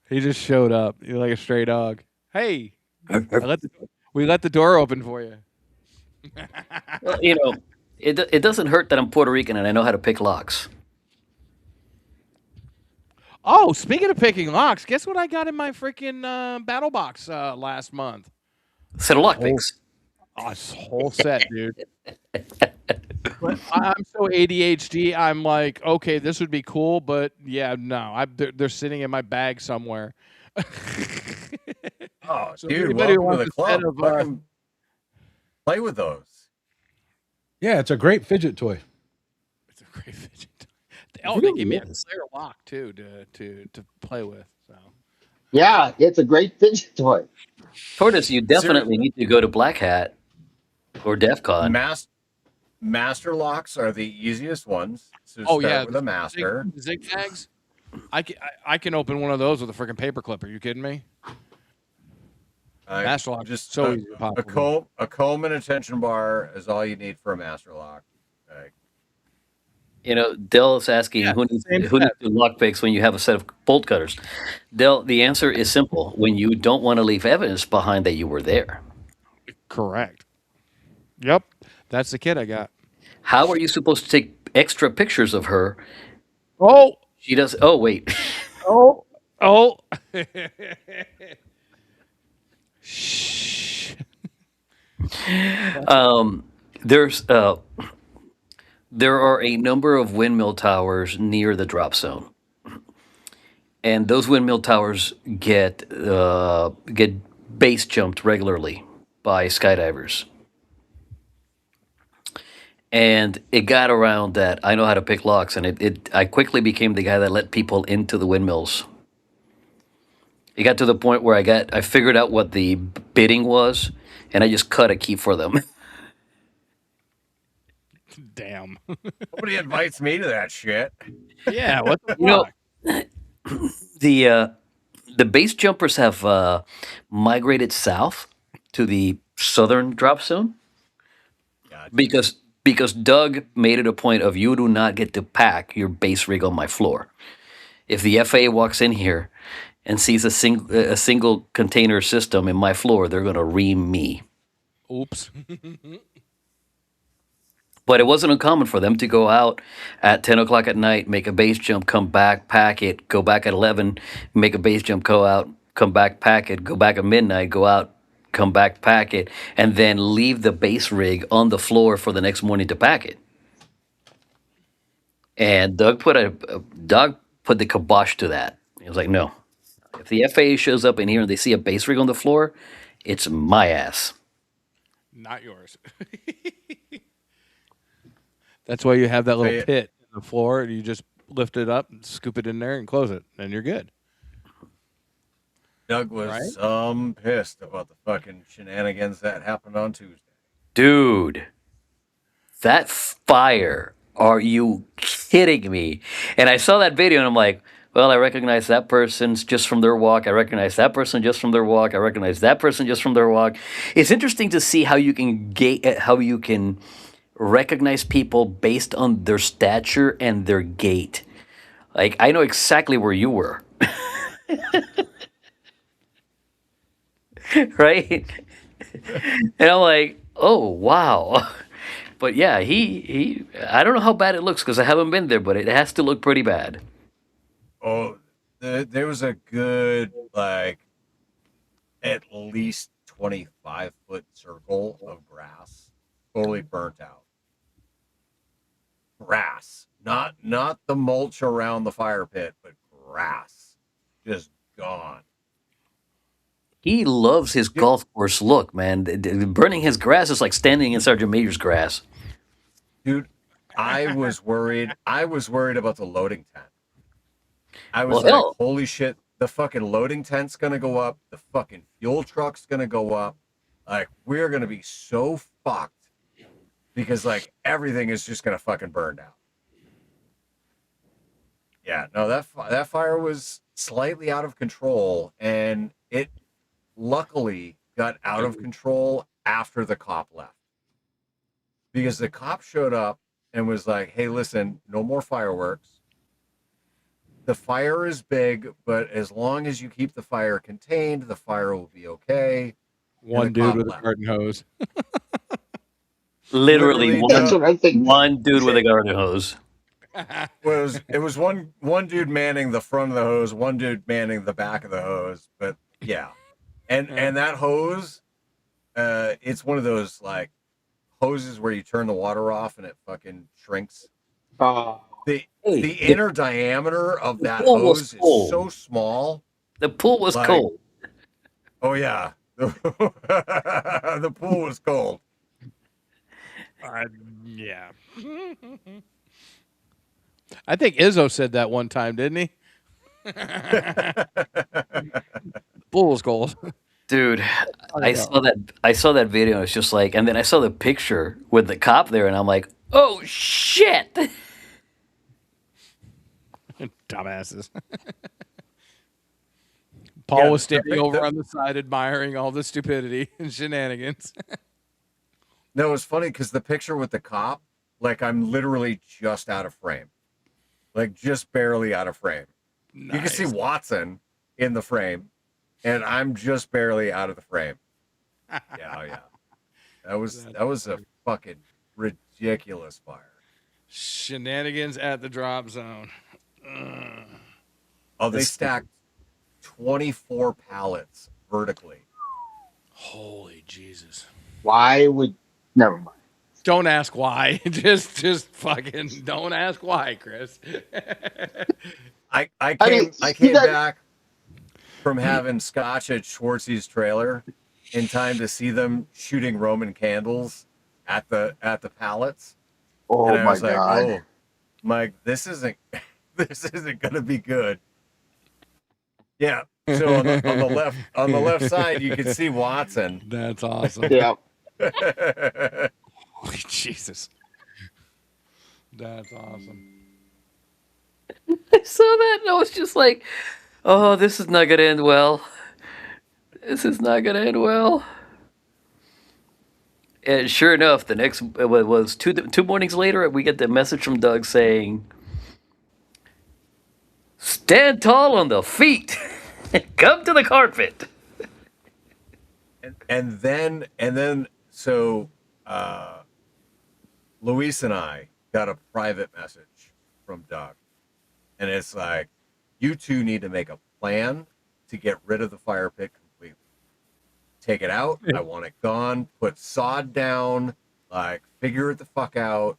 He just showed up. You're like a stray dog. Hey, I let the, we let the door open for you. Well, it doesn't hurt that I'm Puerto Rican and I know how to pick locks. Oh, speaking of picking locks, guess what I got in my freaking battle box last month? Set of A lock whole, picks. whole set, dude. But I'm so ADHD. I'm like, okay, this would be cool, but yeah, no, they're sitting in my bag somewhere. Oh, So if dude, anybody welcome to wants the a set club. of, Fucking play with those. Yeah, it's a great fidget toy. it's a great fidget. It Oh, they really gave me a is. clear lock too to play with. So Yeah, it's a great fidget toy. Tortoise, you Ser- definitely need to go to Black Hat or DEF CON. mas- Master locks are the easiest ones. So oh start yeah, with a master. the zigzags. I can open one of those with a freaking paper clip. Are you kidding me? Master lock, Just so easy to pop open. a comb and a tension bar is all you need for a master lock. Okay. Dell is asking Yeah, who needs same who set. needs to lock picks when you have a set of bolt cutters. Dell, the answer is simple. When you don't want to leave evidence behind that you were there. Correct. Yep, that's the kid I got. How are you supposed to take extra pictures of her? Oh, She does. Oh wait. oh, oh. Shh. um, there's there are a number of windmill towers near the drop zone, and those windmill towers get base jumped regularly. by skydivers. And it got around that I know how to pick locks, and I quickly became the guy that let people into the windmills. It got to the point where I figured out what the bidding was, and I just cut a key for them. Damn. Nobody invites me to that shit. Yeah. What the You know, fuck? the the base jumpers have migrated south to the southern drop zone Gotcha. because Doug made it a point of you do not get to pack your base rig on my floor. If the FAA walks in here and sees a single container system in my floor, they're gonna ream me. Oops. But it wasn't uncommon for them to go out at 10 o'clock at night, make a base jump, come back, pack it, go back at 11, make a base jump, go out, come back, pack it, go back at midnight, go out, come back, pack it, and then leave the base rig on the floor for the next morning to pack it. And Doug put the kibosh to that. He was like, no. If the FAA shows up in here and they see a base rig on the floor, it's my ass. Not yours. That's why you have that little yeah. pit in the floor, and you just lift it up, and scoop it in there, and close it, and you're good. Doug was Right? pissed about the fucking shenanigans that happened on Tuesday. Dude, that fire. Are you kidding me? And I saw that video and I'm like, well, I recognize that person's just from their walk. I recognize that person just from their walk. I recognize that person just from their walk. It's interesting to see how you can how you can recognize people based on their stature and their gait. Like I know exactly where you were, right? And I'm like, oh wow. But yeah, he I don't know how bad it looks because I haven't been there, but it has to look pretty bad. Oh, there was a good, like, at least 25-foot circle of grass totally burnt out. Grass. Not the mulch around the fire pit, but grass. Just gone. He loves his Dude, golf course look, man. Burning his grass is like standing in Sergeant Major's grass. dude, I was worried. I was worried about the loading tent. I Well, was like, hell, holy shit, the fucking loading tent's gonna go up, the fucking fuel truck's gonna go up. Like, we're gonna be so fucked because like everything is just gonna fucking burn down. Yeah, no, that fire was slightly out of control, and it luckily got out of control after the cop left. Because the cop showed up and was like, "Hey, listen, no more fireworks. The fire is big, but as long as you keep the fire contained, the fire will be okay." And the One dude cop with a left. garden hose. literally Literally, That's the what I think. one dude with a garden hose. it was one dude manning the front of the hose, one dude manning the back of the hose. But yeah, and that hose, it's one of those like hoses where you turn the water off and it fucking shrinks. Uh, the Hey, The inner diameter of the that pool was hose is cold. so small. The pool was Like, cold. oh yeah, the pool was cold. Yeah. I think Izzo said that one time, didn't he? Bull's gold. Dude, I saw that video and it's just like and then I saw the picture with the cop there and I'm like, "Oh shit." Dumbasses. Paul Yeah, was standing over on the side admiring all the stupidity and shenanigans. no, it was funny because the picture with the cop, like I'm literally just out of frame, like just barely out of frame. You can see Nice. Watson in the frame, and I'm just barely out of the frame. Yeah, oh yeah. That was a fucking ridiculous fire. Shenanigans at the drop zone. Oh, they This- stacked 24 pallets vertically. Holy Jesus. why would? Never mind. Don't ask why. just fucking don't ask why, Chris. I I mean, came you came guys, back from having scotch at Schwartz's trailer, in time to see them shooting Roman candles at the pallets, and Oh I my was like, God. "Oh, Mike, this isn't this isn't gonna be good." Yeah. So on the left side, you can see Watson. That's awesome. Yeah. Holy Jesus. That's awesome. I saw that and I was just like, oh, this is not gonna end well. This is not gonna end well. And sure enough, the next what was two mornings later, we get the message from Doug saying, "Stand tall on the feet, come to the carpet." And then so Luis and I got a private message from Doug, and it's like, you two need to make a plan to get rid of the fire pit completely. Take it out. I want it gone. Put sod down. Like, figure it the fuck out.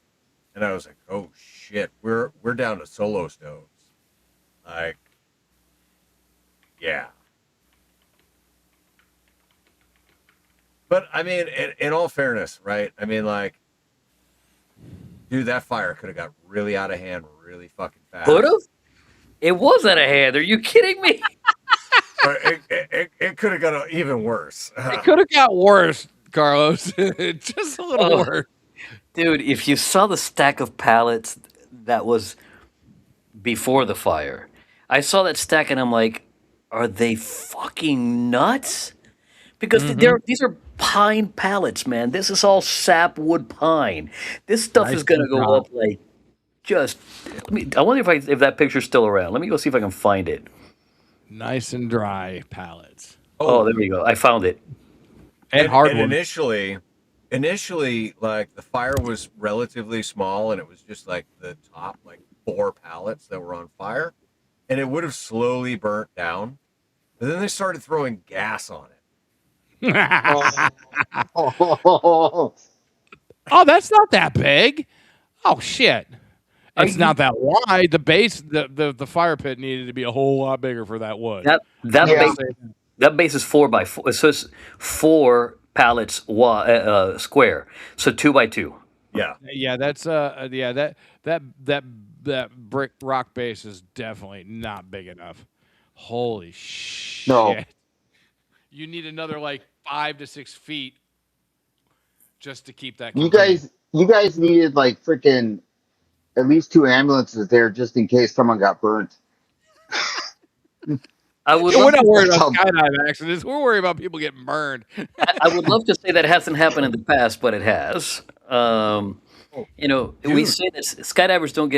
And I was like, oh shit, we're down to solo stoves. Like, yeah. But I mean, in all fairness, right? I mean, like, dude, that fire could have got really out of hand really fucking fast. Could have. It was out of hand. Are you kidding me? Or it could have got even worse. It could have got worse, Carlos. Just a little Oh. worse. Dude, if you saw the stack of pallets that was before the fire, I saw that stack and I'm like, are they fucking nuts? Because these are pine pallets, man. This is all sapwood pine. This stuff Nice is gonna and go dry. up like just. I wonder if that picture's still around. Let me go see if I can find it. Nice and dry pallets. Oh, there we go. I found it. And hard and one. initially, like, the fire was relatively small, and it was just like the top, like, 4 pallets that were on fire, and it would have slowly burnt down. But then they started throwing gas on it. Oh, Oh, that's not that big. Oh shit. Are It's you- not that wide. The base, the fire pit needed to be a whole lot bigger for that wood. That Yeah. base is 4x4. So it's 4 pallets square. So 2x2. Yeah. Yeah, that's that brick rock base is definitely not big enough. Holy shit. No. You need another like 5 to 6 feet just to keep that you contained. guys needed like freaking at least 2 ambulances there just in case someone got burnt. I would We're love not worried That's about how- skydive accidents. We're worried about people getting burned. I would love to say that hasn't happened in the past, but it has. We Dude. say that skydivers don't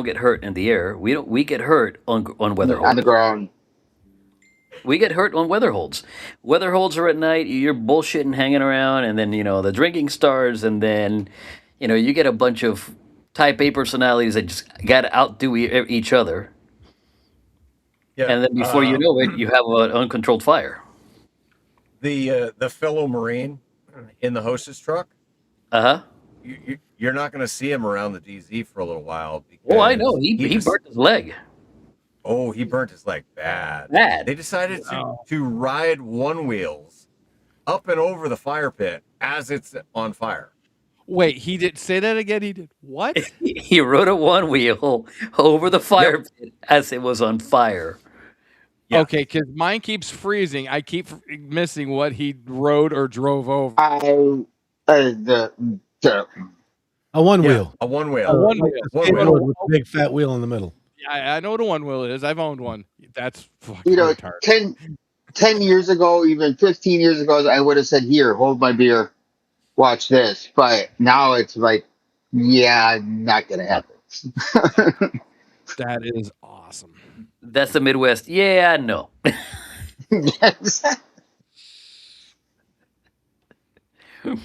get hurt in the air. We get hurt on weather on the holds. ground. We get hurt on weather holds. Weather holds are at night. You're bullshitting, hanging around, and then the drinking starts, and then you get a bunch of Type A personalities that just got to outdo each other, Yeah. and then before you know it, you have an uncontrolled fire. The fellow Marine in the hostess truck, Uh huh. you're not going to see him around the DZ for a little while. Oh, I know. because He burnt his leg. Oh, he burnt his leg bad. Bad. They decided to ride one wheels up and over the fire pit as it's on fire. Wait, he did say that again? He did what? He rode a one wheel over the fire pit as it was on fire. Yeah. Okay, because mine keeps freezing. I keep missing what he rode or drove over. The A one Yeah, wheel. a one wheel. A one Like wheel. a One skateboard wheel. with a big fat wheel in the middle. I know what a one wheel is. I've owned one. That's fucking you know, retarded. 10 years ago, even 15 years ago, I would have said, "Here, hold my beer, watch this." But now it's like, yeah, not gonna happen. That is awesome. That's the Midwest. Yeah, no. Yes.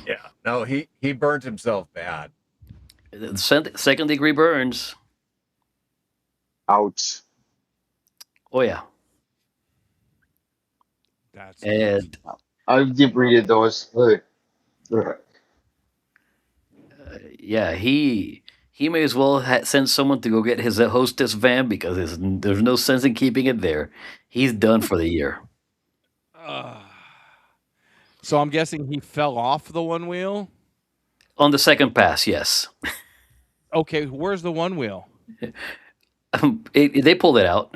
Yeah. No, he burnt himself bad. Second degree burns. Ouch. Oh yeah. That's And I've debrided those. yeah, he may as well send someone to go get his hostess van because there's no sense in keeping it there. He's done for the year. So I'm guessing he fell off the one wheel. On the second pass, yes. Okay, where's the one wheel? They pulled it out.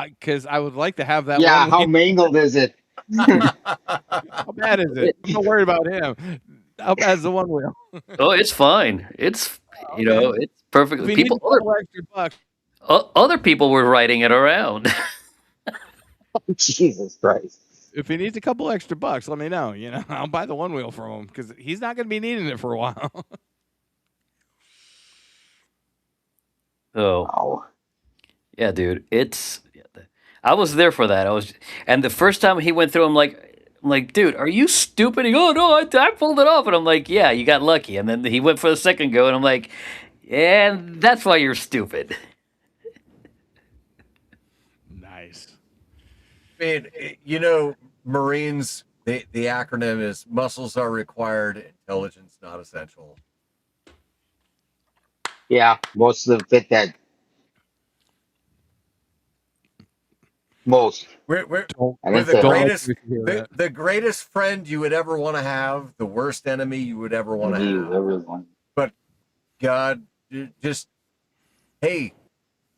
Because I would like to have that Yeah, one how wheel. mangled is it? How bad is it? I'm not worried about him. How bad is the one wheel? Oh, it's fine. It's Okay. it's If perfectly. he needs People, a couple extra bucks, other people were riding it around. Jesus Christ. if he needs a couple extra bucks, let me know. I'll buy the one wheel from him because he's not going to be needing it for a while. So Oh. yeah, dude, it's. I was there for that. And the first time he went through, I'm like, dude, are you stupid? He, oh no, I pulled it off, and I'm like, yeah, you got lucky. And then he went for the second go, and I'm like, yeah, that's why you're stupid. Nice. I Marines, the acronym is muscles are required, intelligence not essential. Yeah, most of them fit that. Most. We're I we're didn't the say all. greatest the greatest friend you would ever want to have, the worst enemy you would ever want to have. Everyone. But God, just hey,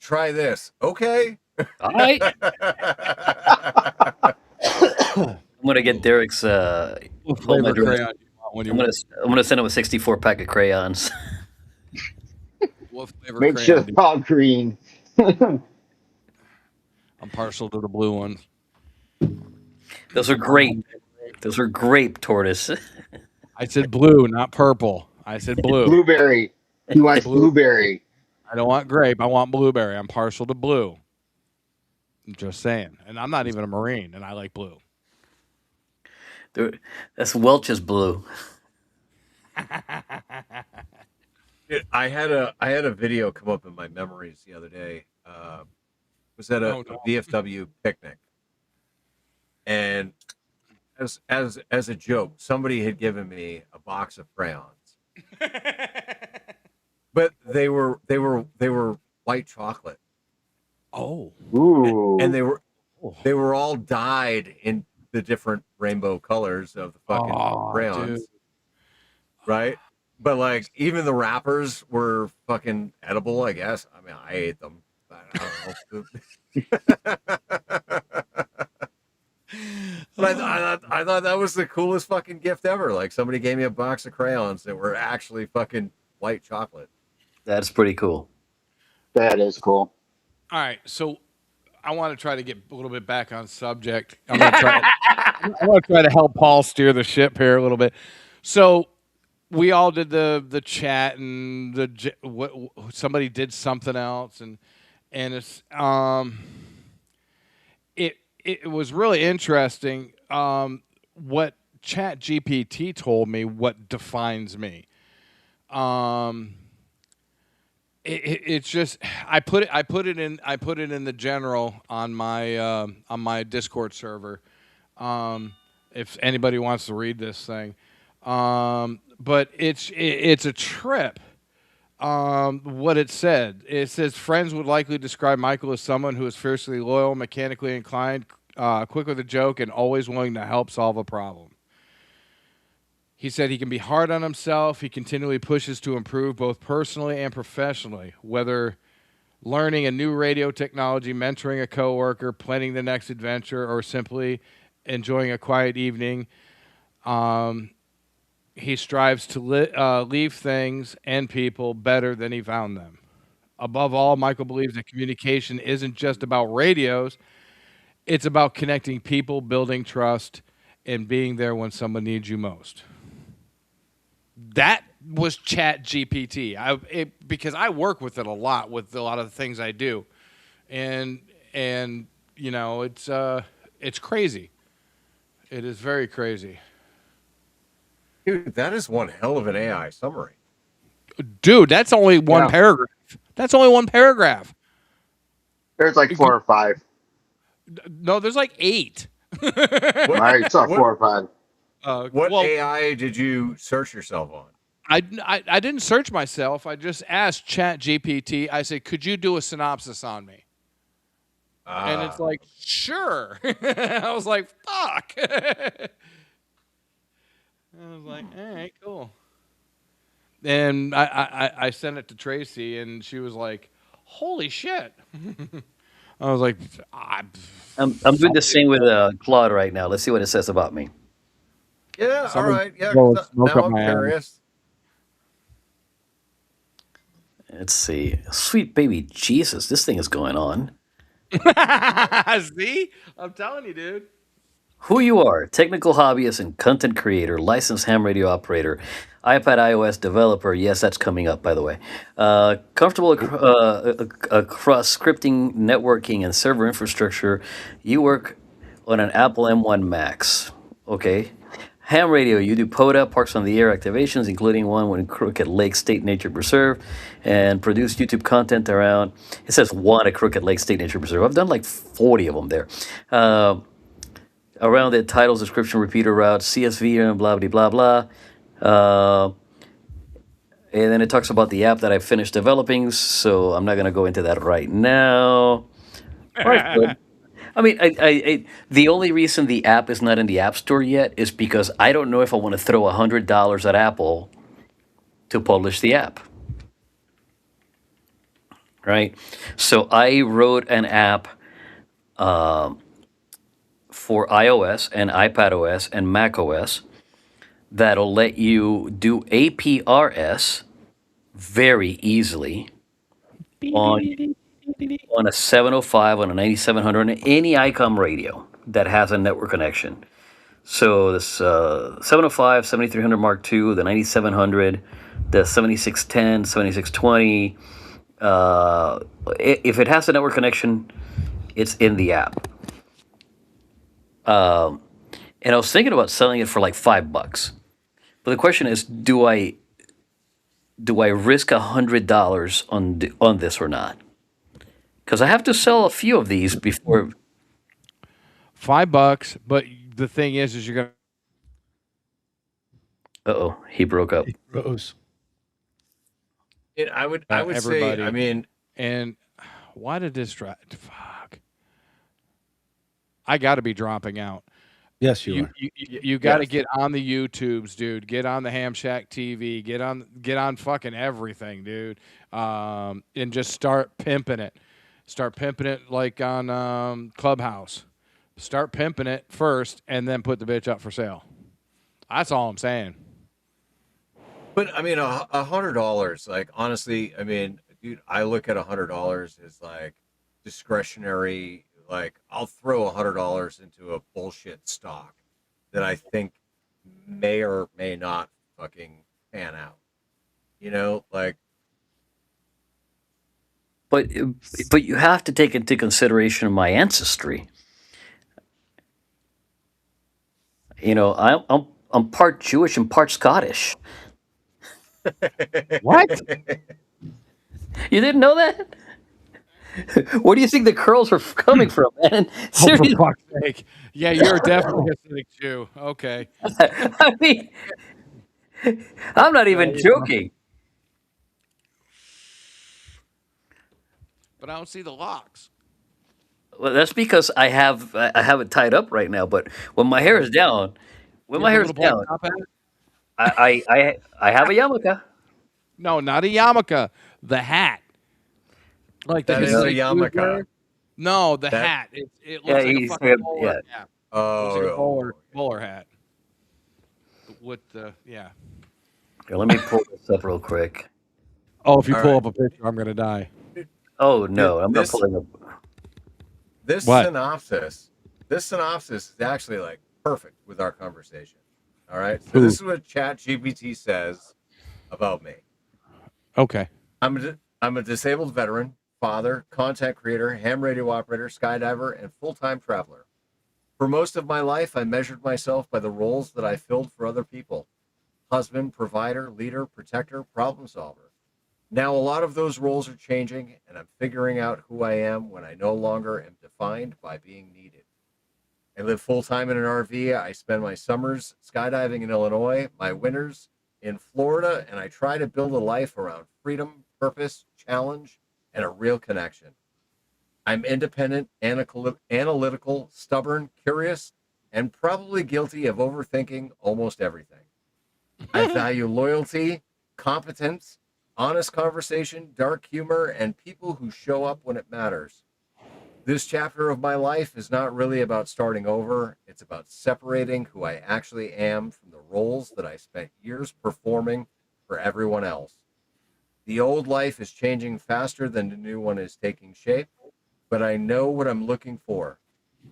try this, okay? All right, I'm gonna get Derek's What home flavor address. crayon do you want when I'm you gonna send him a 64 pack of crayons. what flavor Make sure crayon it's do all green. I'm partial to the blue ones. Those are grape. Those are grape tortoise. I said blue, not purple. I said blue. Blueberry. He wants Blue. blueberry. I don't want grape. I want blueberry. I'm partial to blue. I'm just saying. And I'm not even a Marine, and I like blue. Dude, that's Welch's blue. Dude, I had a video come up in my memories the other day. Was at a, Oh, no. a VFW picnic, and as a joke, somebody had given me a box of crayons, but they were white chocolate, Oh. Ooh. and they were all dyed in the different rainbow colors of the fucking Oh, crayons, dude. right? But like even the wrappers were fucking edible, I guess. I mean, I ate them. I don't know. But I thought that was the coolest fucking gift ever. Like somebody gave me a box of crayons that were actually fucking white chocolate. That's pretty cool. That is cool. All right. So I want to try to get a little bit back on subject. I'm going to try to help Paul steer the ship here a little bit. So we all did the chat and what somebody did something else and it's it was really interesting what Chat GPT told me what defines me. It's just I put it in the general on my Discord server. If anybody wants to read this thing, but it's a trip. What it says friends would likely describe Michael as someone who is fiercely loyal, mechanically inclined, quick with a joke, and always willing to help solve a problem. He said he can be hard on himself. He continually pushes to improve both personally and professionally, whether learning a new radio technology, mentoring a coworker, planning the next adventure, or simply enjoying a quiet evening. He strives to leave things and people better than he found them. Above all, Michael believes that communication isn't just about radios. It's about connecting people, building trust, and being there when someone needs you most. That was Chat GPT. Because I work with it a lot with a lot of the things I do, and it's crazy. It is very crazy, Dude, that is one hell of an AI summary. dude. That's only one Yeah. paragraph. That's only one paragraph. There's like 4 or 5. No, there's like 8. All right, it's not What- 4 or 5. What well, AI did you search yourself on? I didn't search myself. I just asked Chat GPT. I said, "Could you do a synopsis on me?" And it's like, "Sure." I was like, "Fuck." I was like, all right, cool. And I sent it to Tracy, and she was like, "Holy shit!" I was like, I, I'm doing the something same with Claude right now. Let's see what it says about me. Yeah, all something right. Yeah, blowing because smoke now up I'm my ass. curious. Let's see. Sweet baby Jesus, this thing is going on. See, I'm telling you, dude. Who you are, technical hobbyist and content creator, licensed ham radio operator, iPad iOS developer. Yes, that's coming up, by the way. Comfortable across scripting, networking, and server infrastructure. You work on an Apple M1 Max. Okay. Ham radio, you do POTA, Parks on the Air activations, including one in Crooked Lake State Nature Preserve, and produce YouTube content around, it says one at Crooked Lake State Nature Preserve. I've done like 40 of them there. Uh, Around it, titles, description, repeater routes, CSV, and blah, blah, blah, blah. Uh, and then it talks about the app that I finished developing, so I'm not going to go into that right now. Or I could. I mean, the only reason the app is not in the App Store yet is because I don't know if I want to throw $100 at Apple to publish the app. Right? So I wrote an app for iOS and iPadOS and macOS that'll let you do APRS very easily on on a 705, on a 9700, on any ICOM radio that has a network connection. So this 705, 7300 Mark II, the 9700, the 7610, 7620. If it has a network connection, it's in the app. And I was thinking about selling it for like $5. But the question is, do I risk $100 on this or not? Because I have to sell a few of these before. $5, but the thing is you're gonna Uh-oh, he broke up. Rose. I would say, everybody. I mean, And why did this drop? Fuck. I got to be dropping out. Yes, you You are. you got to yes. get on the YouTubes, dude. Get on the Ham Shack TV. Get on fucking everything, dude. And just start pimping it. Start pimping it like on Clubhouse. Start pimping it first, and then put the bitch up for sale. That's all I'm saying. But I mean, $100, like honestly, I mean, dude, I look at $100 as like discretionary. Like I'll throw $100 into a bullshit stock that I think may or may not fucking pan out. You know, like But but you have to take into consideration my ancestry. You know, I'm part Jewish and part Scottish. What? You didn't know that? Where do you think the curls are coming from, man? Oh, for Seriously, fuck's sake. Yeah, you're definitely a Hasidic Jew. Okay. I mean, I'm not even joking. But I don't see the locks. Well, that's because I have it tied up right now. But when my hair is down, when You my have a hair is little boy down, top hat? I have a yarmulke. No, not a yarmulke. The hat. Like the that is a Hasidic Jews yarmulke. wear? No, the That hat. It Yeah, looks like a he's fucking bowler. yeah. Yeah. It looks like a Oh, bowler hat. With the yeah. Here, let me pull this up real quick. Oh, if you all pull right. up a picture, I'm gonna die. Oh no, I'm not This pulling up. this What? synopsis, this synopsis is actually like perfect with our conversation. All right. So Who? this is what ChatGPT says about me. Okay. I'm a disabled veteran, father, content creator, ham radio operator, skydiver, and full-time traveler. For most of my life, I measured myself by the roles that I filled for other people: husband, provider, leader, protector, problem solver. Now, a lot of those roles are changing, and I'm figuring out who I am when I no longer am defined by being needed. I live full time in an RV. I spend my summers skydiving in Illinois, my winters in Florida, and I try to build a life around freedom, purpose, challenge, and a real connection. I'm independent, analytical, stubborn, curious, and probably guilty of overthinking almost everything. I value loyalty, competence, honest conversation, dark humor, and people who show up when it matters. This chapter of my life is not really about starting over. It's about separating who I actually am from the roles that I spent years performing for everyone else. The old life is changing faster than the new one is taking shape, but I know what I'm looking for: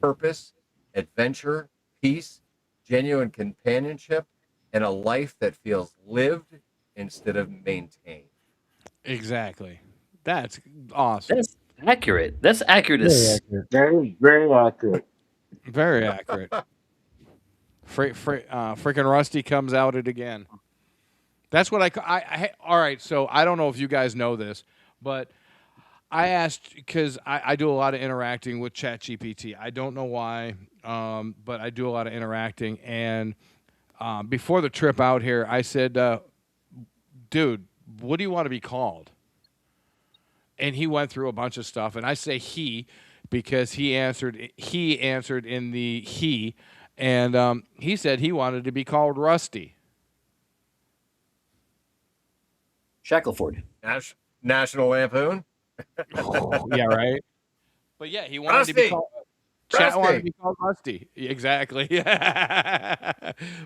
purpose, adventure, peace, genuine companionship, and a life that feels lived instead of maintained. Exactly. That's awesome. That's accurate. That's accurate Very as accurate. That is very accurate. Very accurate. Freaking Rusty comes out it again. That's what all right. So I don't know if you guys know this, but I asked because I do a lot of interacting with ChatGPT. I don't know why, but I do a lot of interacting. And before the trip out here, I said, dude, what do you want to be called? And he went through a bunch of stuff. And I say he because he answered in the he. And he said he wanted to be called Rusty. Shackleford. National Lampoon. Yeah, right. But yeah, he wanted to be Rusty. called. Chat wanted to Rusty. be called Rusty. Exactly.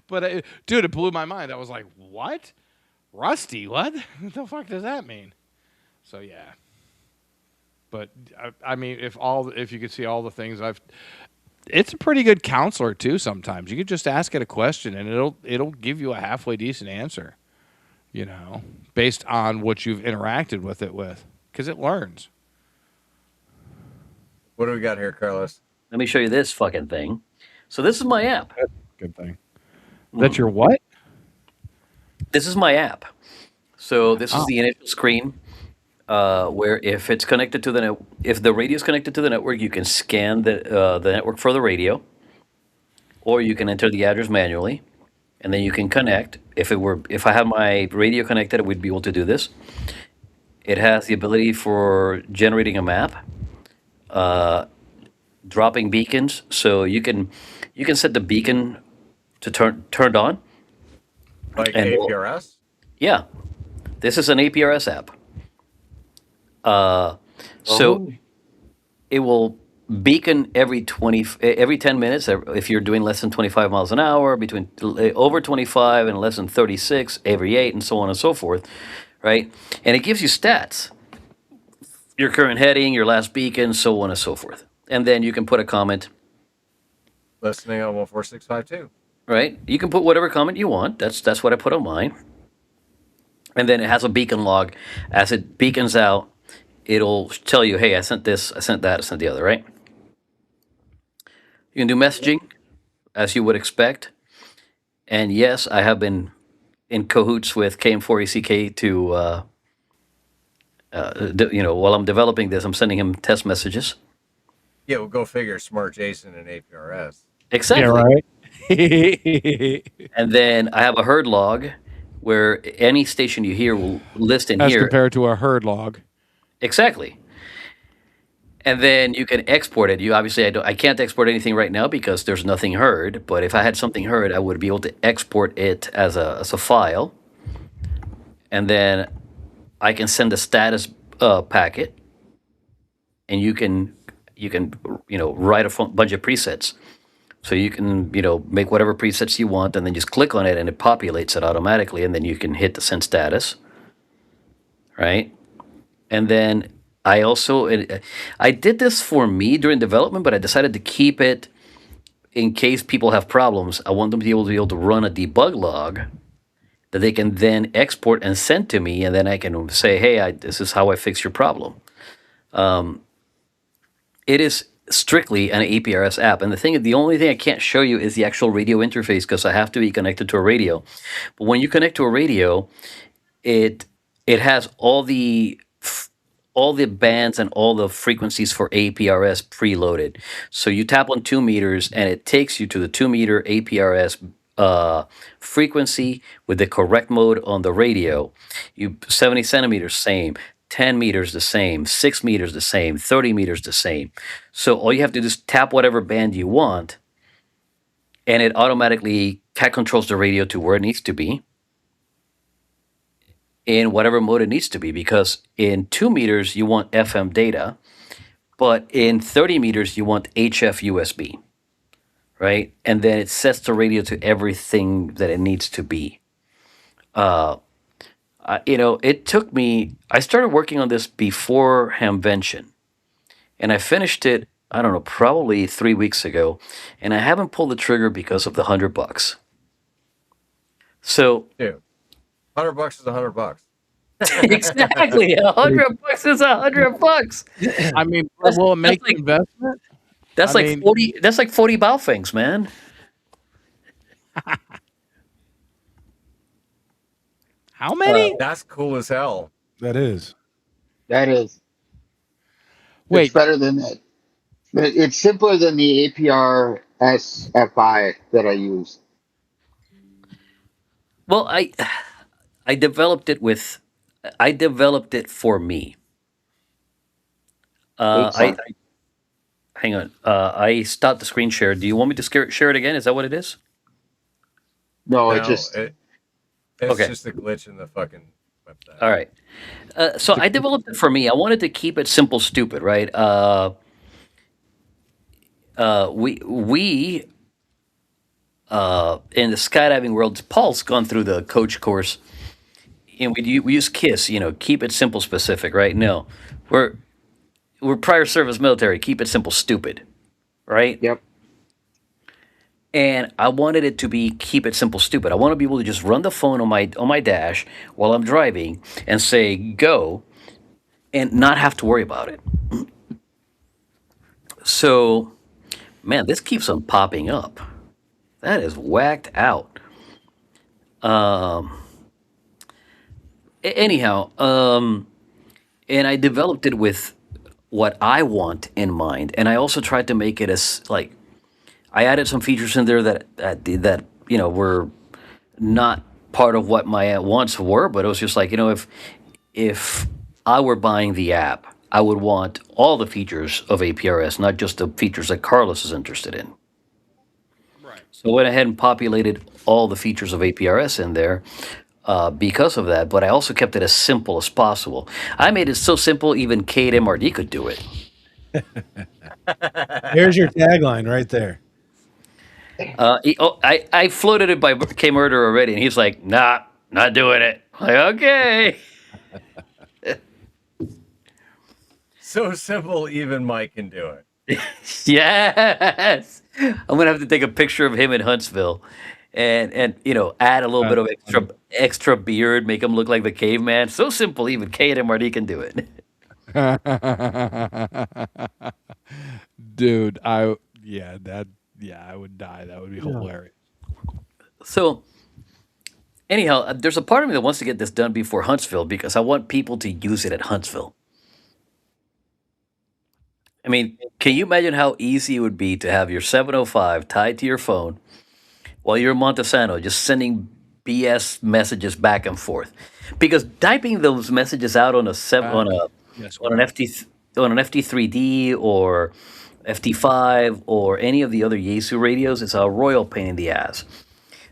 But dude, it blew my mind. I was like, "What? Rusty? What? What the fuck does that mean?" So yeah. But I mean, if you could see all the things it's a pretty good counselor too. Sometimes you could just ask it a question and it'll give you a halfway decent answer. You know, based on what you've interacted with it with, because it learns. What do we got here, Carlos? Let me show you this fucking thing. So this is my app. Good thing. That's your what? This is my app. So this is Oh. the initial screen where if it's connected to if the radio is connected to the network, you can scan the network for the radio, or you can enter the address manually, and then you can connect. If I have my radio connected, we'd be able to do this. It has the ability for generating a map, dropping beacons, so you can set the beacon to turned on. Like And APRS? yeah, this is an APRS app. So Oh, it will beacon every 10 minutes if you're doing less than 25 miles an hour, between over 25 and less than 36 every 8, and so on and so forth, right? And it gives you stats: your current heading, your last beacon, so on and so forth. And then you can put a comment, Listening on 14652. right? You can put whatever comment you want. That's what I put on mine. And then it has a beacon log. As it beacons out, it'll tell you, hey, I sent this, I sent that, I sent the other, right? You can do messaging as you would expect. And yes, I have been in cahoots with KM4ECK to, while I'm developing this, I'm sending him test messages. Yeah, we'll go figure. Smart Jason and APRS. Exactly. right. And then I have a herd log where any station you hear will list in As here. compared to a herd log. Exactly. And then you can export it. You obviously, I can't export anything right now because there's nothing heard. But if I had something heard, I would be able to export it as a file, and then I can send a status packet, and you can write a bunch of presets. So you can make whatever presets you want, and then just click on it, and it populates it automatically, and then you can hit the send status, right? And then I did this for me during development, but I decided to keep it in case people have problems. I want them to be able to run a debug log that they can then export and send to me, and then I can say, hey, this is how I fix your problem. It is strictly an APRS app, and the only thing I can't show you is the actual radio interface because I have to be connected to a radio. But when you connect to a radio, it has all the bands and all the frequencies for APRS preloaded. So you tap on 2 meters and it takes you to the 2-meter APRS frequency with the correct mode on the radio. 70 centimeters, same. 10 meters, the same. 6 meters, the same. 30 meters, the same. So all you have to do is tap whatever band you want, and it automatically cat controls the radio to where it needs to be. in whatever mode it needs to be, because in 2 meters you want FM data, but in 30 meters you want HF USB, right? And then it sets the radio to everything that it needs to be. It took me. I started working on this before Hamvention, and I finished it. I don't know, probably 3 weeks ago, and I haven't pulled the trigger because of the $100. So Dude, $100 is $100. exactly, $100 is $100. I mean, That's, will it that's make the like investment? that's I like mean, 40. That's like 40 Baofengs, man. how many? That's cool as hell. That is. That is, it's Wait, better than that. But it's simpler than the APR SFI that I use. Well, I developed it with. I developed it for me. Uh, Makes I, sense. I hang on. I stopped the screen share. Do you want me to share it again? Is that what it is? No, it No, just it's Okay. just a glitch in the fucking website. All right. So I developed it for me. I wanted to keep it simple, stupid, right? We in the skydiving world, Paul's gone through the coach course, and we use KISS. Keep it simple, specific, right? No, we're we're prior service military. Keep it simple, stupid, right? yep. And I wanted it to be keep it simple, stupid. I want to be able to just run the phone on my dash while I'm driving and say go, and not have to worry about it. So, man, this keeps on popping up. That is whacked out. Anyhow, and I developed it with what I want in mind, and I also tried to make it as like I added some features in there that were not part of what my wants were, but it was just like if I were buying the app, I would want all the features of APRS, not just the features that Carlos is interested in. right. So I went ahead and populated all the features of APRS in there because of that, but I also kept it as simple as possible. I made it so simple, even Kate MRD could do it. There's your tagline right there. I floated it by K Murder already, and he's like, nah, not doing it. I'm like, okay. So simple, even Mike can do it. Yes. I'm gonna have to take a picture of him in Huntsville, and add a little bit of extra beard, make him look like the caveman. So simple, even K and MRD can do it. Dude, I would die. That would be hilarious. So anyhow, there's a part of me that wants to get this done before Huntsville because I want people to use it at Huntsville. I mean, can you imagine how easy it would be to have your 705 tied to your phone while you're in Montesano, just sending BS messages back and forth? Because typing those messages out on a seven Yes, on an FT3D or FT5 or any of the other Yaesu radios, it's a royal pain in the ass.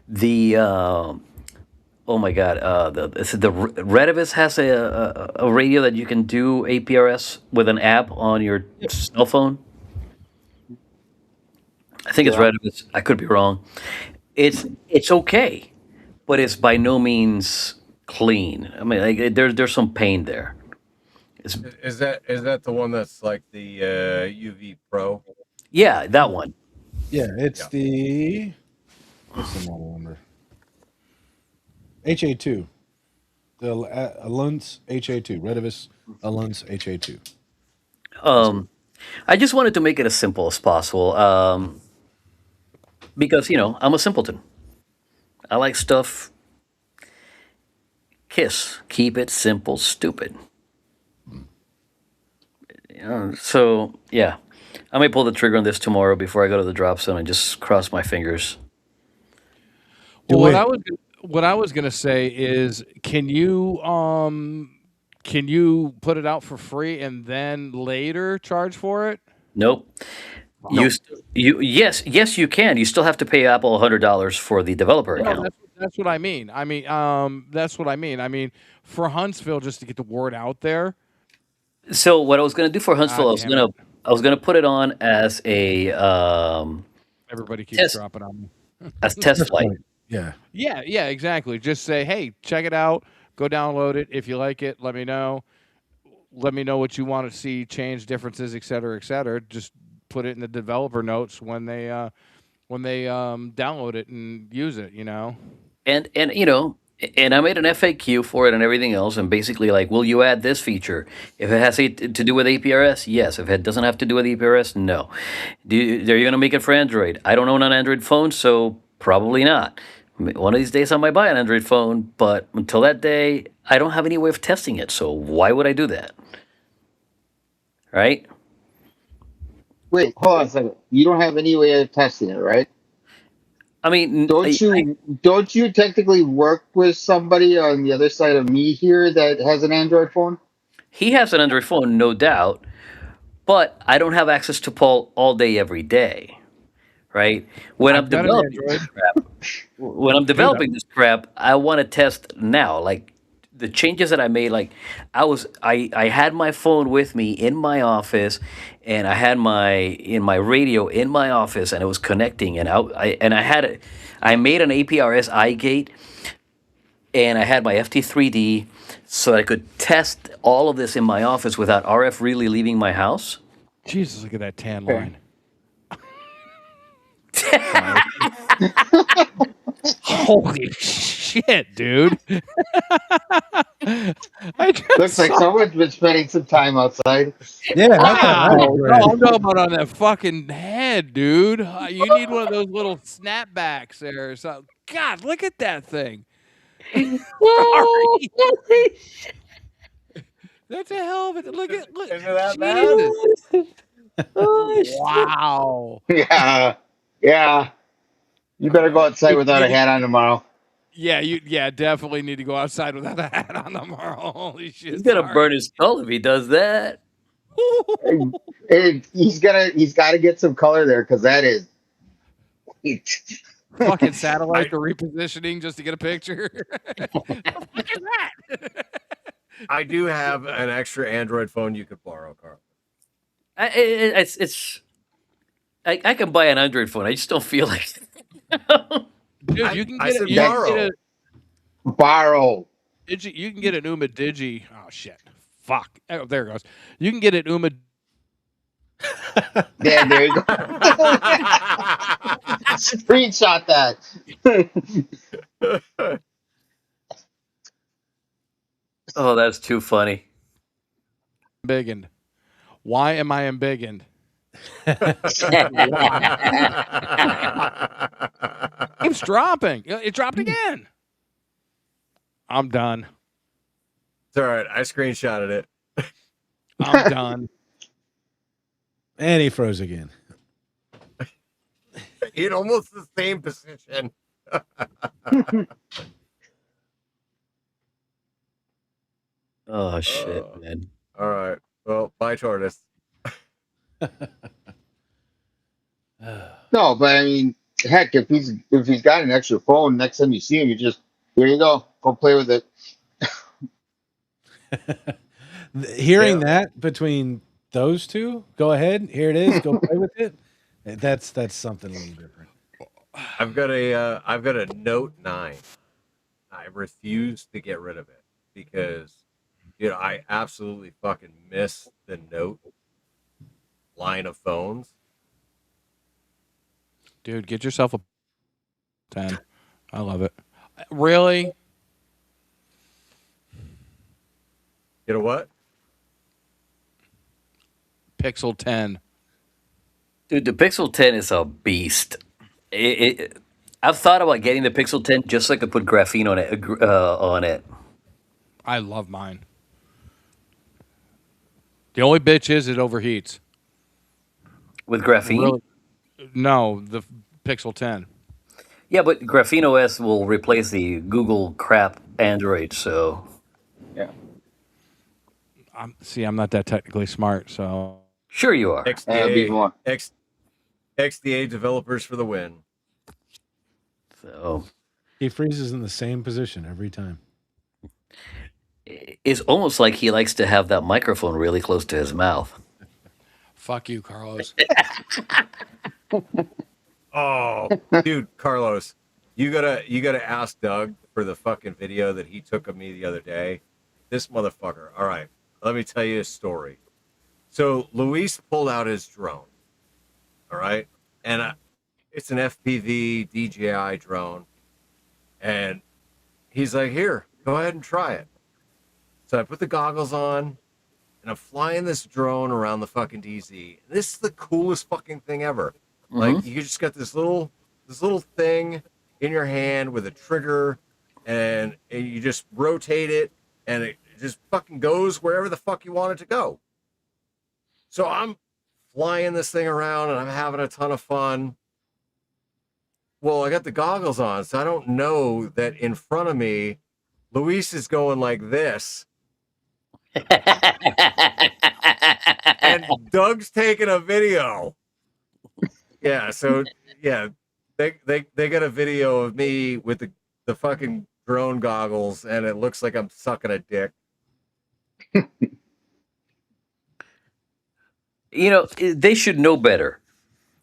The oh my god, the Redivis has a radio that you can do APRS with an app on your cell phone. I think it's Yeah. Redivis. I could be wrong. It's okay, but it's by no means clean. I mean, like, there's some pain there. It's Is that the one that's like the UV Pro? Yeah, that one. Yeah, it's Yeah. the what's the model number? HA2. The Alunz HA2. Redivis Alunz HA2. I just wanted to make it as simple as possible because I'm a simpleton. I like stuff. Kiss. Keep it simple, stupid. So yeah, I may pull the trigger on this tomorrow before I go to the drop zone and just cross my fingers. Do Well, it. what I was gonna say is, can you put it out for free and then later charge for it? Nope. You yes you can. You still have to pay Apple $100 for the developer No, account. That's what I mean. That's what I mean. I mean, for Huntsville, just to get the word out there. So what I was gonna do for Ah, Huntsville, damn it! I was gonna put it on as a Everybody keeps test dropping on me. as test That's flight. right. Yeah. Yeah, yeah, exactly. Just say, hey, check it out. Go download it. If you like it, let me know. Let me know what you want to see, change differences, et cetera, et cetera. Just put it in the developer notes when they download it and use it. You know. And and I made an FAQ for it and everything else, and basically like, will you add this feature if it has to do with APRS? Yes. If it doesn't have to do with APRS, no. Are you going to make it for Android? I don't own an Android phone, so probably not. One of these days I might buy an Android phone, but until that day, I don't have any way of testing it. So why would I do that? Right? Wait, hold on a second. You don't have any way of testing it, right? I mean, Don't you technically work with somebody on the other side of me here that has an Android phone? he has an Android phone, no doubt, but I don't have access to Paul all day, every day. Right? When I'm I've got an developing this Android, crap, when I'm dude. developing this crap, I want to test now. Like the changes that I made, like I had my phone with me in my office, and I had my radio in my office, and it was connecting, and I made an APRS iGate, and I had my FT3D, so I could test all of this in my office without RF really leaving my house. Jesus, look at that tan Okay. line. Holy shit, dude! I just Looks like saw. someone's been spending some time outside. Yeah. Wow! That's No, great. I'm talking about on that fucking head, dude. You need one of those little snapbacks there or something. God, look at that thing. Sorry. That's a hell of it. Look. Is it that bad? Jesus. Oh, shit. Wow. Yeah, yeah. You better go outside without a hat on tomorrow. Yeah, definitely need to go outside without a hat on tomorrow. Holy shit. He's gonna Sorry. burn his skull if he does that. And he's got to get some color there because that is. Fucking satellite I- to repositioning just to get a picture. The fuck is that? I do have an extra Android phone you could borrow, Carl. I can buy an Android phone. I just don't feel like. Dude, you can I get said it. You can borrow. get a Borrow. Digi. You can get an Uma Digi. Oh shit! Fuck. Oh, there it goes. You can get an Uma. Yeah, there you go. Screenshot that. Oh, that's too funny. Embiggened. Why am I embiggened? Keeps dropping. It dropped again. I'm done. It's all right. I screenshotted it. I'm done. And he froze again. In almost the same position. Oh shit, man. All right. Well, bye, tortoise. No, but I mean, heck, if he's got an extra phone, next time you see him, you just here you go play with it. Hearing Yeah. that between those two, go ahead. Here it is. Go play with it. That's something a little different. I've got a Note 9. I refuse to get rid of it because I absolutely fucking miss the Note line of phones. Dude, get yourself a 10. I love it. Really? You know what? Pixel 10. Dude, the Pixel 10 is a beast. I've thought about getting the Pixel 10 just so I could put graphene on it. On it. I love mine. The only bitch is it overheats. With graphene? Really? No, the Pixel 10. Yeah, but Graphene OS will replace the Google crap Android, so. I'm not that technically smart, so. Sure you are. Be XDA, more. XDA developers for the win. So He freezes in the same position every time. It's almost like he likes to have that microphone really close to his mouth. Fuck you, Carlos. Oh, dude, Carlos, you gotta ask Doug for the fucking video that he took of me the other day. This motherfucker. All right, let me tell you a story. So Luis pulled out his drone. All right, and it's an FPV DJI drone, and he's like, "Here, go ahead and try it." So I put the goggles on, and I'm flying this drone around the fucking DZ. This is the coolest fucking thing ever. Hmm. Like you just got this little thing in your hand with a trigger, and you just rotate it, and it just fucking goes wherever the fuck you want it to go. So I'm flying this thing around, and I'm having a ton of fun. Well, I got the goggles on, so I don't know that in front of me, Luis is going like this, and Doug's taking a video. Yeah, so yeah, they got a video of me with the fucking drone goggles, and it looks like I'm sucking a dick. They should know better.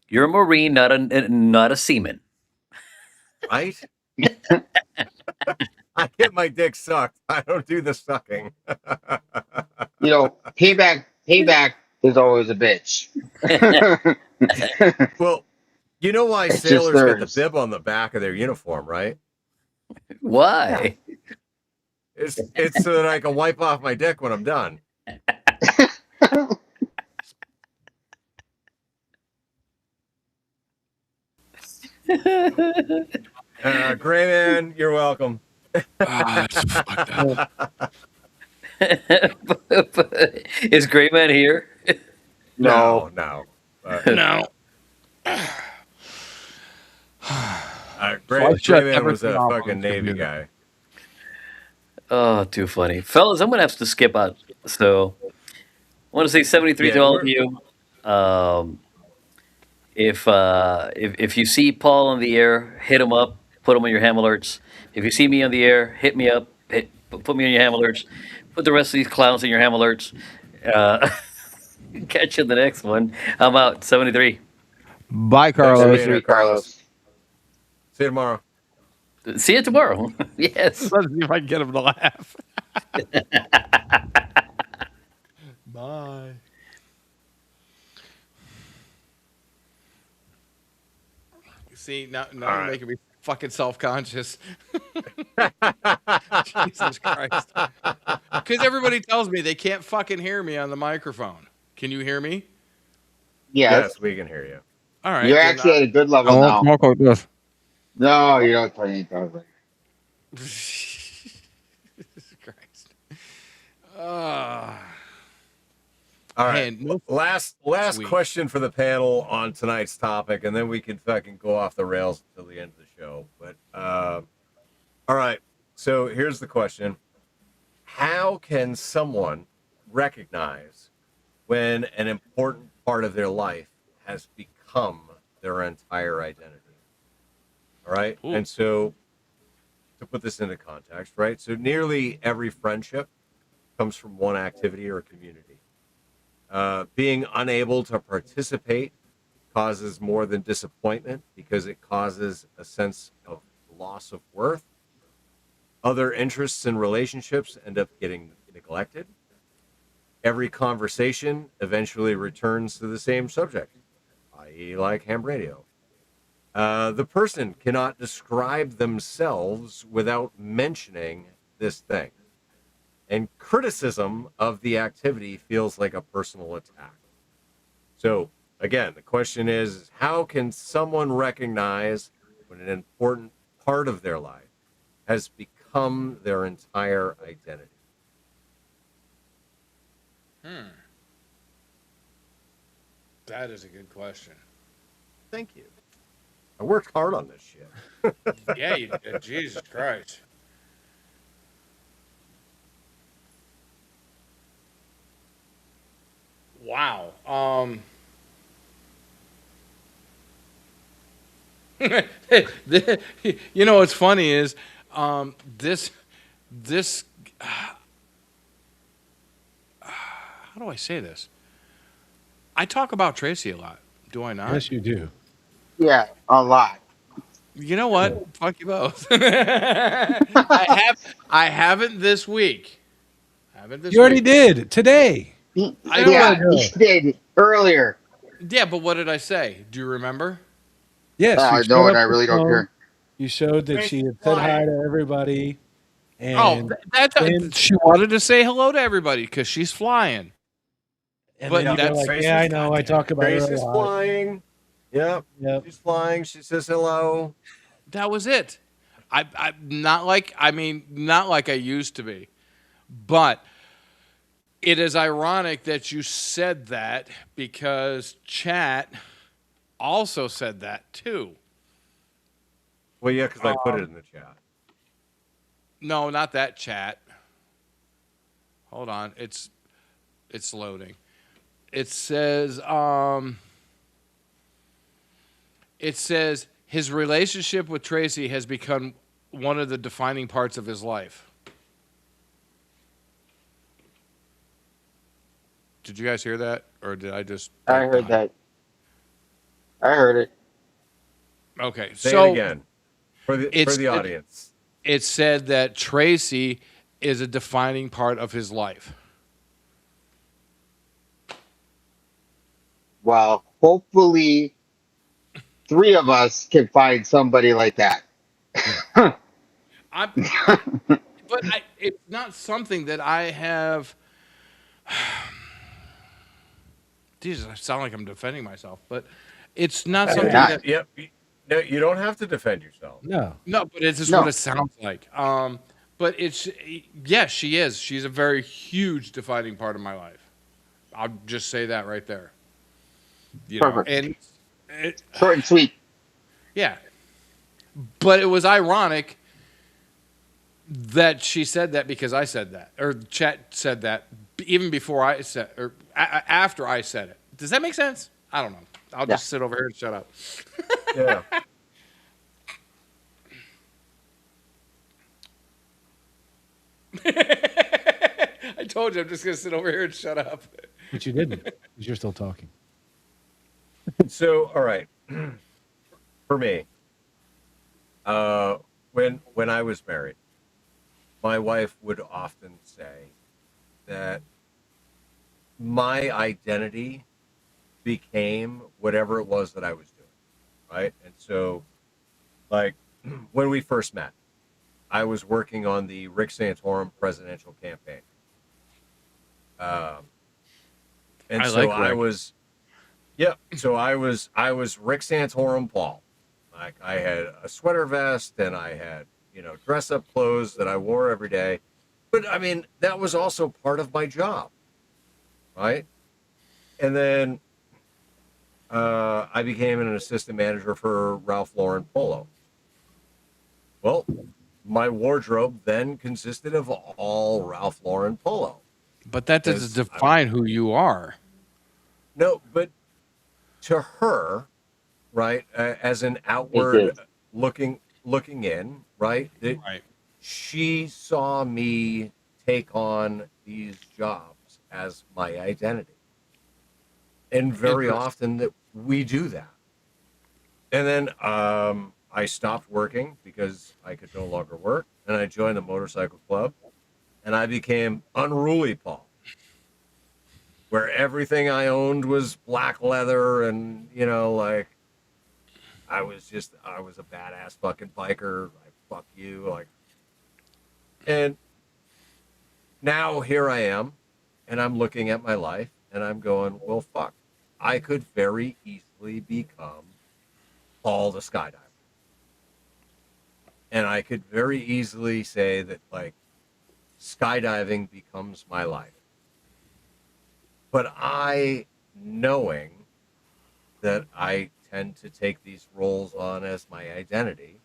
You're a Marine, not a seaman. Right? I get my dick sucked. I don't do the sucking. Payback is always a bitch. Well, you know why It's just sailors get the theirs. bib on the back of their uniform, right? Why? It's so that I can wipe off my dick when I'm done. Gray man, you're welcome. Ah, it's fucked up. Is Gray Man here? No. No. No. Gray shut man was everything a off on fucking the Navy computer. guy. Oh, too funny. Fellas, I'm going to have to skip out. So I want to say 73 to Yeah, all of you. Um, if you see Paul on the air, hit him up, put him on your ham alerts. If you see me on the air, hit me up, put me on your ham alerts. Put the rest of these clowns in your ham alerts. Uh, catch you in the next one. I'm out. 73. Bye, Thanks for Carlos. being here, Carlos. See you tomorrow. See you tomorrow. Yes. Let's see if I can get him to laugh. Bye. See, now All you're right. making me fucking self-conscious. Jesus Christ. Because everybody tells me they can't fucking hear me on the microphone. Can you hear me? Yes, Yes, we can hear you. All right, you're then actually at a good level now. like this. No, you don't tell anything. Jesus Christ. Uh, All right. Man, no Last week. question for the panel on tonight's topic, and then we can fucking go off the rails until the end of the show. But all right. So here's the question: how can someone recognize when an important part of their life has become their entire identity? All right. Ooh. And so to put this into context, right? So nearly every friendship comes from one activity or community. Being unable to participate causes more than disappointment because it causes a sense of loss of worth. Other interests and relationships end up getting neglected. Every conversation eventually returns to the same subject, i.e., like ham radio. The person cannot describe themselves without mentioning this thing. And criticism of the activity feels like a personal attack. So, again, the question is how can someone recognize when an important part of their life has become their entire identity? That is a good question. Thank you. I worked hard on this shit. Yeah, you did. Jesus Christ. Wow. You know what's funny is this how do I say this? I talk about Tracy a lot. Do I not? Yes, you do. Yeah, a lot. You know what? Fuck you both. I haven't this week. I haven't this You already week. did today, I an know hour I Yeah, he ago. did earlier. Yeah, but what did I say? Do you remember? Yes, you No, showed and up I the really don't phone. care. You showed that she Tracy's had said hi flying. to everybody, Oh, and that's then she wanted to say hello to everybody because she's flying. and But then you Yep. go that's like, "Yeah, I Tracy's know. I talk about her a Tracy's lot." flying. Yep. Yep. She's flying. She says hello. that was it. I not like I mean not like I used to be, but it is ironic that you said that because chat also said that too. Well, yeah, because I put it in the chat. No, not that chat. Hold on, it's loading. It says it says his relationship with Tracy has become one of the defining parts of his life. Did you guys hear that, or did I just I like heard die? that. I heard it. Okay, Say it so again for it's the audience. it said that Tracy is a defining part of his life. Well, hopefully, three of us can find somebody like that. Yeah. I, but it's not something that I have. Jesus, I sound like I'm defending myself, but it's not You're something not. that. Yep. No, you don't have to defend yourself. No. No, but it's just what No, it sounds like. But it's yes, she is. She's a very huge defining part of my life. I'll just say that right there. You know, perfect. and it, Short and sweet. yeah, but it was ironic that she said that because I said that, or chat said that even before I said, or after I said it. Does that make sense? I don't know. I'll Yeah. just sit over here and shut up. Yeah. I told you I'm just gonna sit over here and shut up. But you didn't, because you're still talking. So, all right. For me, uh, when I was married, my wife would often say that my identity became whatever it was that I was doing, right? And so, like when we first met, I was working on the Rick Santorum presidential campaign, um, and I so like I Rick. was, yeah. So I was Rick Santorum Paul. Like I had a sweater vest and I had dress up clothes that I wore every day, but I mean that was also part of my job, right? And then I became an assistant manager for Ralph Lauren Polo. Well, my wardrobe then consisted of all Ralph Lauren Polo But that doesn't because I'm define who you are. no, but to her, right, as an It outward did. looking in, right, that Right. she saw me take on these jobs as my identity, and very Interesting. often that we do that. And then I stopped working because I could no longer work, and I joined the motorcycle club, and I became Unruly Paul, where everything I owned was black leather, and like I was a badass fucking biker. Like fuck you, like. And now here I am, and I'm looking at my life, and I'm going, well, fuck, I could very easily become Paul the skydiver, and I could very easily say that like skydiving becomes my life. But knowing that I tend to take these roles on as my identity,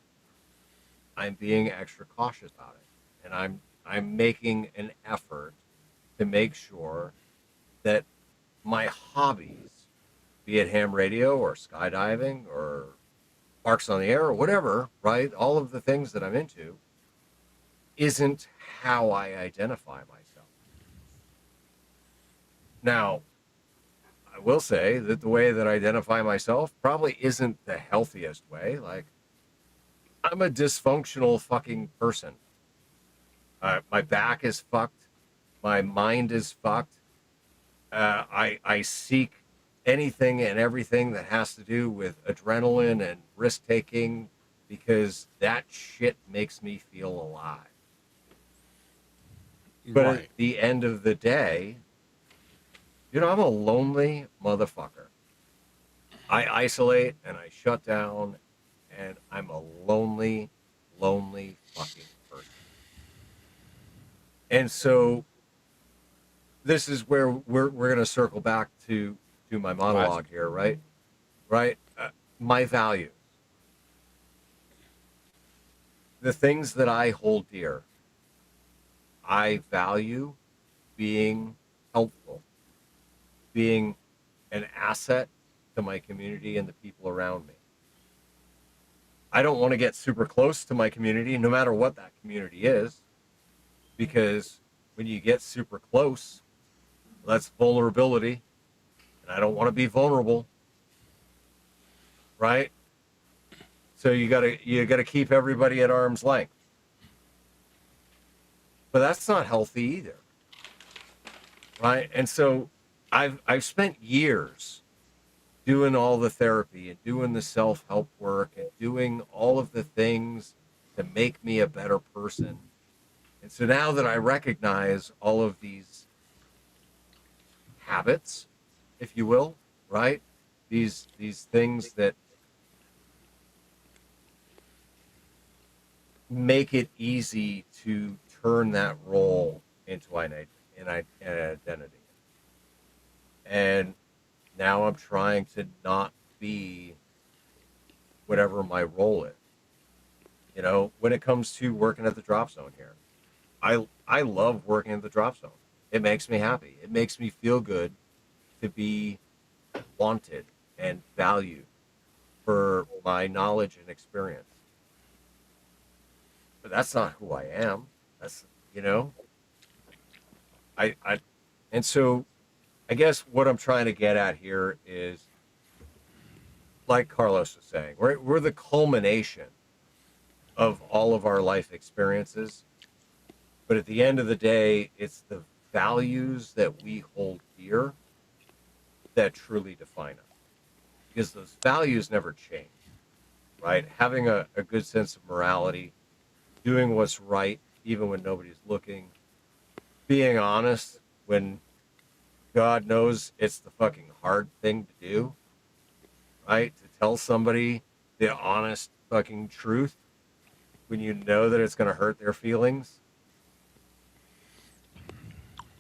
I'm being extra cautious about it. And I'm making an effort to make sure that my hobbies, be it ham radio or skydiving or Sparks on the Air or whatever, right? All of the things that I'm into isn't how I identify myself. Now, I will say that the way that I identify myself probably isn't the healthiest way. Like, I'm a dysfunctional fucking person. My back is fucked. My mind is fucked. I seek anything and everything that has to do with adrenaline and risk taking because that shit makes me feel alive. But at the end of the day, I'm a lonely motherfucker. I isolate and I shut down, and I'm a lonely, lonely fucking person. And so this is where we're going to circle back to my monologue here, right? Right? My values, the things that I hold dear. I value being helpful, being an asset to my community and the people around me. I don't want to get super close to my community, no matter what that community is, because when you get super close, that's vulnerability, and I don't want to be vulnerable, right? So you gotta keep everybody at arm's length, but that's not healthy either, right? And so I've spent years doing all the therapy and doing the self-help work and doing all of the things to make me a better person. And so now that I recognize all of these habits, if you will, right? These things that make it easy to turn that role into an identity. And now I'm trying to not be whatever my role is. When it comes to working at the drop zone here, I love working at the drop zone. It makes me happy. It makes me feel good to be wanted and valued for my knowledge and experience. But that's not who I am. That's I and so I guess what I'm trying to get at here is, like Carlos was saying, we're the culmination of all of our life experiences. But at the end of the day, it's the values that we hold dear that truly define us. Because those values never change, right? Having a good sense of morality, doing what's right even when nobody's looking, being honest when God knows it's the fucking hard thing to do, right? To tell somebody the honest fucking truth when you know that it's going to hurt their feelings.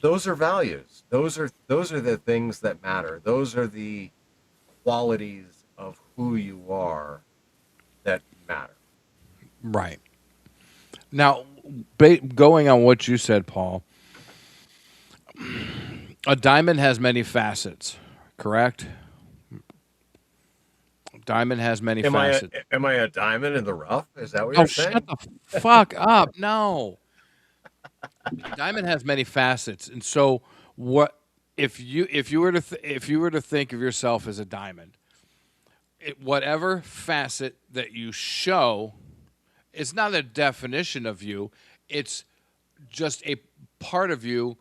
Those are values. Those are the things that matter. Those are the qualities of who you are that matter. Right. Now, going on what you said, Paul, a diamond has many facets, correct? Diamond has many facets. Am I a diamond in the rough? Is that what you're saying? Shut the fuck up. No. Diamond has many facets. And so what if you were to think of yourself as a diamond, whatever facet that you show, it's not a definition of you. It's just a part of you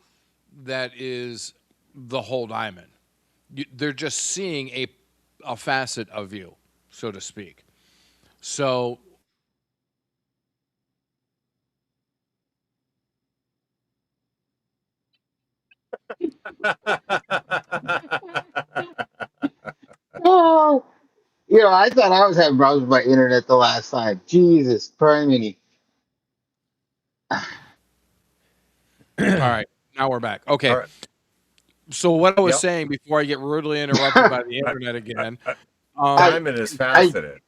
that is the whole diamond. They're just seeing a facet of you, so to speak. So Oh, I thought I was having problems with my internet the last time. Jesus, criminy. all right, now we're back. Okay. All right. So what I was Yep. saying before I get rudely interrupted by the internet again, Diamond is faceted.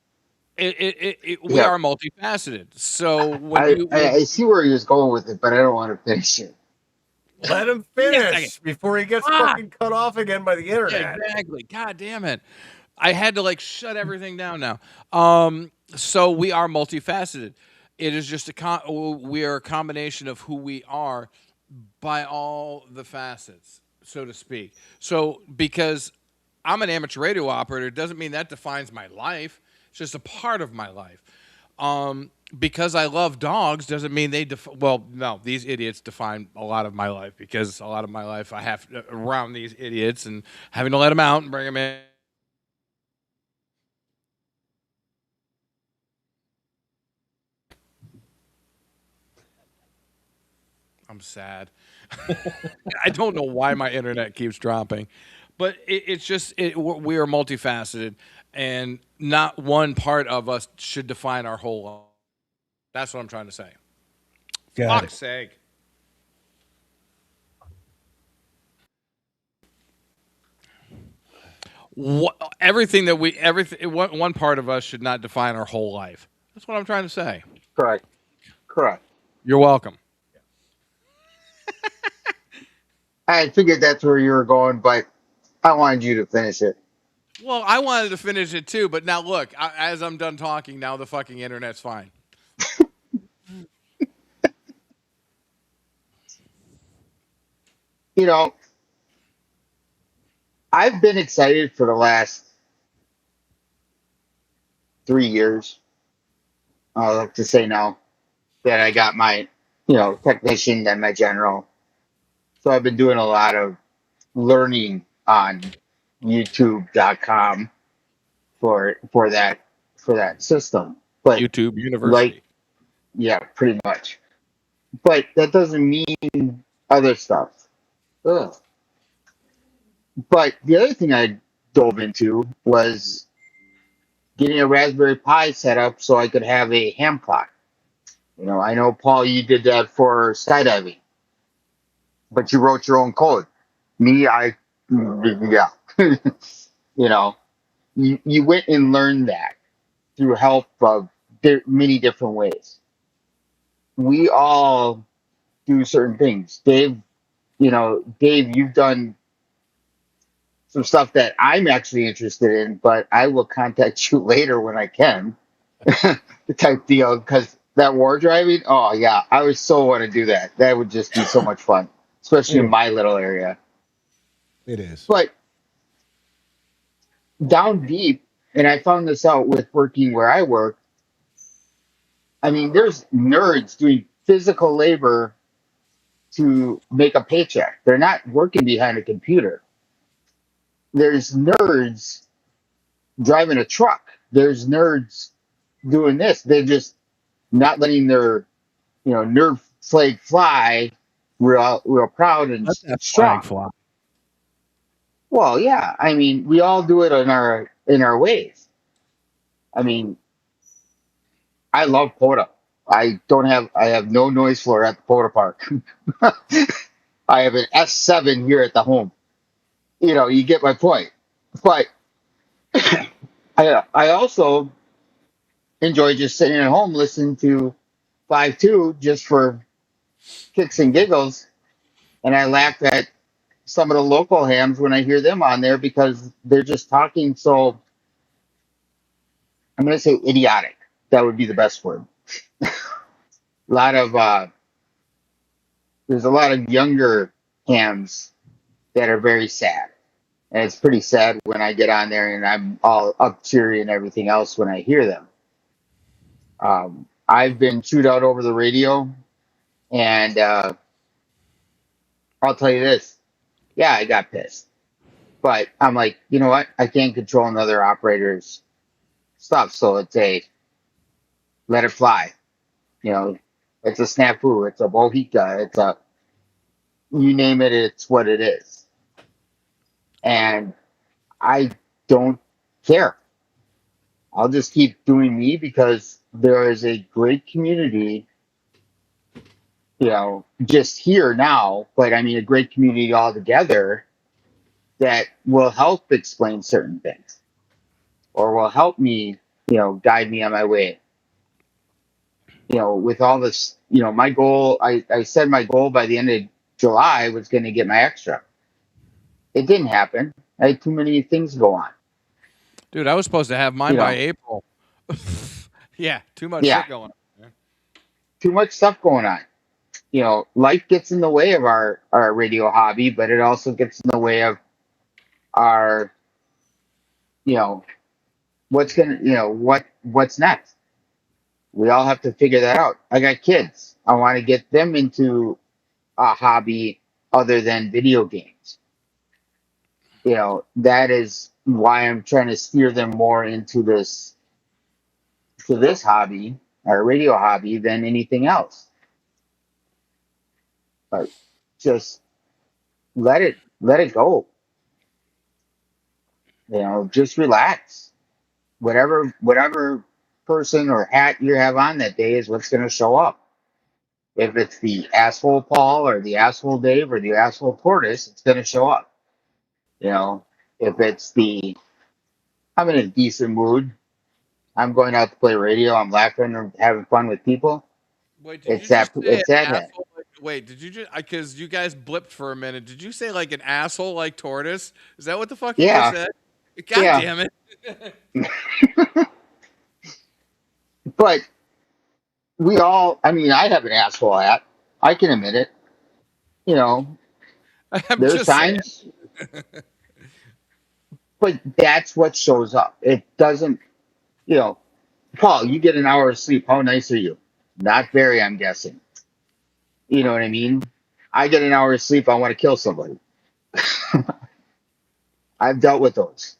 we are multifaceted. So I see where he was going with it, but I don't want to finish it. Let him finish before he gets fucking cut off again by the internet. Exactly. God damn it. I had to like shut everything down now. So we are multifaceted. It is just we are a combination of who we are by all the facets, so to speak. So because I'm an amateur radio operator, doesn't mean that defines my life. It's just a part of my life. Because I love dogs doesn't mean they well, no, these idiots define a lot of my life because a lot of my life I have around these idiots and having to let them out and bring them in. I'm sad. I don't know why my internet keeps dropping, but it's just we are multifaceted, and not one part of us should define our whole life. That's what I'm trying to say. Got Fuck's it. sake. Everything that everything one part of us should not define our whole life. That's what I'm trying to say. Correct. Correct. You're welcome. I figured that's where you were going, but I wanted you to finish it. Well, I wanted to finish it too, but now look, as I'm done talking, now the fucking internet's fine. You know, I've been excited for the last 3 years. I like to say now that I got my, technician and my general. So I've been doing a lot of learning on YouTube.com for that system. But YouTube like, University. yeah, pretty much. But that doesn't mean other stuff. Ugh. But the other thing I dove into was getting a Raspberry Pi set up so I could have a ham clock. I know, Paul, you did that for skydiving, but you wrote your own code. Me, yeah. you know, you went and learned that through help of many different ways. We all do certain things. Dave, you've done some stuff that I'm actually interested in, but I will contact you later when I can. The type deal, because that war driving, oh yeah, I would so want to do that. That would just be so much fun, especially It in is. my little area. It is. But down deep, and I found this out with working where I work. I mean, there's nerds doing physical labor to make a paycheck. They're not working behind a computer. There's nerds driving a truck. There's nerds doing this. They're just not letting their nerd flag fly real proud and Let that flag strong. fly. Well, yeah. I mean, we all do it in our ways. I mean, I love Poda. I have no noise floor at the Poda Park. I have an S7 here at the home. You get my point. But I also enjoy just sitting at home listening to 5.2 just for kicks and giggles. And I laugh at some of the local hams when I hear them on there because they're just talking so, I'm going to say idiotic. That would be the best word. A lot of There's a lot of younger hams that are very sad. And it's pretty sad when I get on there and I'm all up cheery and everything else when I hear them. I've been chewed out over the radio, and I'll tell you this. Yeah, I got pissed. But I'm like, you know what? I can't control another operator's stuff. So it's let it fly. You know, it's a snafu. It's a bohica. You name it, it's what it is. And I don't care. I'll just keep doing me because there is a great community, just here now, but I mean a great community altogether that will help explain certain things or will help me, guide me on my way. With all this, my goal, I said my goal by the end of July was going to get my extra. It didn't happen. I had too many things go on. Dude, I was supposed to have mine You by know, April. Yeah, too much yeah, shit going on. too much stuff going on. You know, life gets in the way of our radio hobby, but it also gets in the way of our, you know, what's next. We all have to figure that out. I got kids. I want to get them into a hobby other than video games. You know, that is why I'm trying to steer them more into this hobby, our radio hobby, than anything else. Like, just let it go. You know, just relax. Whatever person or hat you have on that day is what's going to show up. If it's the asshole Paul or the asshole Dave or the asshole Tortoise, it's going to show up. You know, if it's the I'm in a decent mood, I'm going out to play radio, I'm laughing or having fun with people. Wait, did you It's that just say an it's that hat. asshole? Wait, did you just because you guys blipped for a minute? Did you say like an asshole like tortoise? Is that what the fuck you just Yeah, said? God yeah. damn it! But we all, I mean, I have an asshole hat. I can admit it. You know, I'm there's just saying. times, but that's what shows up. It doesn't, you know, Paul, you get an hour of sleep. How nice are you? Not very, I'm guessing. You know what I mean? I get an hour of sleep. I want to kill somebody. I've dealt with those.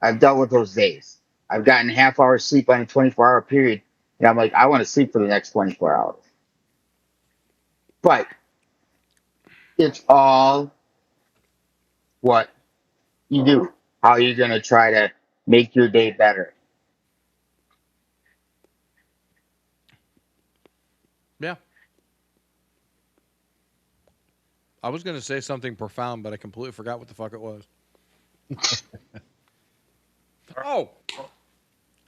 I've dealt with those days. I've gotten half hour sleep on a 24-hour period. And I'm like, I want to sleep for the next 24 hours. But it's all what you do, how you're going to try to make your day better. Yeah, I was gonna say something profound, but I completely forgot what the fuck it was. Oh,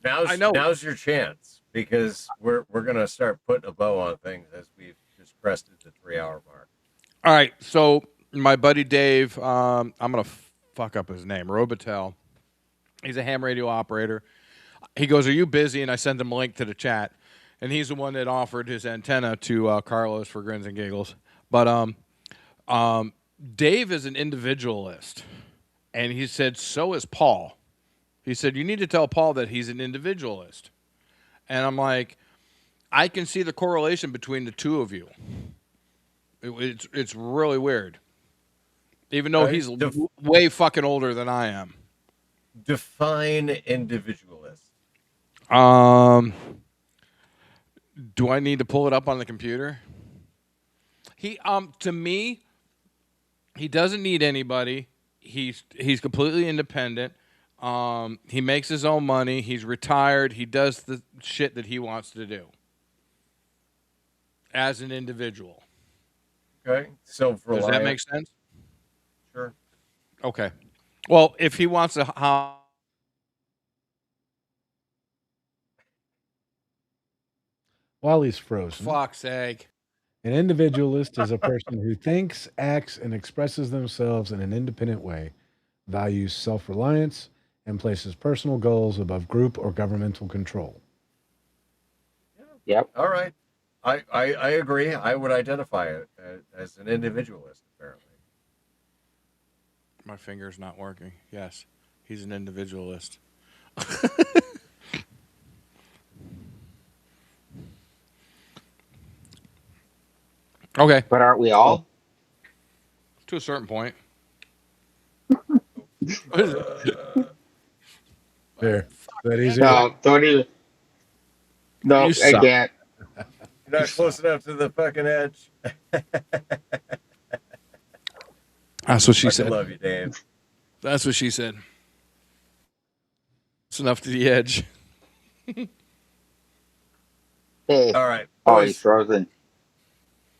I know. Now's your chance because we're gonna start putting a bow on things as we've just crested the 3 hour mark. All right, so my buddy Dave, I'm gonna fuck up his name, Robitel. He's a ham radio operator. He goes, "Are you busy?" And I sent him a link to the chat, and he's the one that offered his antenna to Carlos for grins and giggles. But Dave is an individualist, and he said so is Paul. He said you need to tell Paul that he's an individualist, and I'm like, I can see the correlation between the two of you. It's really weird, even though Right? he's way fucking older than I am. Define individualist. Um, do I need to pull it up on the computer? He to me, he doesn't need anybody. He's completely independent. He makes his own money. He's retired. He does the shit that he wants to do as an individual. Okay, self-reliant. Does that make sense? Sure. Okay. Well, if he wants to, how While he's frozen, fuck's sake. an individualist is a person who thinks, acts, and expresses themselves in an independent way, values self reliance, and places personal goals above group or governmental control. Yep. All right. I agree. I would identify it as an individualist, apparently. My finger's not working. Yes, he's an individualist. Okay, But aren't we all? to a certain point. There. That easy? No, don't even. No, You I suck. can't. You're not close enough to the fucking edge. That's what she I said. love you, Dave. That's what she said. It's enough to the edge. Hey, All right, oh, he's boys. frozen.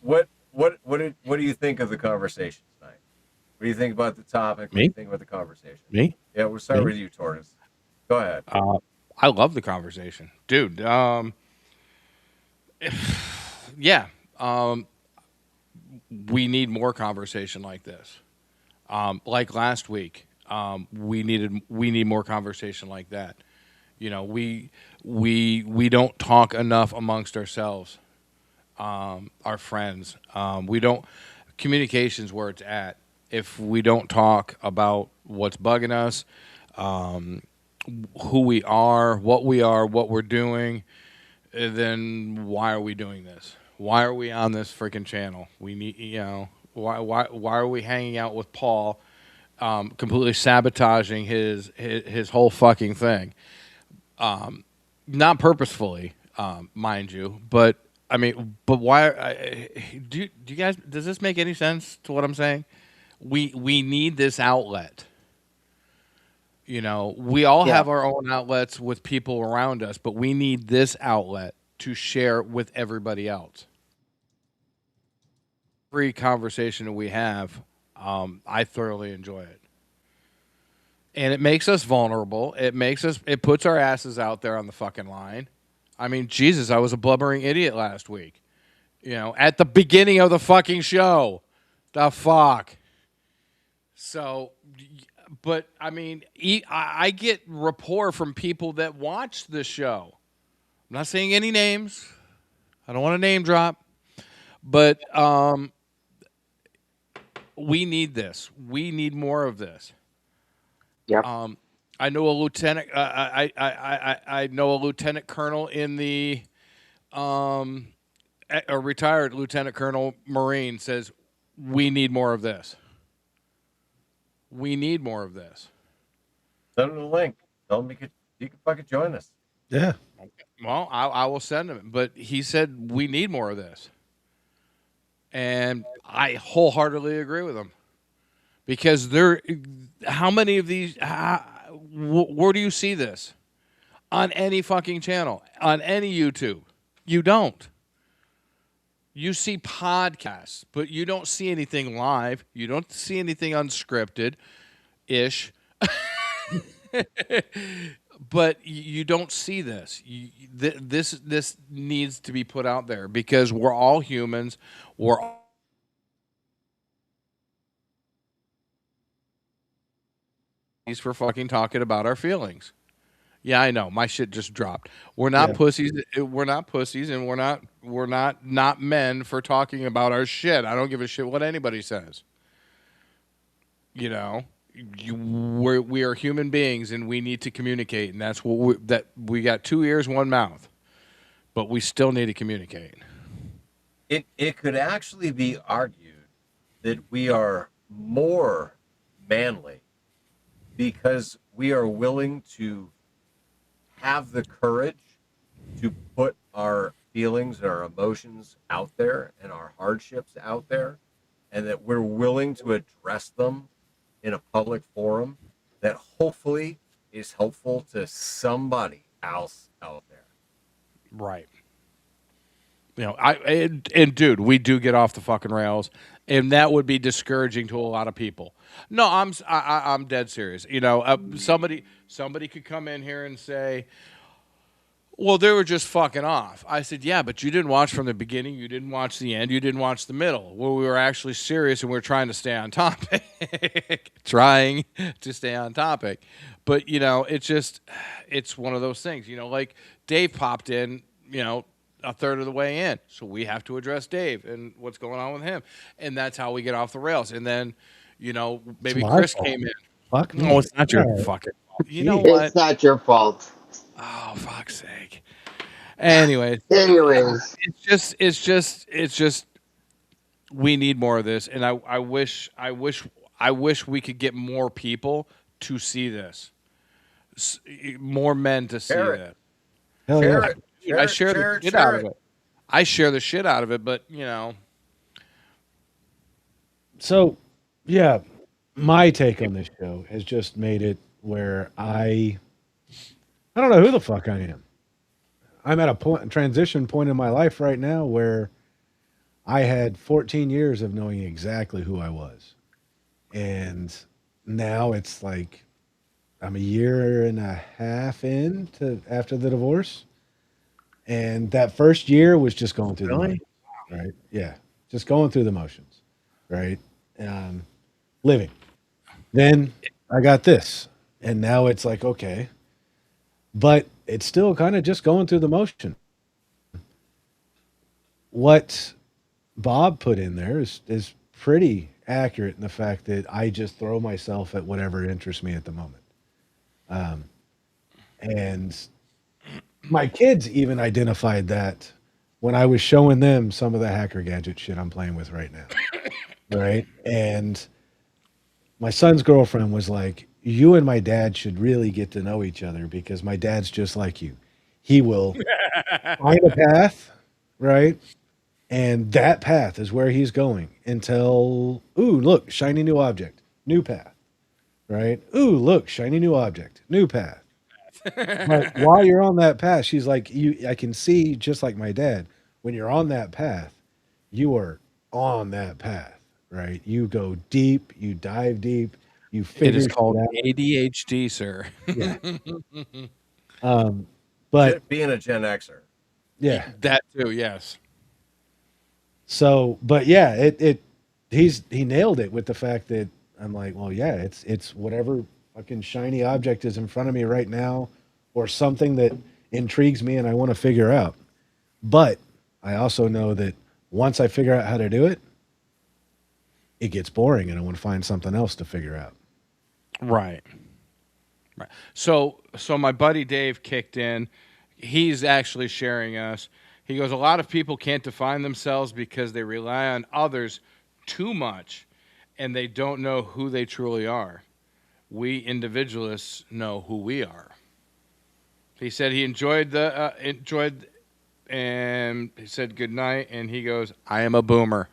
What do you think of the conversation tonight? What do you think about the topic? What do Me? you think about the conversation? Me? Yeah, we'll start Me? with you, Tortoise. Go ahead. I love the conversation, dude. Yeah. We need more conversation like this. Like last week, We need more conversation like that. You know, we don't talk enough amongst ourselves, our friends. We don't communications where it's at. If we don't talk about what's bugging us, who we are, what we're doing, then why are we doing this? Why are we on this freaking channel? We need, why are we hanging out with Paul, completely sabotaging his whole fucking thing? Not purposefully, mind you, but I mean, but why? Do you guys? Does this make any sense to what I'm saying? We need this outlet. You know, we all Yeah. have our own outlets with people around us, but we need this outlet to share with everybody else. Every conversation that we have, I thoroughly enjoy it. And it makes us vulnerable. It puts our asses out there on the fucking line. I mean, Jesus, I was a blubbering idiot last week. You know, at the beginning of the fucking show. The fuck. So, but I mean, I get rapport from people that watch the show. I'm not saying any names. I don't want to name drop, but we need this. We need more of this. Yep. I know a lieutenant. I know a lieutenant colonel in the a retired lieutenant colonel Marine says we need more of this. We need more of this. Send him the link. Tell him you can fucking join us. Yeah. Well, I will send him, but he said we need more of this, and I wholeheartedly agree with him because how many of these? Where do you see this? On any fucking channel, on any YouTube, you don't. You see podcasts, but you don't see anything live. You don't see anything unscripted ish. But you don't see this. This needs to be put out there because we're all humans. We're all for fucking talking about our feelings. Yeah, I know. My shit just dropped. We're not Yeah. pussies. We're not pussies, and we're not men for talking about our shit. I don't give a shit what anybody says. You know, we are human beings, and we need to communicate, and that's what we got 2 ears, 1 mouth, but we still need to communicate. It could actually be argued that we are more manly because we are willing to have the courage to put our feelings and our emotions out there and our hardships out there, and that we're willing to address them in a public forum that hopefully is helpful to somebody else out there. Right. You know, and dude, we do get off the fucking rails, and that would be discouraging to a lot of people. No, I'm dead serious. You know, somebody could come in here and say, "Well, they were just fucking off." I said, "Yeah, but you didn't watch from the beginning. You didn't watch the end. You didn't watch the middle, where we were actually serious and we are trying to stay on topic, trying to stay on topic." But you know, it's one of those things. You know, like Dave popped in. You know, a third of the way in. So we have to address Dave and what's going on with him. And that's how we get off the rails. And then, you know, maybe my Chris fault. came in. Fuck me. No, it's not your Alright. fucking fault. You know It's what? not your fault. Oh, fuck's sake. Anyway, Anyways, it's just we need more of this. And I wish we could get more people to see this. More men to see Share it. this. Hell Share yeah. it. I share the shit out of it. I share the shit out of it, but you know, So, yeah, my take on this show has just made it where I don't know who the fuck I am. I'm at a transition point in my life right now where I had 14 years of knowing exactly who I was. And now it's like I'm a year and a half in to after the divorce. And that first year was just going through the motions, right? Yeah. Just going through the motions, right? Living. Then I got this. And now it's like, okay. But it's still kind of just going through the motion. What Bob put in there is pretty accurate in the fact that I just throw myself at whatever interests me at the moment. Um, and my kids even identified that when I was showing them some of the hacker gadget shit I'm playing with right now. Right. And my son's girlfriend was like, "You and my dad should really get to know each other because my dad's just like you. He will find a path, right? And that path is where he's going until, ooh, look, shiny new object, new path, right? Ooh, look, shiny new object, new path. But while you're on that path, she's like, I can see just like my dad, when you're on that path, you are on that path, right? You go deep, you dive deep, you It figure is shit called out. ADHD, sir. Yeah. Um, but Being a Gen Xer. yeah. That too, yes. So, but yeah, he nailed it with the fact that I'm like, well, yeah, it's whatever fucking shiny object is in front of me right now, or something that intrigues me and I want to figure out. But I also know that once I figure out how to do it, it gets boring and I want to find something else to figure out. Right. Right. So my buddy Dave kicked in. He's actually sharing us. He goes, a lot of people can't define themselves because they rely on others too much and they don't know who they truly are. We individualists know who we are. He said he enjoyed and he said good night and he goes, I am a boomer.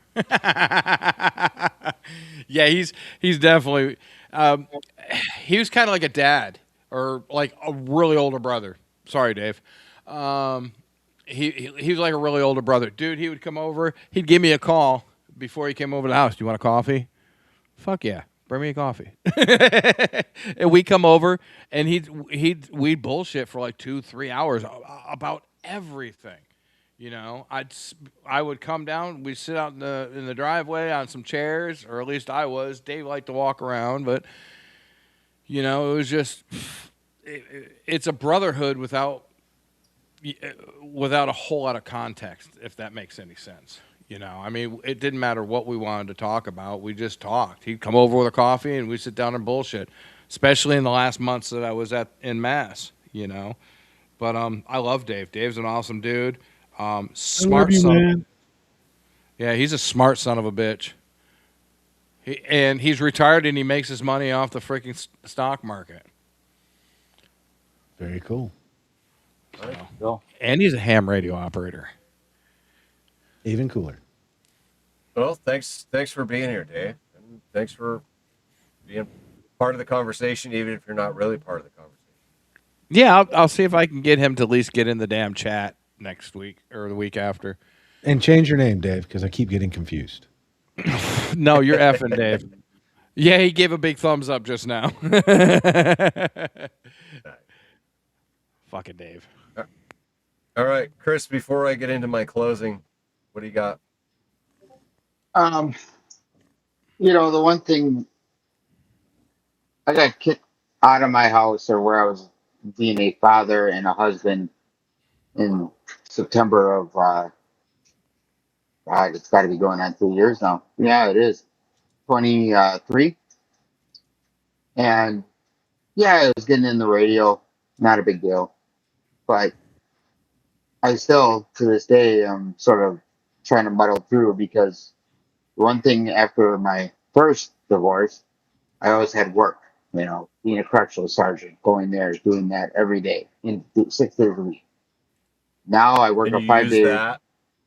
Yeah, he's definitely he was kind of like a dad or like a really older brother. Sorry, Dave. Um, he was like a really older brother. Dude, he would come over. He'd give me a call before he came over to the house. Do you want a coffee? Fuck yeah. Bring me a coffee. And we come over and we'd bullshit for like 2-3 hours about everything. You know, I would come down. We'd sit out in the driveway on some chairs, or at least I was. Dave liked to walk around, but you know, it was just it's a brotherhood without a whole lot of context, if that makes any sense. You know, I mean, it didn't matter what we wanted to talk about. We just talked. He'd come over with a coffee and we'd sit down and bullshit, especially in the last months that I was in Mass, you know. But I love Dave. Dave's an awesome dude. Smart son. Yeah, he's a smart son of a bitch. And he's retired and he makes his money off the freaking stock market. Very cool. Go. And he's a ham radio operator. Even cooler. Well, thanks for being here, Dave. And thanks for being part of the conversation, even if you're not really part of the conversation. Yeah, I'll see if I can get him to at least get in the damn chat next week or the week after. And change your name, Dave, because I keep getting confused. No, you're effing Dave. Yeah, he gave a big thumbs up just now. Fucking Dave. All right, Chris, before I get into my closing, what do you got? Um, the one thing I got kicked out of my house or where I was being a father and a husband in September of God, it's got to be going on 2 years now. Yeah, it is 23, and yeah, I was getting in the radio, not a big deal, but I still to this day am sort of trying to muddle through because one thing after my first divorce, I always had work. Being a correctional sergeant, going there, doing that every day, in 6 days a week. Now I work And a you five use day. that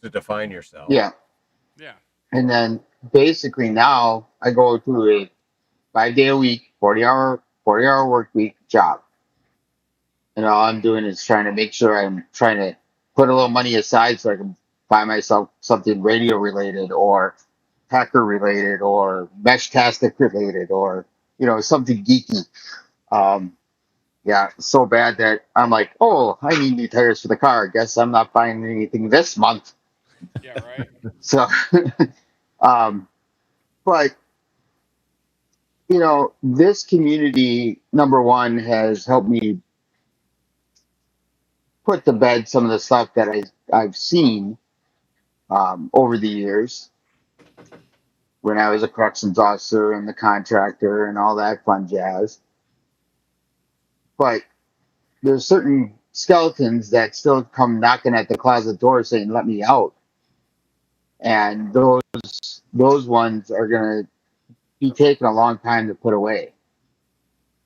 to define yourself. Yeah, Yeah. and then basically now I go to a 5 day a week, 40-hour work week job. And all I'm doing is trying to make sure I'm trying to put a little money aside so I can buy myself something radio related or hacker related or meshtastic related or something geeky. Um, yeah, so bad that I'm like, oh, I need new tires for the car. Guess I'm not buying anything this month. Yeah, right. So, um, but This community, number one, has helped me put to bed some of the stuff that I've seen over the years when I was a corrections officer and the contractor and all that fun jazz. But there's certain skeletons that still come knocking at the closet door saying, "Let me out," and those ones are gonna be taking a long time to put away,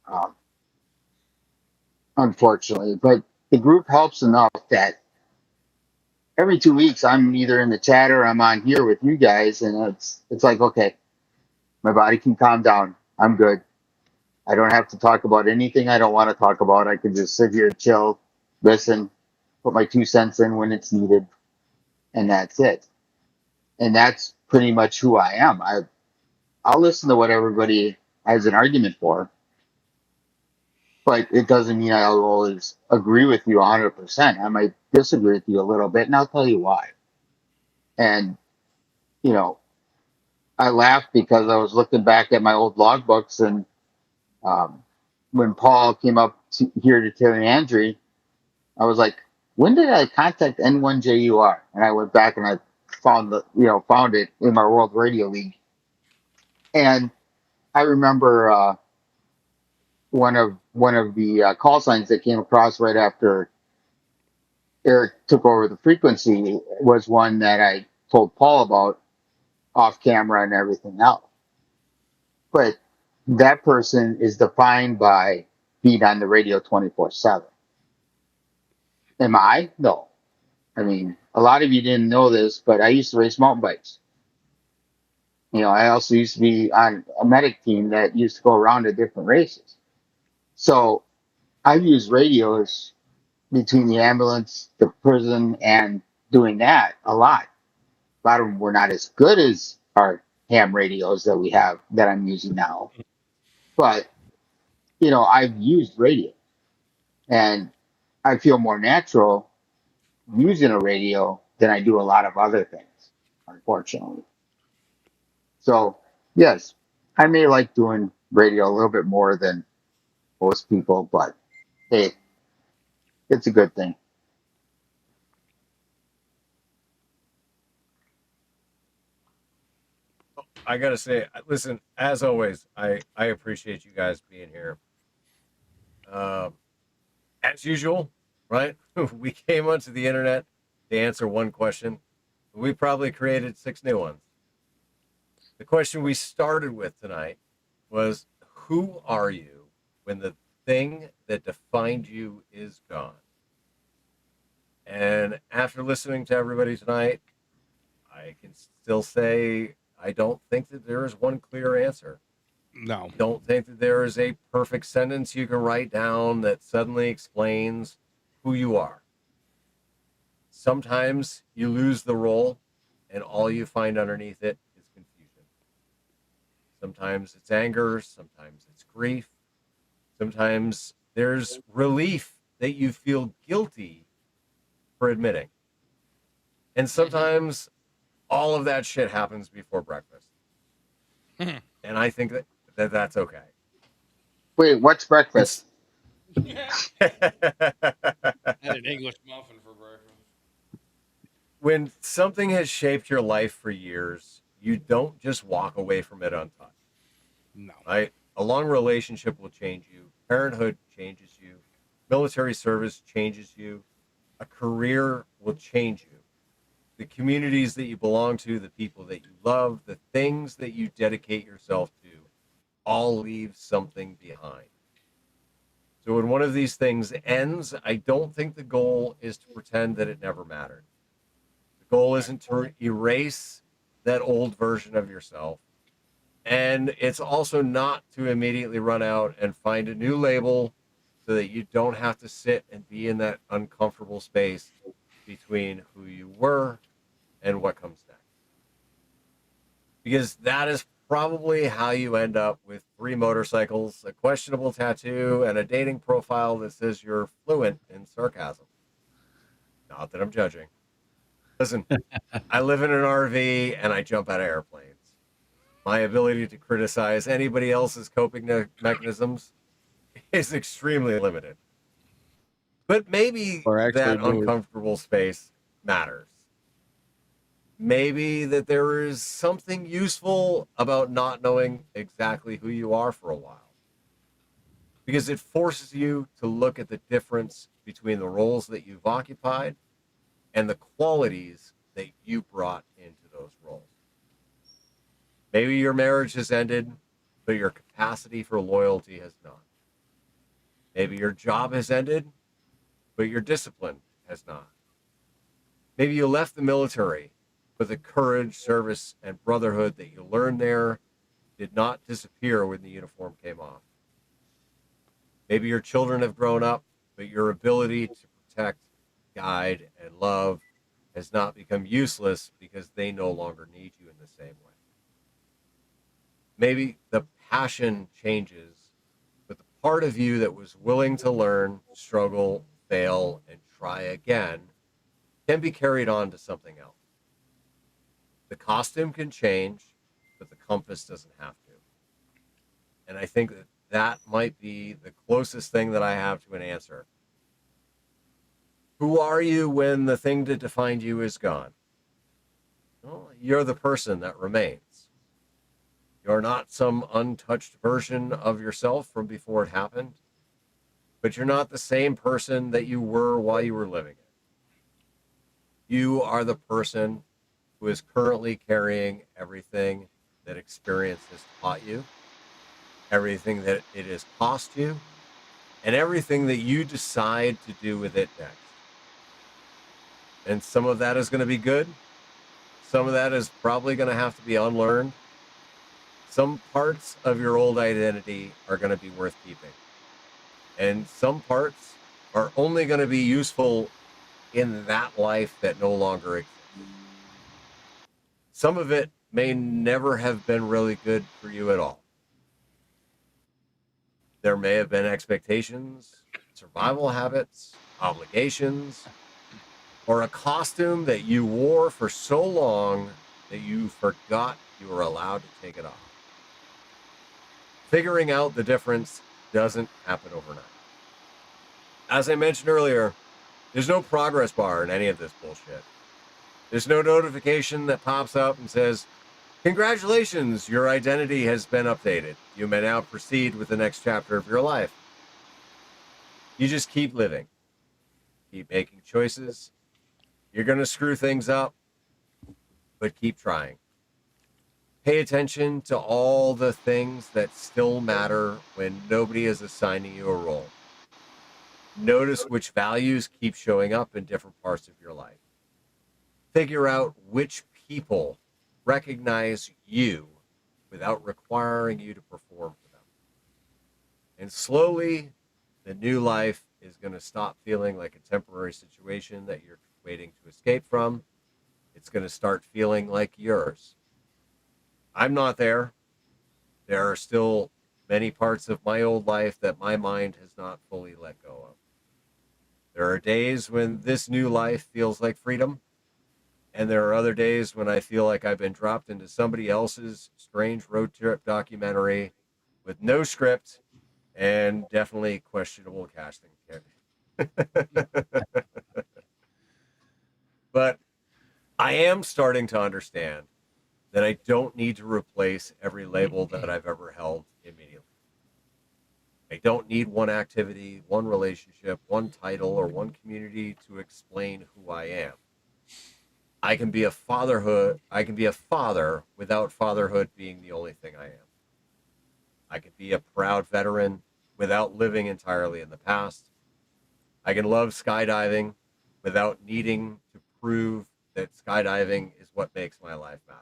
um, unfortunately. But the group helps enough that every 2 weeks I'm either in the chat or I'm on here with you guys, and it's like, okay, my body can calm down. I'm good. I don't have to talk about anything I don't want to talk about. I can just sit here, chill, listen, put my 2 cents in when it's needed, and that's it. And that's pretty much who I am. I'll listen to what everybody has an argument for, but it doesn't mean I'll always agree with you 100%. I might disagree with you a little bit, and I'll tell you why. And, you know, I laughed because I was looking back at my old logbooks, and um, when Paul came up here to Terry Andrew, I was like, when did I contact N1JUR? And I went back and I found it in my World Radio League. And I remember one of the call signs that came across right after Eric took over the frequency was one that I told Paul about off camera and everything else. But that person is defined by being on the radio 24/7. Am I? No. I mean, a lot of you didn't know this, but I used to race mountain bikes. I also used to be on a medic team that used to go around to different races. So I've used radios between the ambulance, the prison, and doing that a lot. A lot of them were not as good as our ham radios that we have that I'm using now. But, I've used radio and I feel more natural using a radio than I do a lot of other things, unfortunately. So, yes, I may like doing radio a little bit more than most people, but hey, it's a good thing. I gotta say, listen, as always, I appreciate you guys being here. Um, as usual, right? We came onto the internet to answer one question. We probably created 6 new ones. The question we started with tonight was, who are you when the thing that defined you is gone? And after listening to everybody tonight, I can still say I don't think that there is one clear answer. No. Don't think that there is a perfect sentence you can write down that suddenly explains who you are. Sometimes you lose the role and all you find underneath it is confusion. Sometimes it's anger, sometimes it's grief, sometimes there's relief that you feel guilty for admitting. And sometimes all of that shit happens before breakfast. And I think that that's okay. Wait, what's breakfast? Had an English muffin for breakfast. When something has shaped your life for years, you don't just walk away from it untouched. No. Right? A long relationship will change you. Parenthood changes you. Military service changes you. A career will change you. The communities that you belong to, the people that you love, the things that you dedicate yourself to, all leave something behind. So when one of these things ends, I don't think the goal is to pretend that it never mattered. The goal isn't to erase that old version of yourself. And it's also not to immediately run out and find a new label so that you don't have to sit and be in that uncomfortable space between who you were and what comes next. Because that is probably how you end up with 3 motorcycles, a questionable tattoo, and a dating profile that says you're fluent in sarcasm. Not that I'm judging. Listen, I live in an RV and I jump out of airplanes. My ability to criticize anybody else's coping mechanisms is extremely limited. But maybe Or actually that mood. uncomfortable space matters. Maybe that there is something useful about not knowing exactly who you are for a while, because it forces you to look at the difference between the roles that you've occupied and the qualities that you brought into those roles. Maybe your marriage has ended, but your capacity for loyalty has not. Maybe your job has ended, but your discipline has not. Maybe you left the military, but the courage, service, and brotherhood that you learned there did not disappear when the uniform came off. Maybe your children have grown up, but your ability to protect, guide, and love has not become useless because they no longer need you in the same way. Maybe the passion changes, but the part of you that was willing to learn, struggle, fail, and try again can be carried on to something else. The costume can change, but the compass doesn't have to. And I think that that might be the closest thing that I have to an answer. Who are you when the thing that defined you is gone? Well, you're the person that remains. You're not some untouched version of yourself from before it happened, but you're not the same person that you were while you were living it. You are the person who is currently carrying everything that experience has taught you, everything that it has cost you, and everything that you decide to do with it next. And some of that is going to be good. Some of that is probably going to have to be unlearned. Some parts of your old identity are going to be worth keeping. And some parts are only going to be useful in that life that no longer exists. Some of it may never have been really good for you at all. There may have been expectations, survival habits, obligations, or a costume that you wore for so long that you forgot you were allowed to take it off. Figuring out the difference doesn't happen overnight. As I mentioned earlier, there's no progress bar in any of this bullshit. There's no notification that pops up and says, "Congratulations, your identity has been updated. You may now proceed with the next chapter of your life." You just keep living, keep making choices. You're going to screw things up, but keep trying. Pay attention to all the things that still matter when nobody is assigning you a role. Notice which values keep showing up in different parts of your life. Figure out which people recognize you without requiring you to perform for them. And slowly, the new life is going to stop feeling like a temporary situation that you're waiting to escape from. It's going to start feeling like yours. I'm not there. There are still many parts of my old life that my mind has not fully let go of. There are days when this new life feels like freedom, and there are other days when I feel like I've been dropped into somebody else's strange road trip documentary with no script and definitely questionable casting. But I am starting to understand that I don't need to replace every label that I've ever held immediately. I don't need one activity, one relationship, one title, or one community to explain who I am. I can be a father without fatherhood being the only thing I am. I can be a proud veteran without living entirely in the past. I can love skydiving without needing to prove that skydiving is what makes my life matter.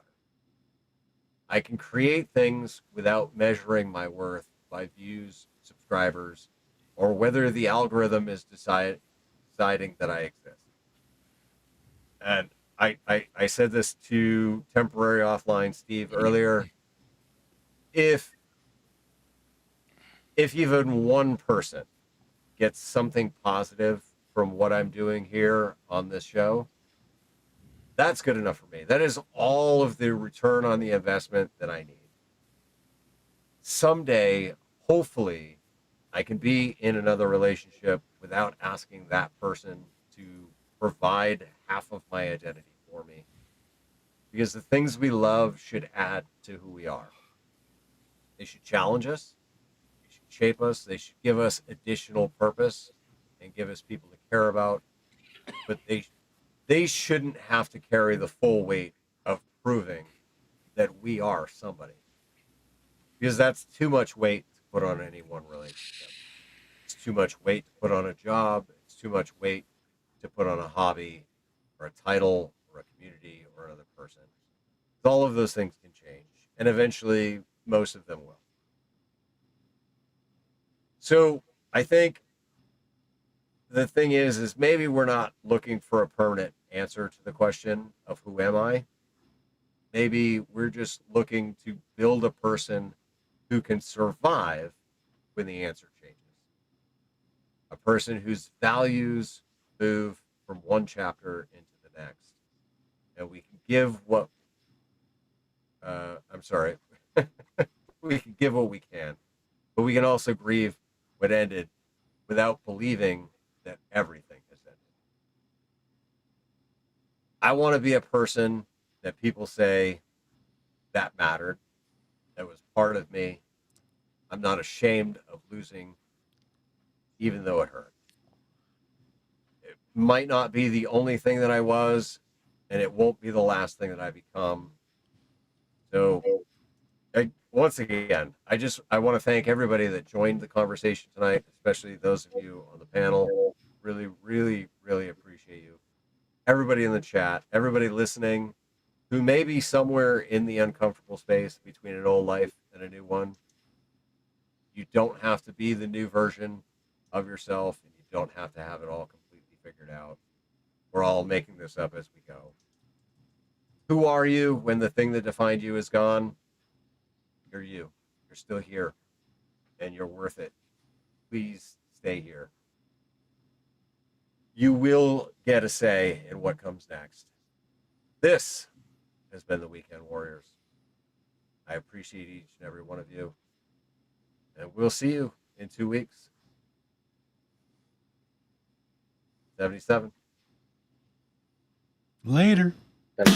I can create things without measuring my worth by views, subscribers, or whether the algorithm is deciding that I exist. And I said this to temporary offline Steve earlier. If even one person gets something positive from what I'm doing here on this show, that's good enough for me. That is all of the return on the investment that I need. someday, hopefully, I can be in another relationship without asking that person to provide half of my identity for me. Because the things we love should add to who we are. They should challenge us, they should shape us, they should give us additional purpose and give us people to care about. But they shouldn't have to carry the full weight of proving that we are somebody. Because that's too much weight to put on any one relationship. It's too much weight to put on a job. It's too much weight to put on a hobby or a title or a community or another person. All of those things can change, and eventually most of them will. So I think the thing is maybe we're not looking for a permanent answer to the question of who am I? Maybe we're just looking to build a person who can survive when the answer changes. A person whose values move from one chapter into the next. And we can give what, I'm sorry, we can give what we can, but we can also grieve what ended without believing that everything has ended. I want to be a person that people say that mattered, that was part of me. I'm not ashamed of losing, even though it hurt. It might not be the only thing that I was, and it won't be the last thing that I become. So, once again, I want to thank everybody that joined the conversation tonight, especially those of you on the panel. Really, really, really appreciate you. Everybody in the chat, everybody listening, who may be somewhere in the uncomfortable space between an old life and a new one. You don't have to be the new version of yourself, and you don't have to have it all completely figured out. We're all making this up as we go. Who are you when the thing that defined you is gone? You're you. You're still here, and you're worth it. Please stay here. You will get a say in what comes next. This has been the Weekend Warriors. I appreciate each and every one of you, and we'll see you in 2 weeks. 77. Later. But